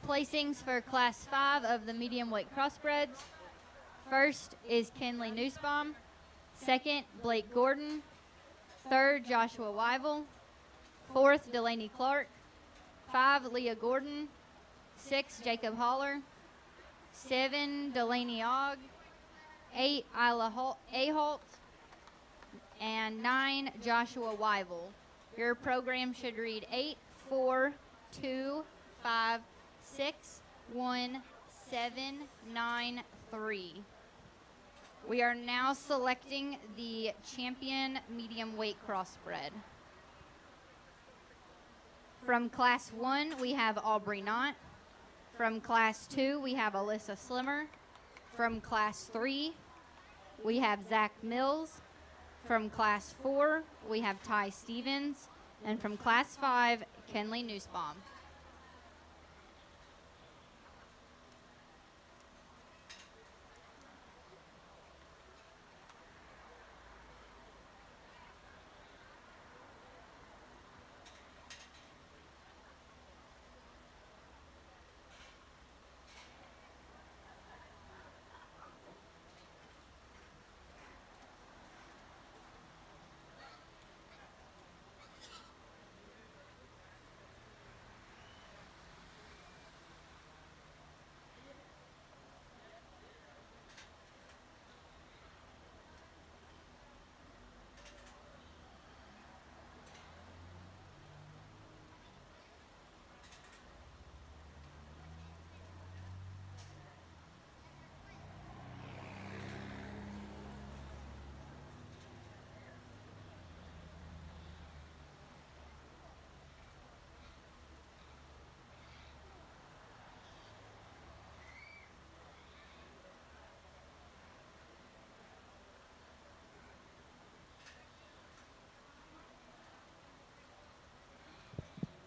Placings for Class 5 of the medium weight crossbreds. First is Kenley Nussbaum. Second, Blake Gordon. Third, Joshua Wyville. Fourth, Delaney Clark. 5, Leah Gordon. 6, Jacob Holler. 7, Delaney Ogg. 8, Isla Aholt. And 9, Joshua Wyville. Your program should read 8, 4, 2, 5, 6, 1, 7, 9, 3. We are now selecting the champion medium weight crossbred. From Class 1, we have Aubrey Knott. From Class 2, we have Alyssa Slimmer. From Class 3, we have Zach Mills. From Class 4, we have Ty Stevens. And from Class 5, Kenley Nussbaum.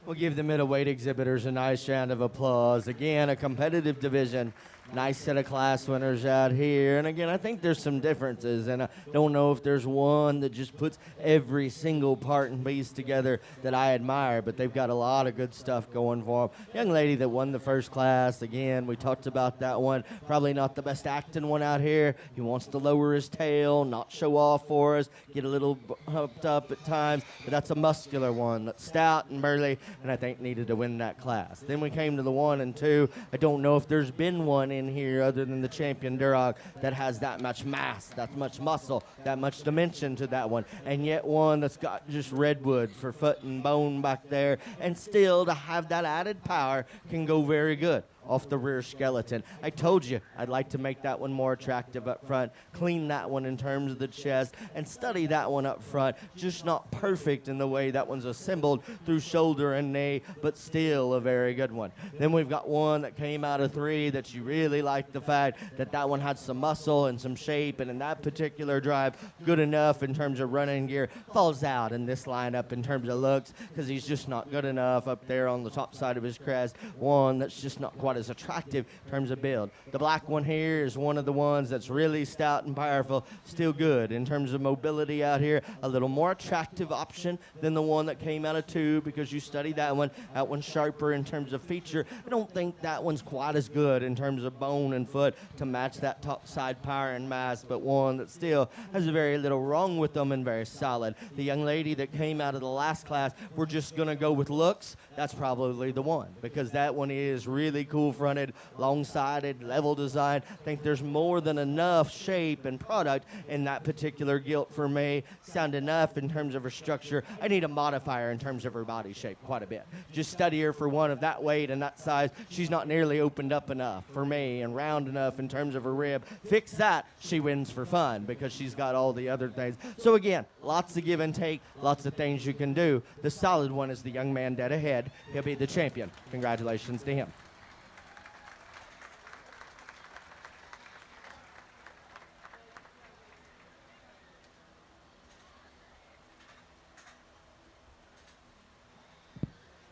We'll give the middleweight exhibitors a nice round of applause. Again, a competitive division. Nice set of class winners out here. And again, I think there's some differences, and I don't know if there's one that just puts every single part and piece together that I admire, but they've got a lot of good stuff going for them. Young lady that won the first class, again, we talked about that one. Probably not the best acting one out here. He wants to lower his tail, not show off for us, get a little humped up at times, but that's a muscular one that's stout and burly, and I think needed to win that class. Then we came to the 1 and 2. I don't know if there's been one in here other than the champion Duroc that has that much mass, that much muscle, that much dimension to that one, and yet one that's got just redwood for foot and bone back there, and still to have that added power can go very good off the rear skeleton. I told you I'd like to make that one more attractive up front, clean that one in terms of the chest, and study that one up front. Just not perfect in the way that one's assembled through shoulder and knee, but still a very good one. Then we've got one that came out of 3 that you really like the fact that that one had some muscle and some shape, and in that particular drive, good enough in terms of running gear. Falls out in this lineup in terms of looks because he's just not good enough up there on the top side of his crest. One that's just not quite as attractive in terms of build. The black one here is one of the ones that's really stout and powerful, still good in terms of mobility out here. A little more attractive option than the one that came out of 2 because you study that one. That one's sharper in terms of feature. I don't think that one's quite as good in terms of bone and foot to match that top side power and mass, but one that still has very little wrong with them and very solid. The young lady that came out of the last class, we're just going to go with looks. That's probably the one because that one is really cool fronted, long-sided, level design. I think there's more than enough shape and product in that particular gilt for me. Sound enough in terms of her structure. I need a modifier in terms of her body shape quite a bit. Just study her for one of that weight and that size. She's not nearly opened up enough for me and round enough in terms of her rib. Fix that, she wins for fun because she's got all the other things. So again, lots of give and take, lots of things you can do. The solid one is the young man dead ahead. He'll be the champion. Congratulations to him.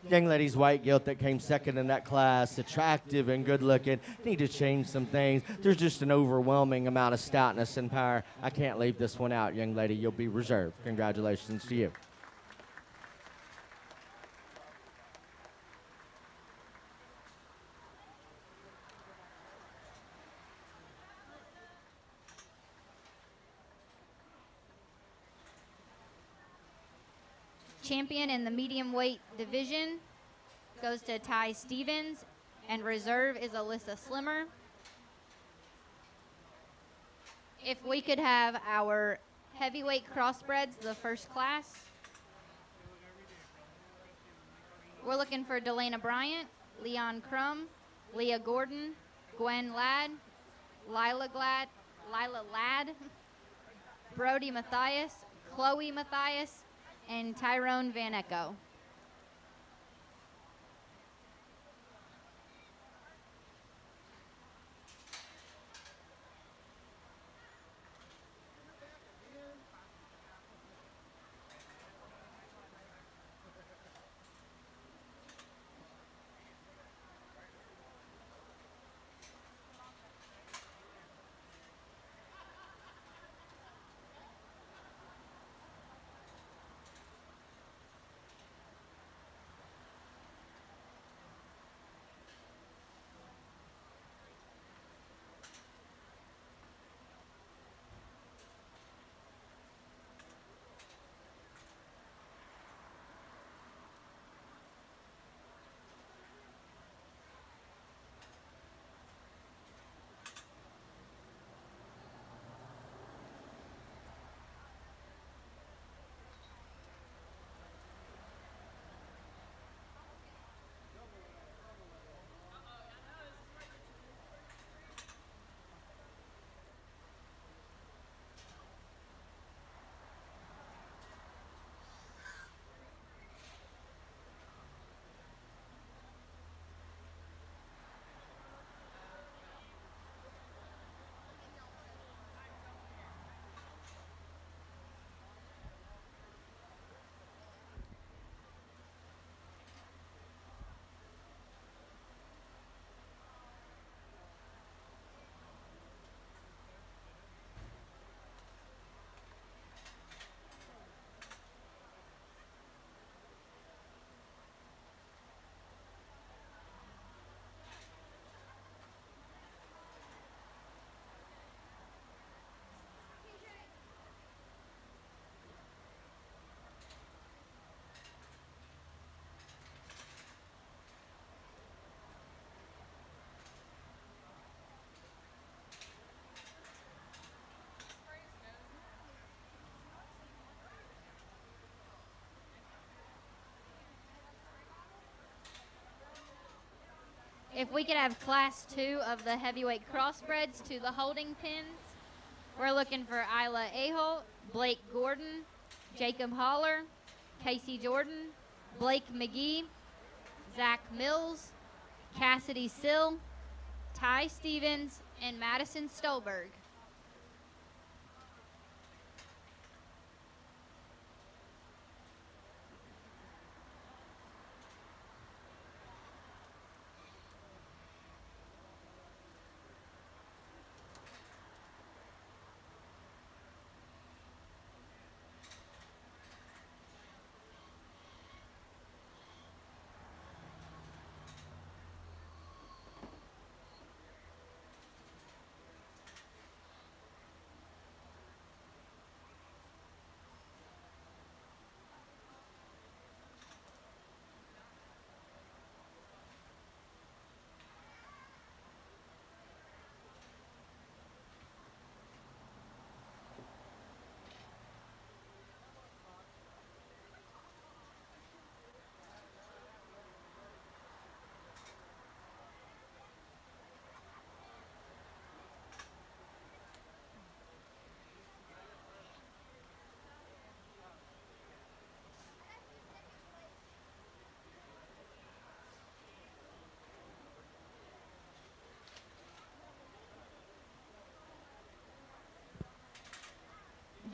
Young lady's white gilt that came second in that class, attractive and good looking. Need to change some things. There's just an overwhelming amount of stoutness and power. I can't leave this one out, young lady. You'll be reserved. Congratulations to you. Champion in the medium weight division goes to Ty Stevens, and reserve is Alyssa Slimmer. If we could have our heavyweight crossbreds, the first class. We're looking for Delana Bryant, Leon Crum, Leah Gordon, Gwen Ladd, Lila Ladd, Brody Matthias, Chloe Matthias, and Tyrone Van Echo. If we could have class 2 of the heavyweight crossbreds to the holding pens. We're looking for Isla Aholt, Blake Gordon, Jacob Holler, Casey Jordan, Blake McGee, Zach Mills, Cassidy Sill, Ty Stevens, and Madison Stolberg.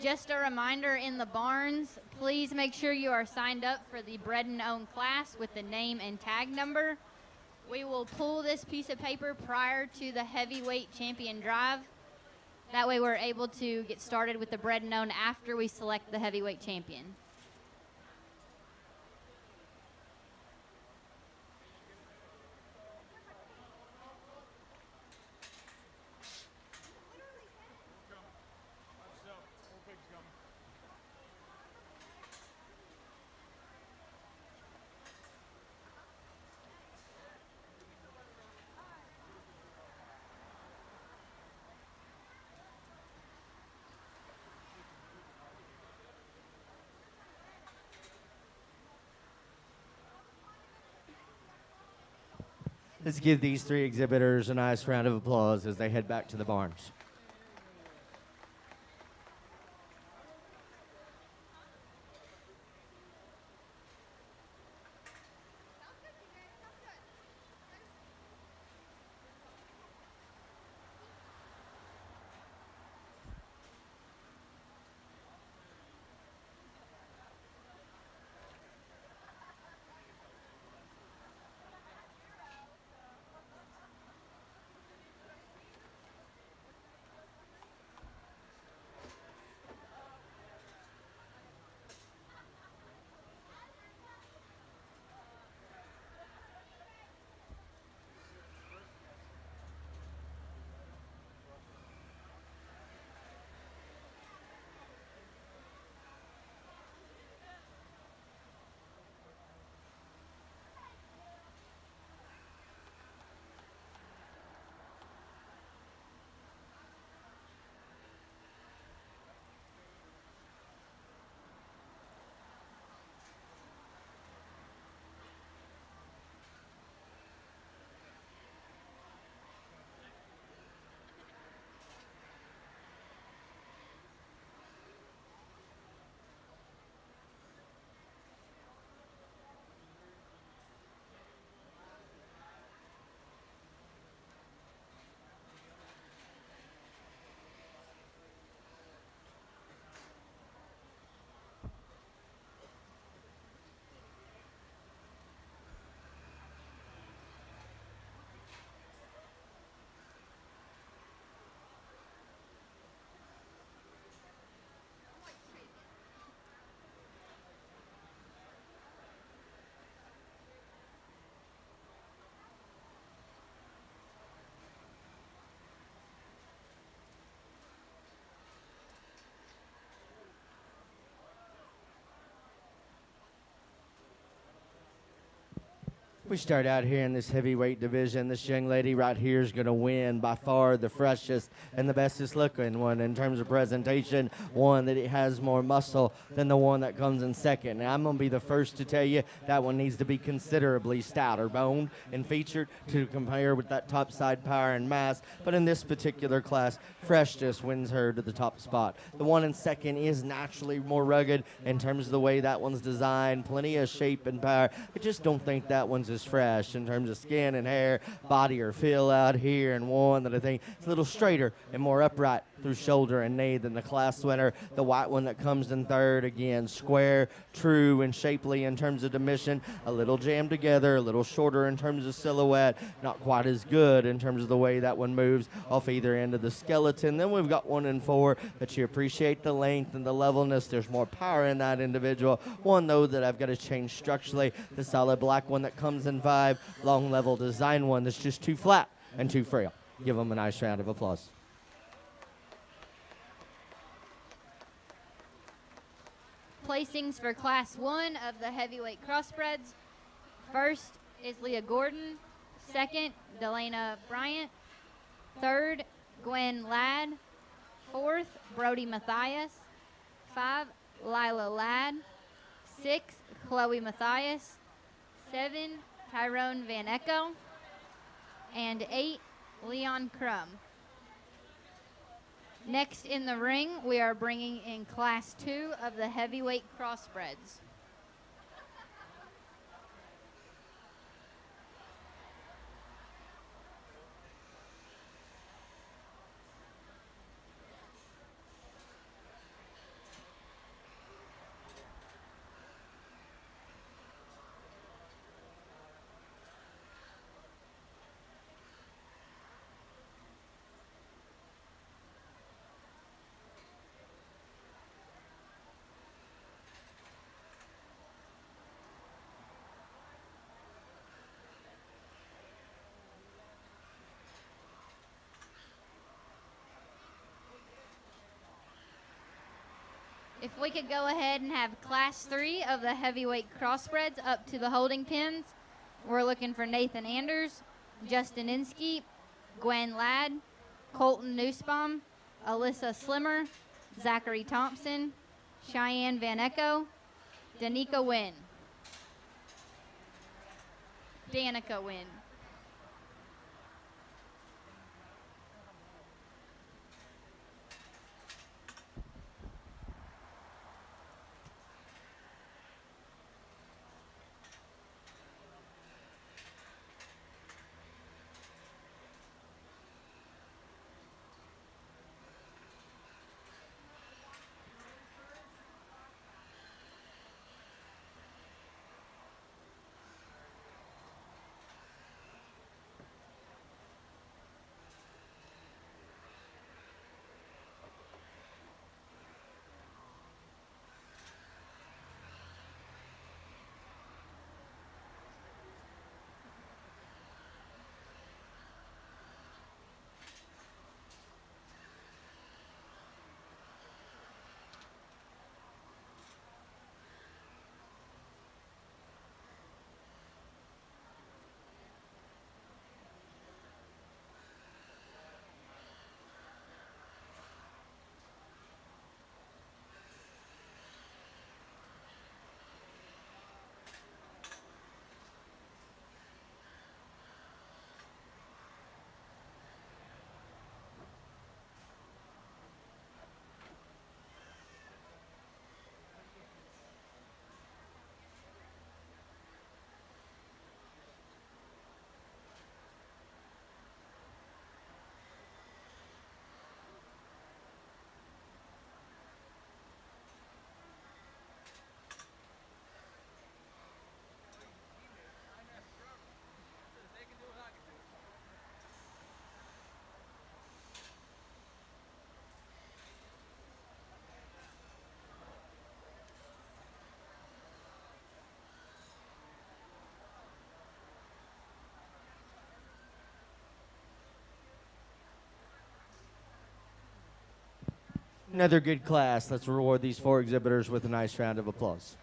Just a reminder, in the barns, please make sure you are signed up for the bred and owned class with the name and tag number. We will pull this piece of paper prior to the heavyweight champion drive. That way we're able to get started with the bred and owned after we select the heavyweight champion. Let's give these 3 exhibitors a nice round of applause as they head back to the barns. We start out here in this heavyweight division. This young lady right here is going to win by far the freshest and the bestest looking one in terms of presentation. One that it has more muscle than the one that comes in second. Now, I'm going to be the first to tell you that one needs to be considerably stouter boned and featured to compare with that top side power and mass. But in this particular class, freshness wins her to the top spot. The one in second is naturally more rugged in terms of the way that one's designed. Plenty of shape and power. I just don't think that one's as fresh in terms of skin and hair, body or feel out here, and one that I think is a little straighter and more upright through shoulder and knee than the class winner. The white one that comes in third, again, square, true, and shapely in terms of dimension, a little jammed together, a little shorter in terms of silhouette, not quite as good in terms of the way that one moves off either end of the skeleton. Then we've got one in four that you appreciate the length and the levelness. There's more power in that individual. One, though, that I've got to change structurally, the solid black one that comes in five, long level design one that's just too flat and too frail. Give them a nice round of applause. Placings for Class 1 of the heavyweight crossbreds. First is Leah Gordon. Second, Delana Bryant. Third, Gwen Ladd. Fourth, Brody Mathias. 5, Lila Ladd. 6, Chloe Mathias. 7, Tyrone Van Echo. And 8, Leon Crum. Next in the ring, we are bringing in Class 2 of the heavyweight crossbreds. If we could go ahead and have Class 3 of the heavyweight crossbreds up to the holding pins. We're looking for Nathan Anders, Justin Inskeep, Gwen Ladd, Colton Nussbaum, Alyssa Slimmer, Zachary Thompson, Cheyenne Van Echo, Danica Wynn. Danica Wynn. Another good class. Let's reward these four exhibitors with a nice round of applause.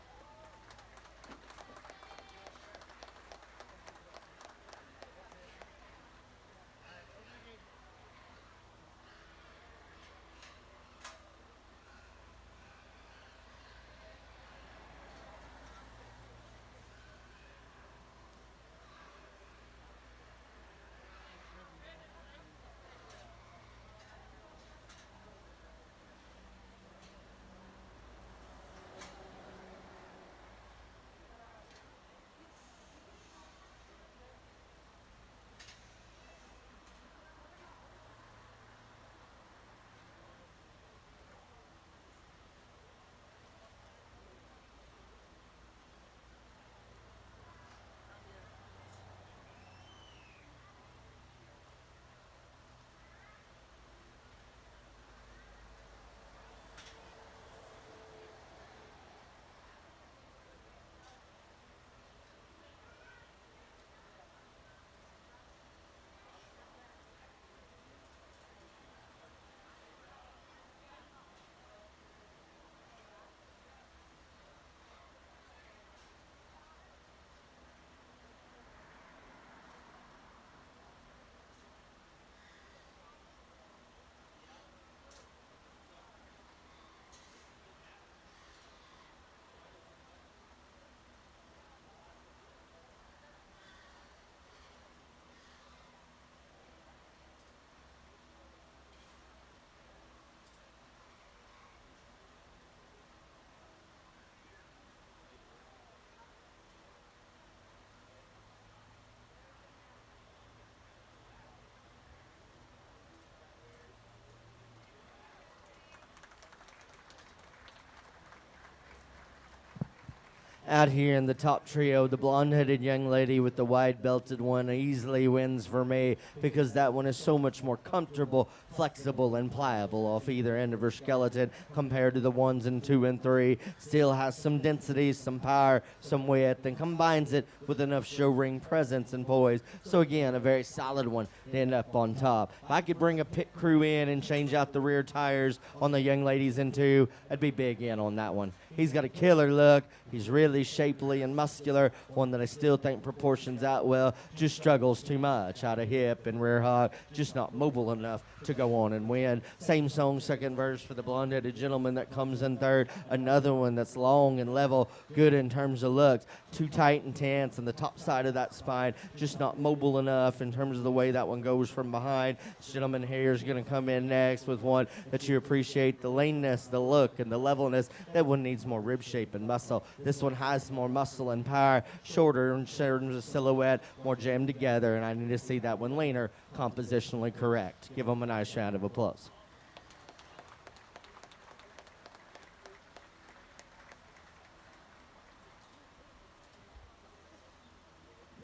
Out here in the top trio, the blonde-headed young lady with the wide-belted one easily wins for me because that one is so much more comfortable, flexible, and pliable off either end of her skeleton compared to the ones in 2 and 3. Still has some density, some power, some width, and combines it with enough show ring presence and poise. So again, a very solid one to end up on top. If I could bring a pit crew in and change out the rear tires on the young ladies in 2, I'd be big in on that one. He's got a killer look. He's really shapely and muscular, one that I still think proportions out well, just struggles too much out of hip and rear hog, just not mobile enough to go on and win. Same song, second verse for the blonde-headed gentleman that comes in third. Another one that's long and level, good in terms of looks. Too tight and tense on the top side of that spine, just not mobile enough in terms of the way that one goes from behind. This gentleman here is going to come in next with one that you appreciate, the leanness, the look, and the levelness. That one needs more rib shape and muscle. This one has more muscle and power, shorter in terms of silhouette, more jammed together, and I need to see that one leaner, compositionally correct. Give them a nice round of applause.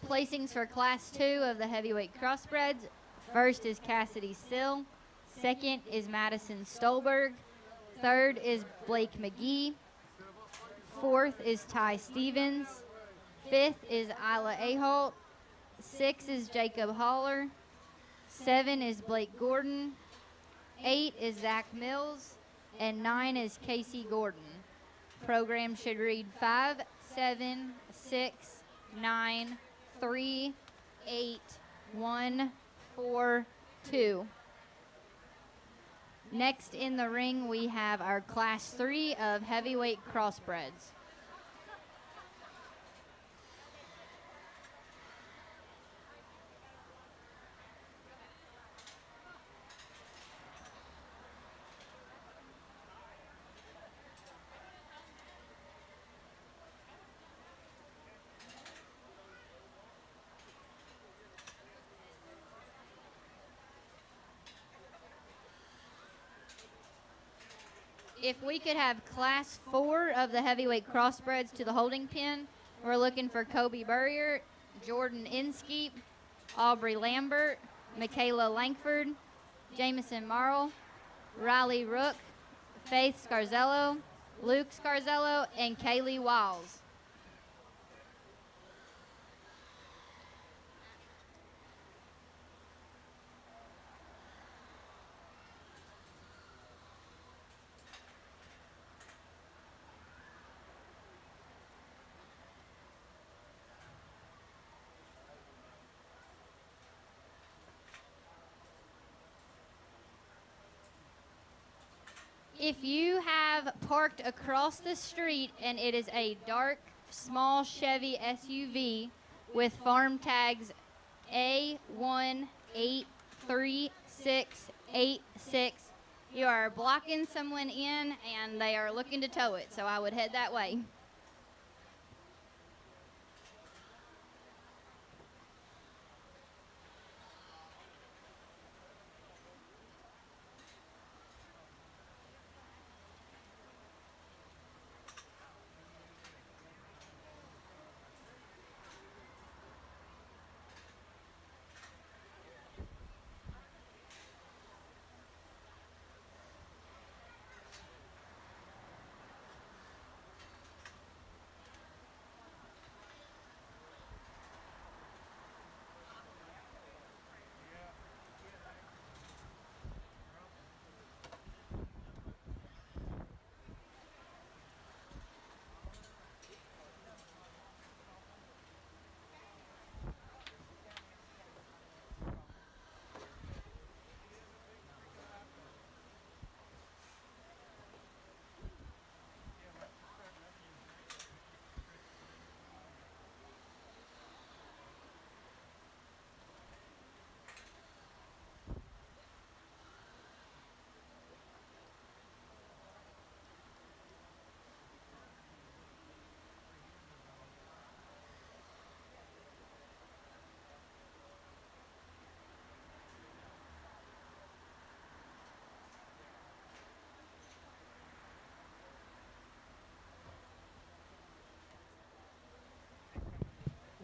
Placings for Class 2 of the heavyweight crossbreds. First is Cassidy Sill. Second is Madison Stolberg. Third is Blake McGee. Fourth is Ty Stevens. Fifth is Isla Aholt. Sixth is Jacob Haller. 7 is Blake Gordon. 8 is Zach Mills. And 9 is Casey Gordon. Program should read 5, 7, 6, 9, 3, 8, 1, 4, 2. Next in the ring, we have our Class 3 of heavyweight crossbreds. If we could have Class 4 of the heavyweight crossbreds to the holding pen, we're looking for Kobe Burrier, Jordan Inskeep, Aubrey Lambert, Michaela Langford, Jamison Marl, Riley Rook, Faith Scarzello, Luke Scarzello, and Kaylee Wiles. If you have parked across the street and it is a dark, small Chevy SUV with farm tags A18366, you are blocking someone in and they are looking to tow it, so I would head that way.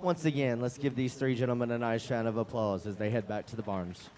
Once again, let's give these three gentlemen a nice round of applause as they head back to the barns.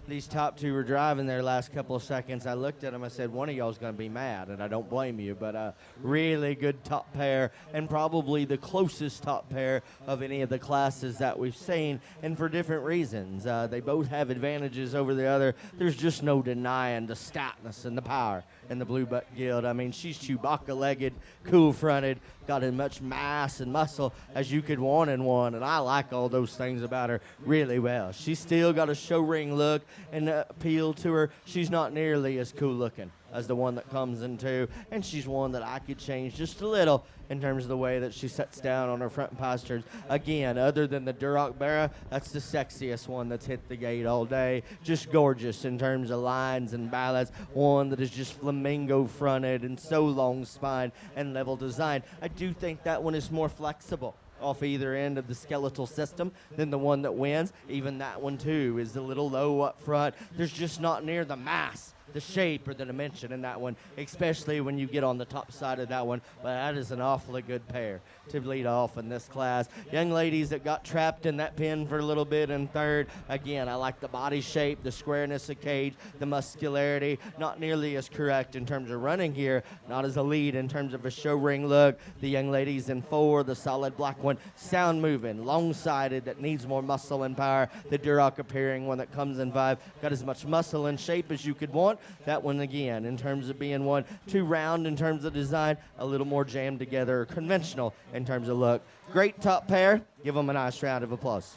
These top two were driving their last couple of seconds. I looked at them. I said, one of y'all's going to be mad, and I don't blame you. But a really good top pair, and probably the closest top pair of any of the classes that we've seen, and for different reasons. They both have advantages over the other. There's just no denying the stoutness and the power in the Blue Buck Guild. I mean, she's Chewbacca-legged, cool-fronted, got as much mass and muscle as you could want in one, and I like all those things about her really well. She's still got a show ring look and appeal to her. She's not nearly as cool looking as the one that comes in two, and she's one that I could change just a little in terms of the way that she sets down on her front pastures. Again, other than the Duroc Barra, that's the sexiest one that's hit the gate all day. Just gorgeous in terms of lines and balance. One that is just flamingo fronted and so long spine and level design. I do think that one is more flexible off either end of the skeletal system than the one that wins. Even that one too is a little low up front. There's just not near the mass, the shape, or the dimension in that one, especially when you get on the top side of that one. But that is an awfully good pair to lead off in this class. Young ladies that got trapped in that pen for a little bit in third. Again, I like the body shape, the squareness of cage, the muscularity. Not nearly as correct in terms of running here, not as a lead in terms of a show ring look. The young ladies in four, the solid black one, sound moving, long-sided, that needs more muscle and power. The Duroc appearing one that comes in five, got as much muscle and shape as you could want. That one, again, in terms of being one too round in terms of design, a little more jammed together, conventional in terms of look. Great top pair. Give them a nice round of applause.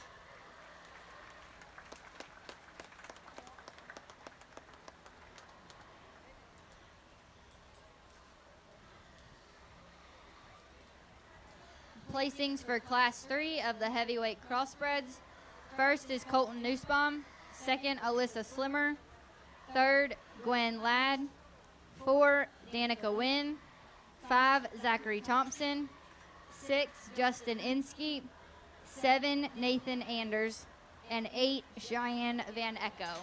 Placings for Class 3 of the heavyweight crossbreds. First is Colton Nussbaum. Second, Alyssa Slimmer. Third, Gwen Ladd. 4, Danica Wynn. 5, Zachary Thompson. 6, Justin Inskeep. 7, Nathan Anders. And 8, Cheyenne Van Echo.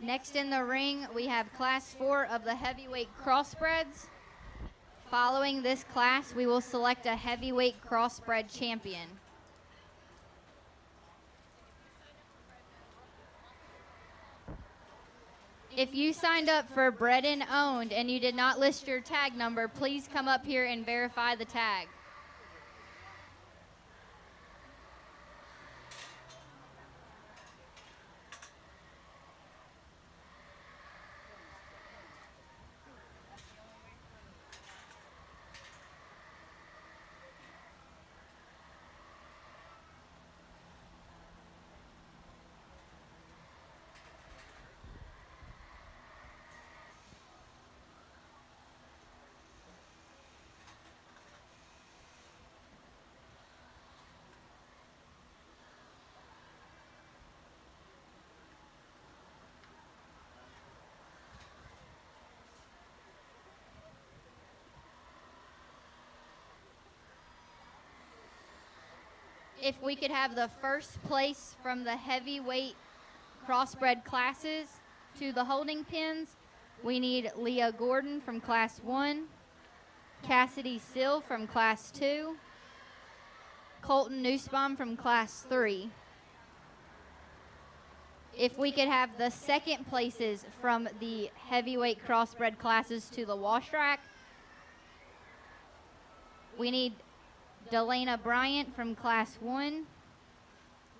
Next in the ring, we have Class 4 of the heavyweight crossbreds. Following this class, we will select a heavyweight crossbred champion. If you signed up for Bred and Owned and you did not list your tag number, please come up here and verify the tag. If we could have the first place from the heavyweight crossbred classes to the holding pins, we need Leah Gordon from Class 1, Cassidy Sill from Class 2, Colton Nussbaum from Class 3. If we could have the second places from the heavyweight crossbred classes to the wash rack, we need Delana Bryant from Class 1,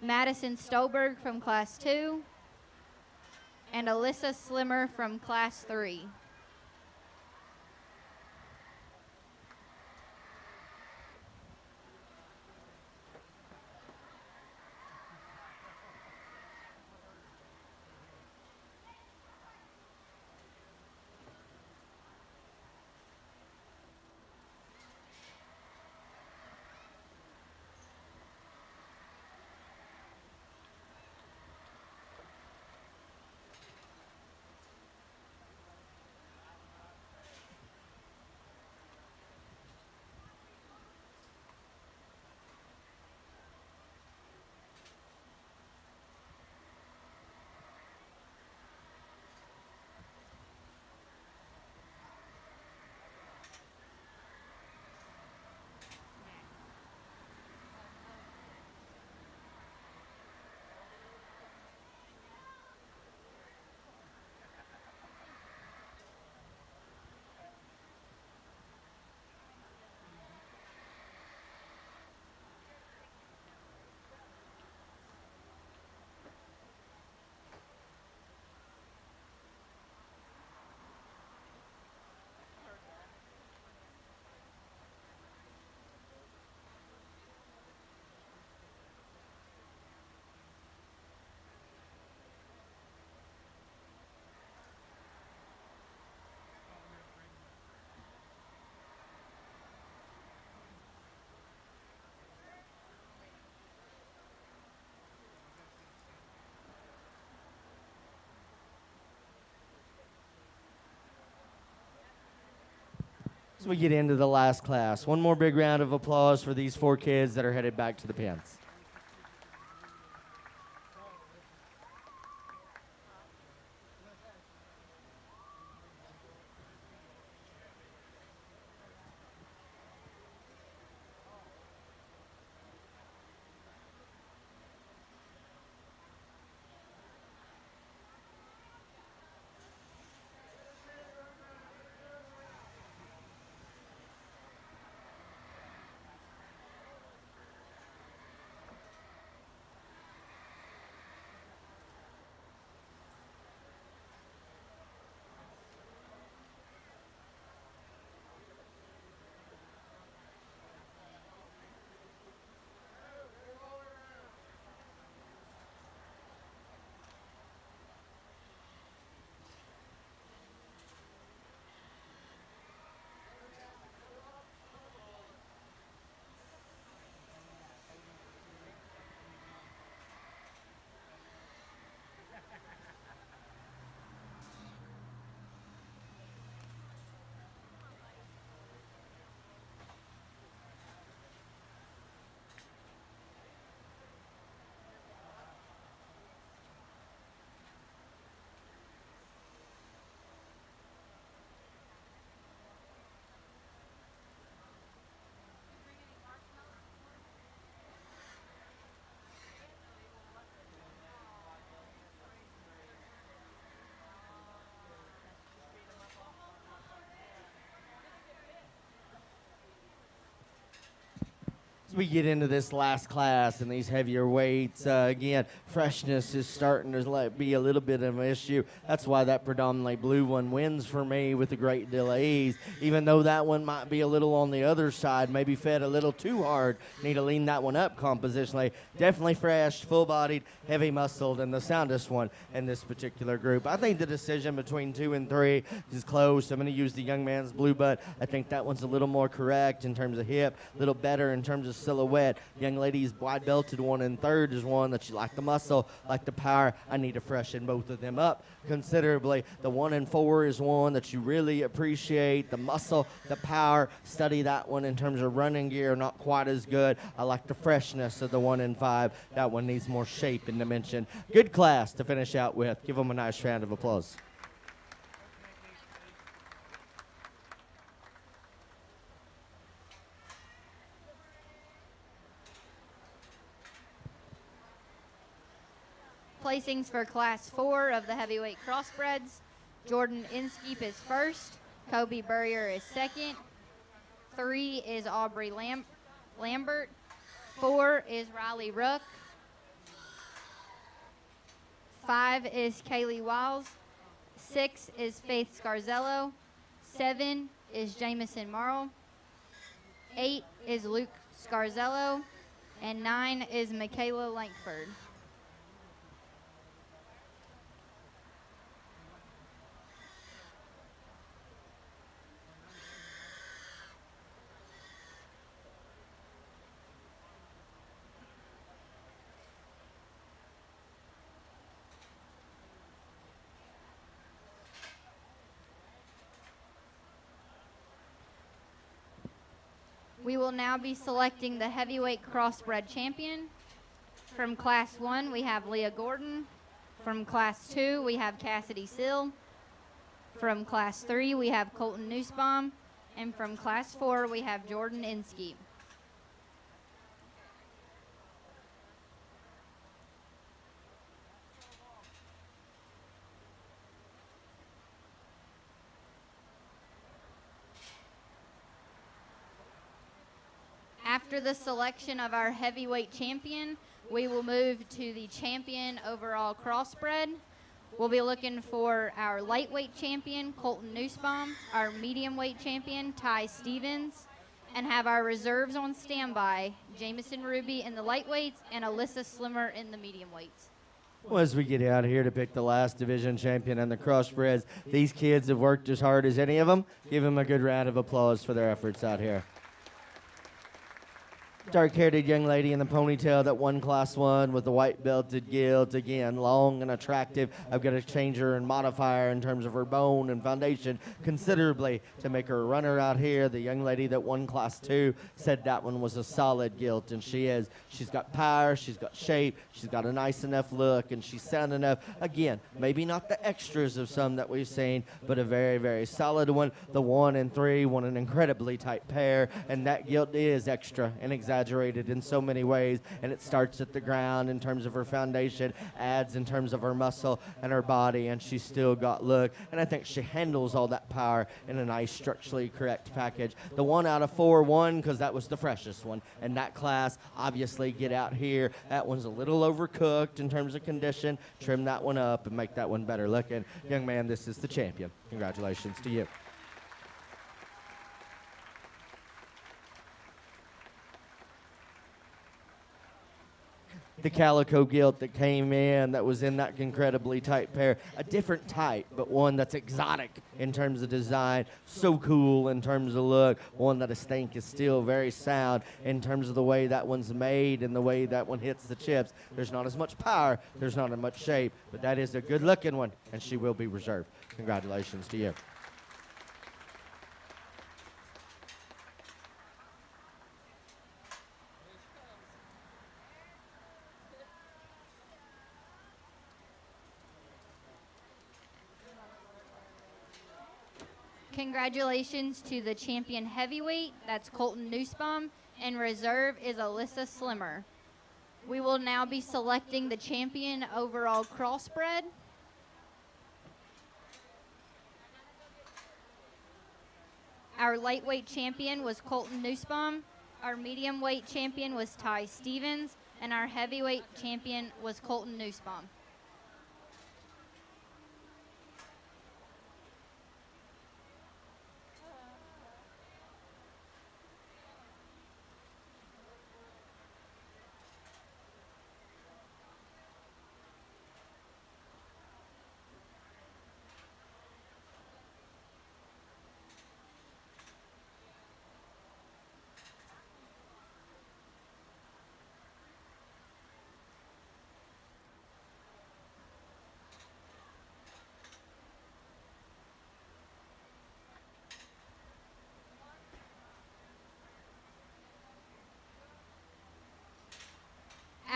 Madison Stolberg from Class 2, and Alyssa Slimmer from Class 3. As we get into the last class, one more big round of applause for these 4 kids that are headed back to the pens. We get into this last class and these heavier weights, again, freshness is starting to be a little bit of an issue. That's why that predominantly blue one wins for me with a great deal of ease, even though that one might be a little on the other side, maybe fed a little too hard. Need to lean that one up compositionally. Definitely fresh, full-bodied, heavy-muscled, and the soundest one in this particular group. I think the decision between 2 and 3 is close. I'm going to use the young man's blue butt. I think that one's a little more correct in terms of hip, a little better in terms of silhouette. Young lady's wide belted 1 and 3rd is one that you like the muscle, like the power. I need to freshen both of them up considerably. The 1 and 4 is one that you really appreciate, the muscle, the power. Study that one in terms of running gear, not quite as good. I like the freshness of the 1 and 5. That one needs more shape and dimension. Good class to finish out with. Give them a nice round of applause. Placings for Class 4 of the heavyweight crossbreds. Jordan Inskeep is first. Kobe Burrier is second. 3 is Aubrey Lambert. 4 is Riley Rook. 5 is Kaylee Wiles. 6 is Faith Scarzello. 7 is Jamison Marl. 8 is Luke Scarzello. And 9 is Michaela Lankford. We will now be selecting the heavyweight crossbred champion. From Class 1, we have Leah Gordon. From Class 2, we have Cassidy Sill. From Class 3, we have Colton Nussbaum. And from Class 4, we have Jordan Inskeep. After the selection of our heavyweight champion, we will move to the champion overall crossbred. We'll be looking for our lightweight champion, Colton Nussbaum, our medium weight champion, Ty Stevens, and have our reserves on standby, Jamison Ruby in the lightweights and Alyssa Slimmer in the medium weights. Well, as we get out here to pick the last division champion and the crossbreds, these kids have worked as hard as any of them. Give them a good round of applause for their efforts out here. Dark-haired young lady in the ponytail that won Class 1 with the white belted gilt. Again, long and attractive. I've got to change her and modify her in terms of her bone and foundation considerably to make her a runner out here. The young lady that won Class 2 said that one was a solid gilt, and she is. She's got power, she's got shape, she's got a nice enough look, and she's sound enough. Again, maybe not the extras of some that we've seen, but a very, very solid one. The 1 and 3 won an incredibly tight pair, and that gilt is extra and exaggerated in so many ways, and it starts at the ground in terms of her foundation, adds in terms of her muscle and her body, and she's still got look, and I think she handles all that power in a nice structurally correct package. The 1 out of 4 won because that was the freshest one, and that class, obviously, get out here. That one's a little overcooked in terms of condition. Trim that one up and make that one better looking. Young man, this is the champion. Congratulations to you. The calico gilt that came in that was in that incredibly tight pair. A different type, but one that's exotic in terms of design. So cool in terms of look. One that I think is still very sound in terms of the way that one's made and the way that one hits the chips. There's not as much power. There's not as much shape, but that is a good-looking one, and she will be reserved. Congratulations to you. Congratulations to the champion heavyweight, that's Colton Nussbaum, and reserve is Alyssa Slimmer. We will now be selecting the champion overall crossbred. Our lightweight champion was Colton Nussbaum. Our medium weight champion was Ty Stevens, and our heavyweight champion was Colton Nussbaum.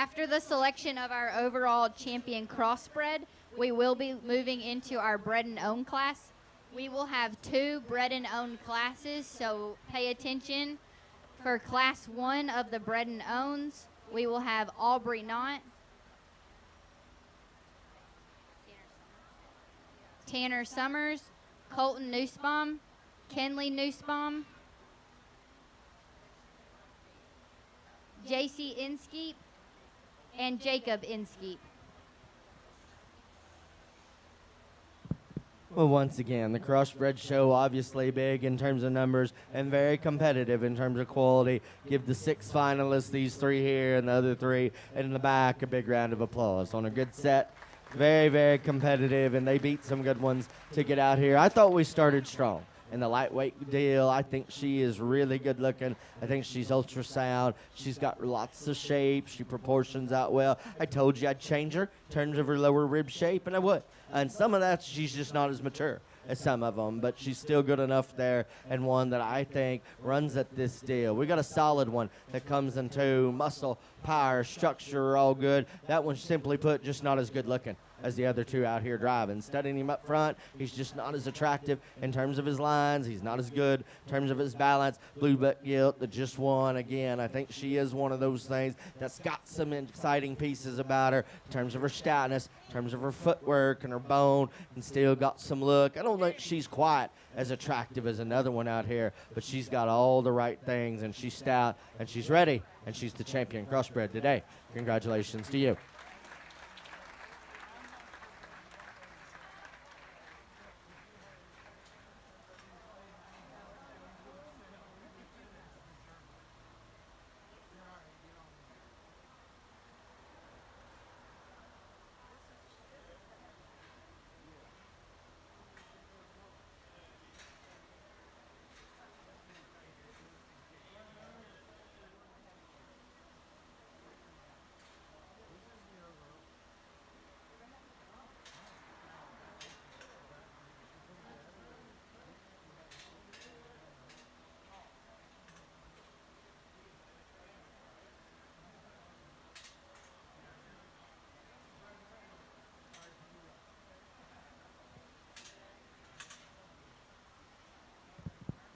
After the selection of our overall champion Crossbred, we will be moving into our Bred and Own class. We will have 2 Bred and Own classes, so pay attention. For Class 1 of the Bred and Owns, we will have Aubrey Knott, Tanner Summers, Colton Nussbaum, Kenley Nussbaum, JC Inskeep, and Jacob Inskeep. Well, once again, the Crossbred show obviously big in terms of numbers and very competitive in terms of quality. Give the 6 finalists, these 3 here and the other 3 in the back, a big round of applause. On a good set, very, very competitive, and they beat some good ones to get out here. I thought we started strong. In the lightweight deal, I think she is really good looking. I think she's ultrasound. She's got lots of shape. She proportions out well. I told you I'd change her in terms of her lower rib shape, and I would. And some of that, she's just not as mature as some of them, but she's still good enough there, and one that I think runs at this deal. We got a solid one that comes into muscle, power, structure, all good. That one's simply put just not as good looking as the other 2 out here driving. Studying him up front, he's just not as attractive in terms of his lines. He's not as good in terms of his balance. Blue Butt Gilt that just won again. I think she is one of those things that's got some exciting pieces about her in terms of her stoutness, in terms of her footwork and her bone, and still got some look. I don't think she's quite as attractive as another one out here, but she's got all the right things, and she's stout, and she's ready, and she's the champion Crossbred today. Congratulations to you.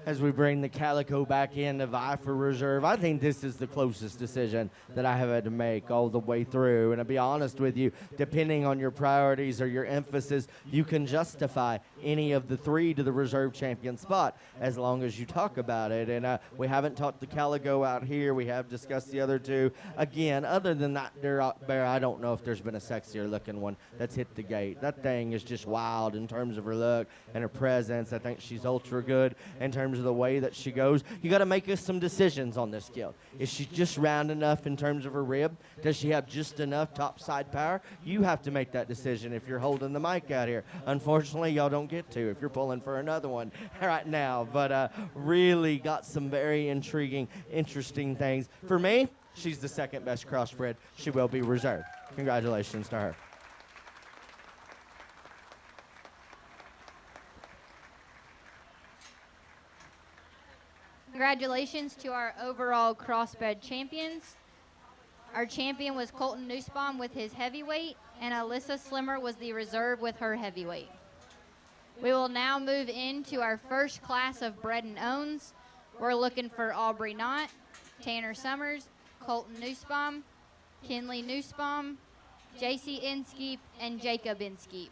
As we bring the Calico back in to vie for reserve, I think this is the closest decision that I have had to make all the way through. And to be honest with you, depending on your priorities or your emphasis, you can justify any of the 3 to the reserve champion spot as long as you talk about it. And we haven't talked the Calico out here. We have discussed the other 2. Again, other than that Duroc Bear, I don't know if there's been a sexier looking one that's hit the gate. That thing is just wild in terms of her look and her presence. I think she's ultra good in terms of the way that she goes. You got to make us some decisions on this gilt. Is she just round enough in terms of her rib? Does she have just enough top side power? You have to make that decision if you're holding the mic out here. Unfortunately, y'all don't get to if you're pulling for another one right now. But really got some very intriguing, interesting things. For me, she's the 2nd best crossbred. She will be reserved. Congratulations to her. Congratulations to our overall crossbred champions. Our champion was Colton Nussbaum with his heavyweight, and Alyssa Slimmer was the reserve with her heavyweight. We will now move into our first class of Bred and Owns. We're looking for Aubrey Knott, Tanner Summers, Colton Nussbaum, Kenley Nussbaum, JC Inskeep, and Jacob Inskeep.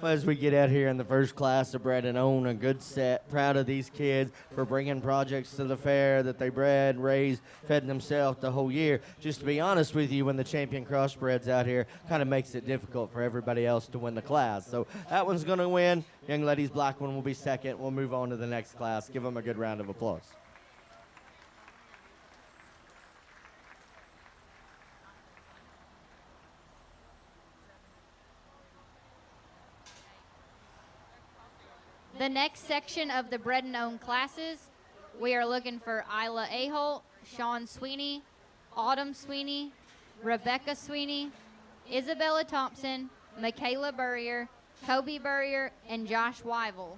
As we get out here in the first class of Bred and Own, a good set. Proud of these kids for bringing projects to the fair that they bred, raised, fed themselves the whole year. Just to be honest with you, when the champion crossbreds out here, kind of makes it difficult for everybody else to win the class. So that one's going to win. Young lady's black one will be second. We'll move on to the next class. Give them a good round of applause. The next section of the Bred and Own classes, we are looking for Isla Aholt, Sean Sweeney, Autumn Sweeney, Rebecca Sweeney, Isabella Thompson, Michaela Burrier, Kobe Burrier, and Josh Wyville.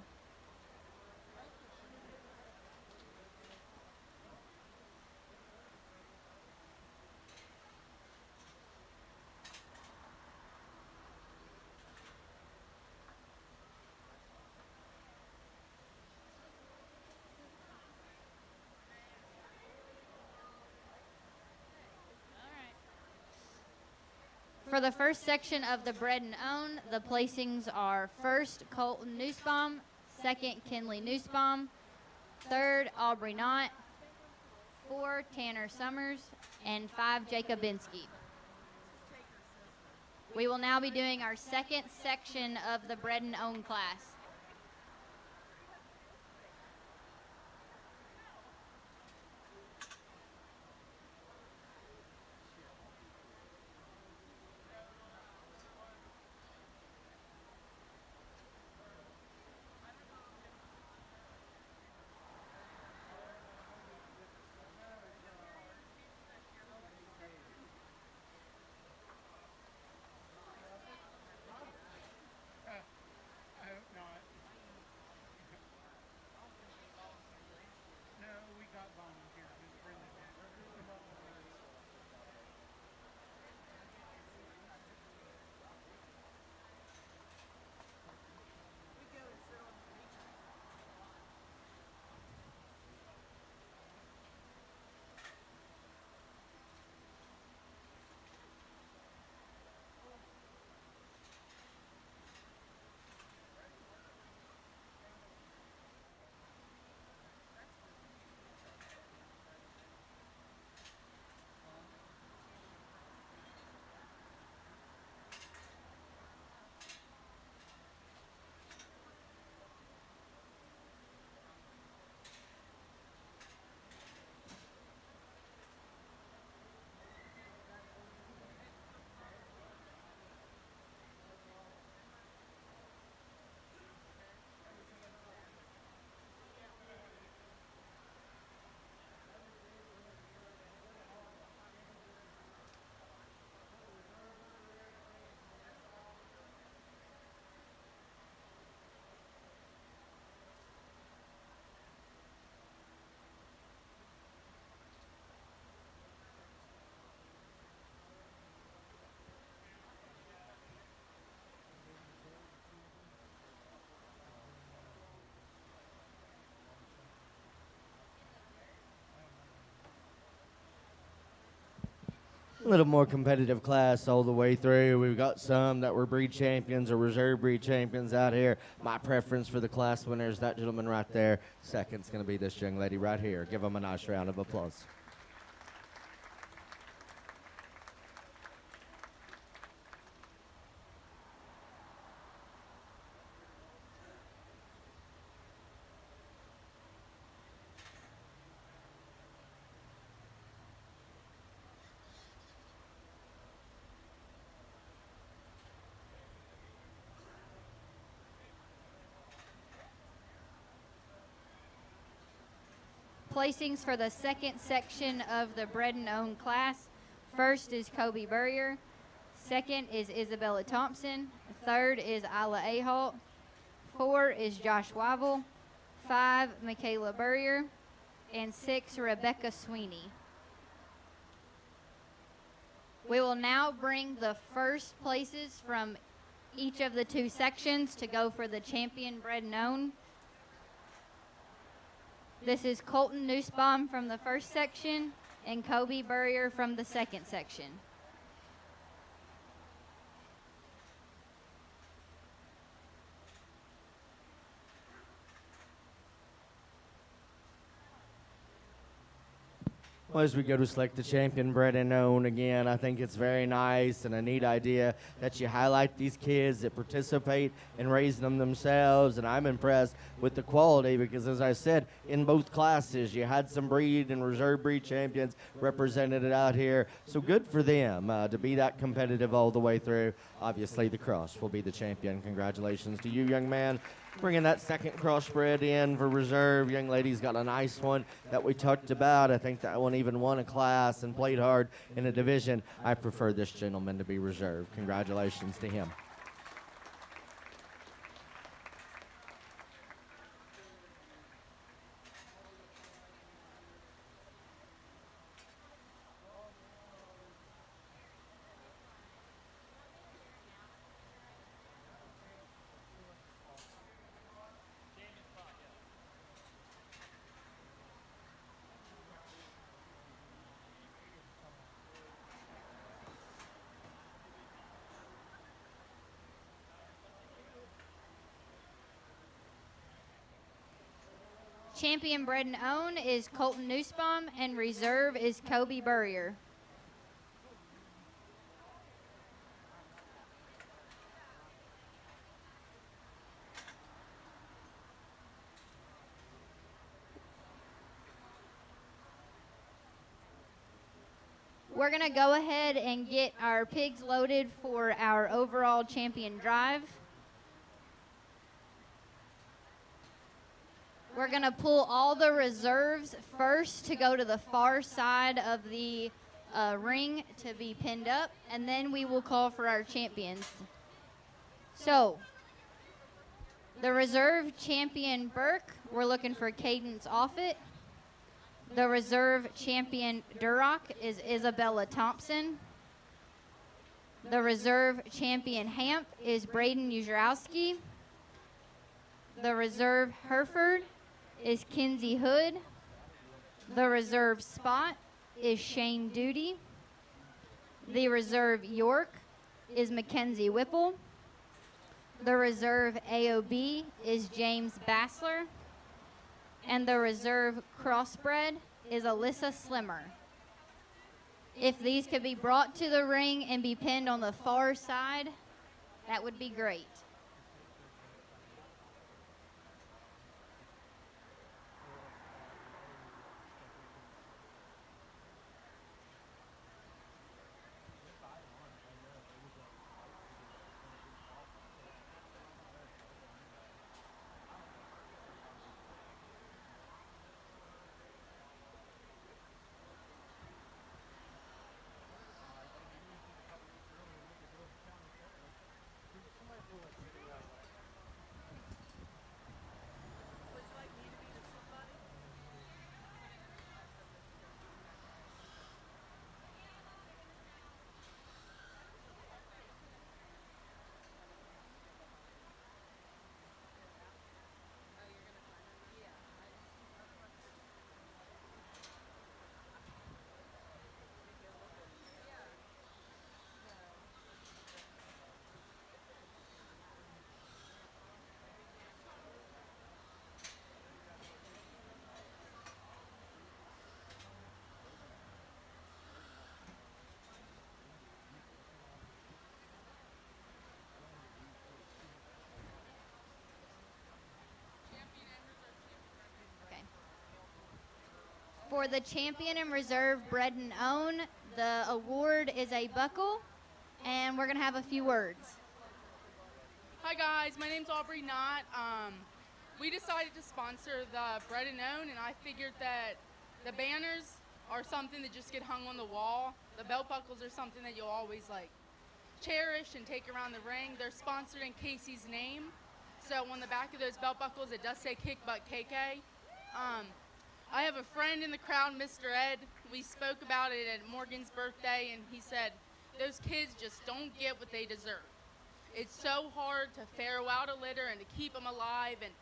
For the first section of the Bred and Own, the placings are first, Colton Nussbaum, second, Kinley Nussbaum, third, Aubrey Knott, 4, Tanner Summers, and 5, Jacob Binsky. We will now be doing our second section of the Bred and Own class. A little more competitive class all the way through. We've got some that were breed champions or reserve breed champions out here. My preference for the class winner is that gentleman right there. Second's going to be this young lady right here. Give them a nice round of applause. Placings for the second section of the Bred and Own class. First is Kobe Burrier. Second is Isabella Thompson. Third is Isla Aholt. 4 is Josh Wyville. 5, Michaela Burrier. And 6, Rebecca Sweeney. We will now bring the first places from each of the 2 sections to go for the champion Bred and Own. This is Colton Nussbaum from the first section and Kobe Burrier from the second section. Well, as we go to select the champion bred and own again, I think it's very nice and a neat idea that you highlight these kids that participate in raising them themselves. And I'm impressed with the quality because, as I said, in both classes, you had some breed and reserve breed champions represented out here. So good for them to be that competitive all the way through. Obviously, the cross will be the champion. Congratulations to you, young man. Bringing that second crossbred in for reserve. Young lady's got a nice one that we talked about. I think that one even won a class and played hard in a division. I prefer this gentleman to be reserved. Congratulations to him. Champion bred and own is Colton Nussbaum, and reserve is Kobe Burrier. We're going to go ahead and get our pigs loaded for our overall champion drive. We're going to pull all the reserves first to go to the far side of the ring to be pinned up, and then we will call for our champions. So, the reserve champion Burke, we're looking for Cadence Offit. The reserve champion Duroc is Isabella Thompson. The reserve champion Hamp is Braden Ujarowski. The reserve Hereford is Kinsey Hood. The reserve Spot is Shane Duty. The reserve York is Mackenzie Whipple. The reserve AOB is James Bassler. And the reserve Crossbred is Alyssa Slimmer. If these could be brought to the ring and be pinned on the far side, that would be great. For the champion and reserve bred and own, the award is a buckle, and we're going to have a few words. Hi guys, my name's Aubrey Knott. We decided to sponsor the Bred and Own, and I figured that the banners are something that just get hung on the wall. The belt buckles are something that you'll always like cherish and take around the ring. They're sponsored in Casey's name, so on the back of those belt buckles it does say Kick Butt KK. I have a friend in the crowd, Mr. Ed. We spoke about it at Morgan's birthday, and he said those kids just don't get what they deserve. It's so hard to farrow out a litter and to keep them alive, and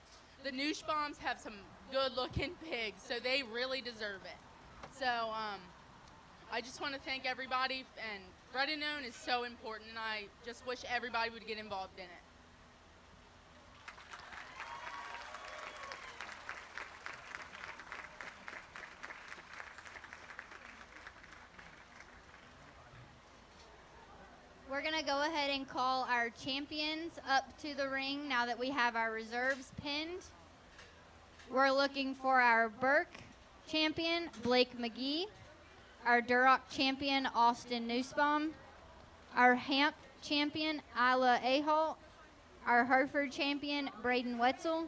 the Nussbaums have some good-looking pigs, so they really deserve it. So I just want to thank everybody, and Bred and Own is so important, and I just wish everybody would get involved in it. We're going to go ahead and call our champions up to the ring now that we have our reserves pinned. We're looking for our Burke champion, Blake McGee, our Duroc champion, Austin Nussbaum, our Hamp champion, Isla Aholt, our Hereford champion, Braden Wetzel,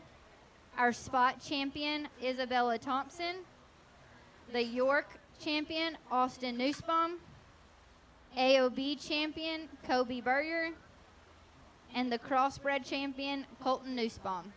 our Spot champion, Isabella Thompson, the York champion, Austin Nussbaum, AOB champion, Kobe Burger, and the Crossbred champion, Colton Nussbaum.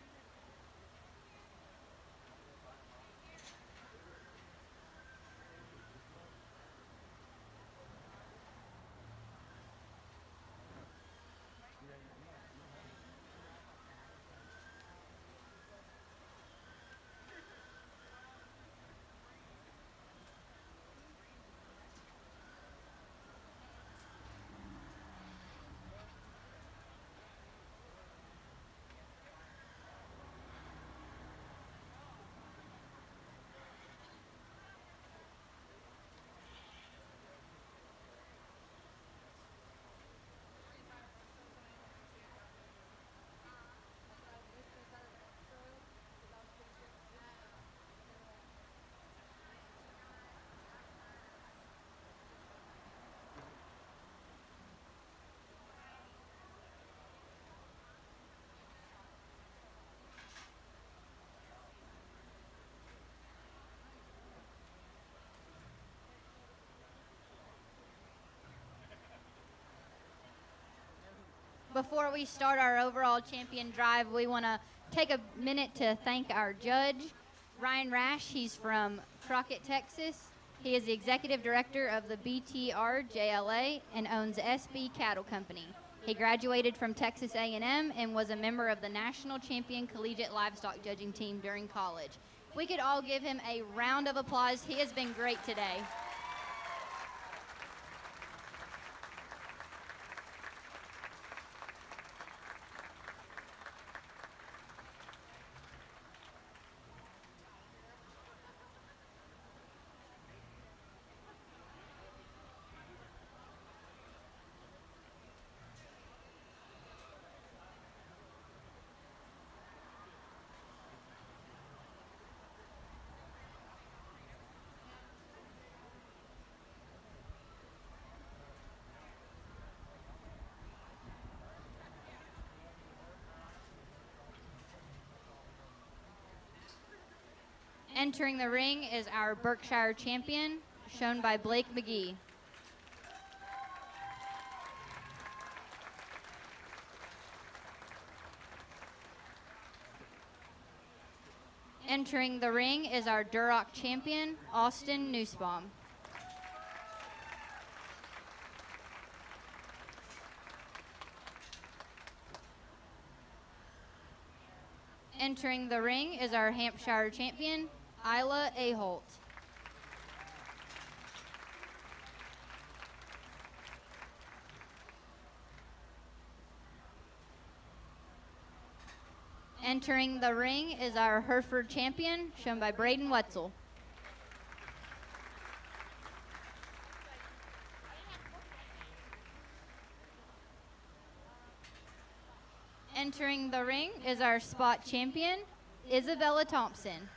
Before we start our overall champion drive, we want to take a minute to thank our judge, Ryan Rash. He's from Crockett, Texas. He is the executive director of the BTR JLA and owns SB Cattle Company. He graduated from Texas A&M and was a member of the national champion collegiate livestock judging team during college. We could all give him a round of applause. He has been great today. Entering the ring is our Berkshire champion, shown by Blake McGee. Entering the ring is our Duroc champion, Austin Nussbaum. Entering the ring is our Hampshire champion, Isla Aholt. Entering the ring is our Hereford champion, shown by Braden Wetzel. Entering the ring is our Spot champion, Isabella Thompson.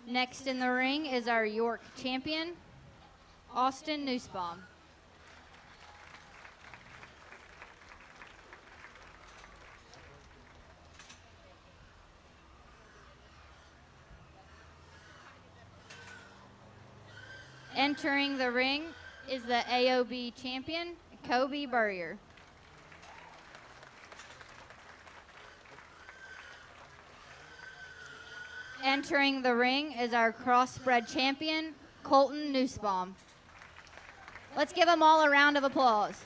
Next in the ring is our York champion, Austin Nussbaum. Entering the ring is the AOB champion, Kobe Burger. Entering the ring is our Crossbred champion, Colton Nussbaum. Let's give them all a round of applause.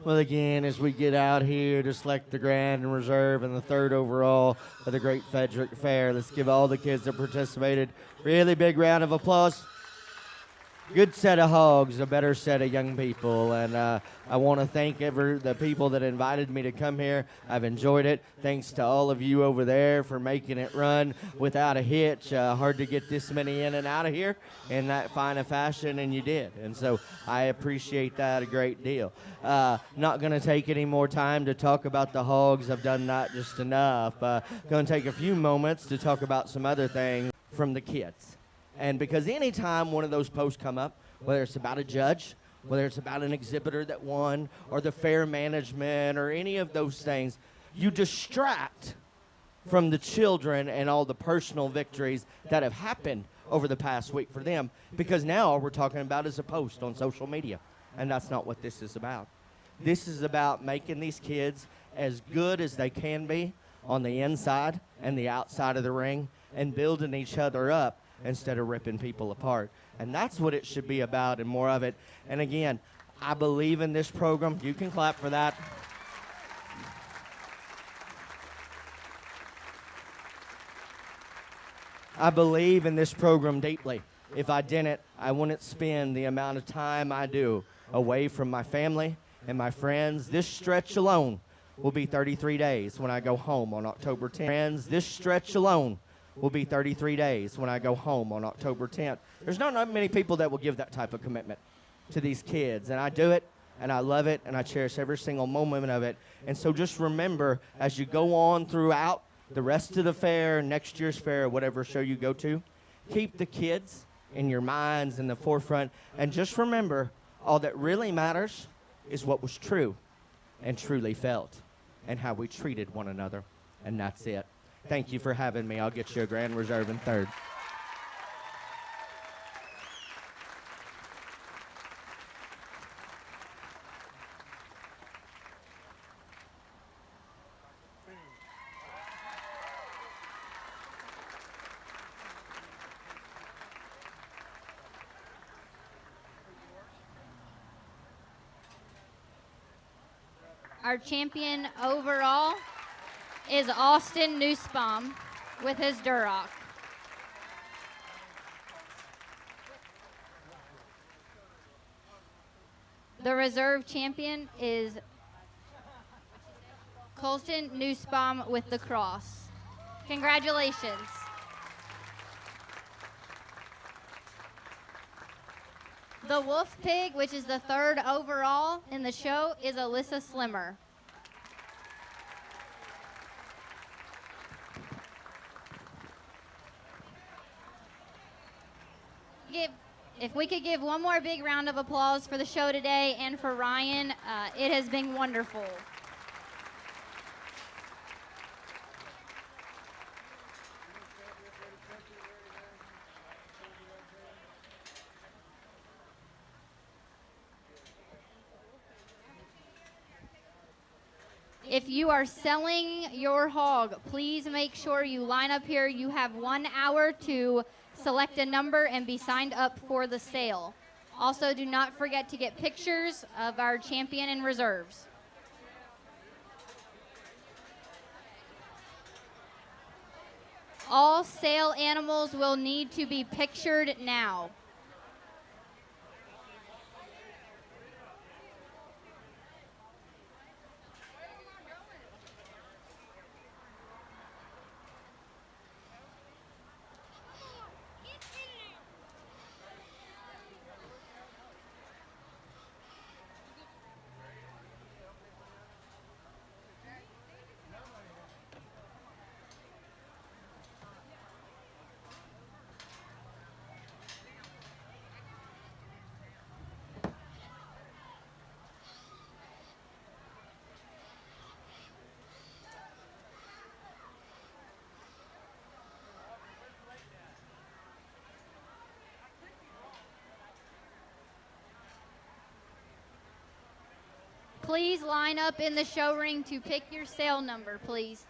Well, again, as we get out here to select the Grand and Reserve and the third overall of the Great Frederick Fair, let's give all the kids that participated really big round of applause. Good set of hogs, a better set of young people, and I want to thank the people that invited me to come here. I've enjoyed it. Thanks to all of you over there for making it run without a hitch. Hard to get this many in and out of here in that fine a fashion, and you did. And so I appreciate that a great deal. Not going to take any more time to talk about the hogs. I've done that just enough. Going to take a few moments to talk about some other things from the kids. And because anytime one of those posts come up, whether it's about a judge, whether it's about an exhibitor that won, or the fair management, or any of those things, you distract from the children and all the personal victories that have happened over the past week for them, because now all we're talking about is a post on social media, and that's not what this is about. This is about making these kids as good as they can be on the inside and the outside of the ring, and building each other up instead of ripping people apart. And that's what it should be about, and more of it. And again, I believe in this program. You can clap for that. I believe in this program deeply. If I didn't, I wouldn't spend the amount of time I do away from my family and my friends. This stretch alone will be 33 days when I go home on October 10th. Friends, this stretch alone will be 33 days when I go home on October 10th. There's not many people that will give that type of commitment to these kids, and I do it, and I love it, and I cherish every single moment of it. And so just remember, as you go on throughout the rest of the fair, next year's fair, whatever show you go to, keep the kids in your minds in the forefront, and just remember, all that really matters is what was true and truly felt, and how we treated one another, and that's it. Thank you for having me. I'll get you a Grand Reserve in third. Our champion overall is Austin Nussbaum with his Duroc. The reserve champion is Colton Nussbaum with the Cross. Congratulations. The Wolf Pig, which is the third overall in the show, is Alyssa Slimmer. If we could give one more big round of applause for the show today and for Ryan, it has been wonderful. If you are selling your hog, please make sure you line up here. You have 1 hour to select a number and be signed up for the sale. Also, do not forget to get pictures of our champion and reserves. All sale animals will need to be pictured now. Please line up in the show ring to pick your sale number, please.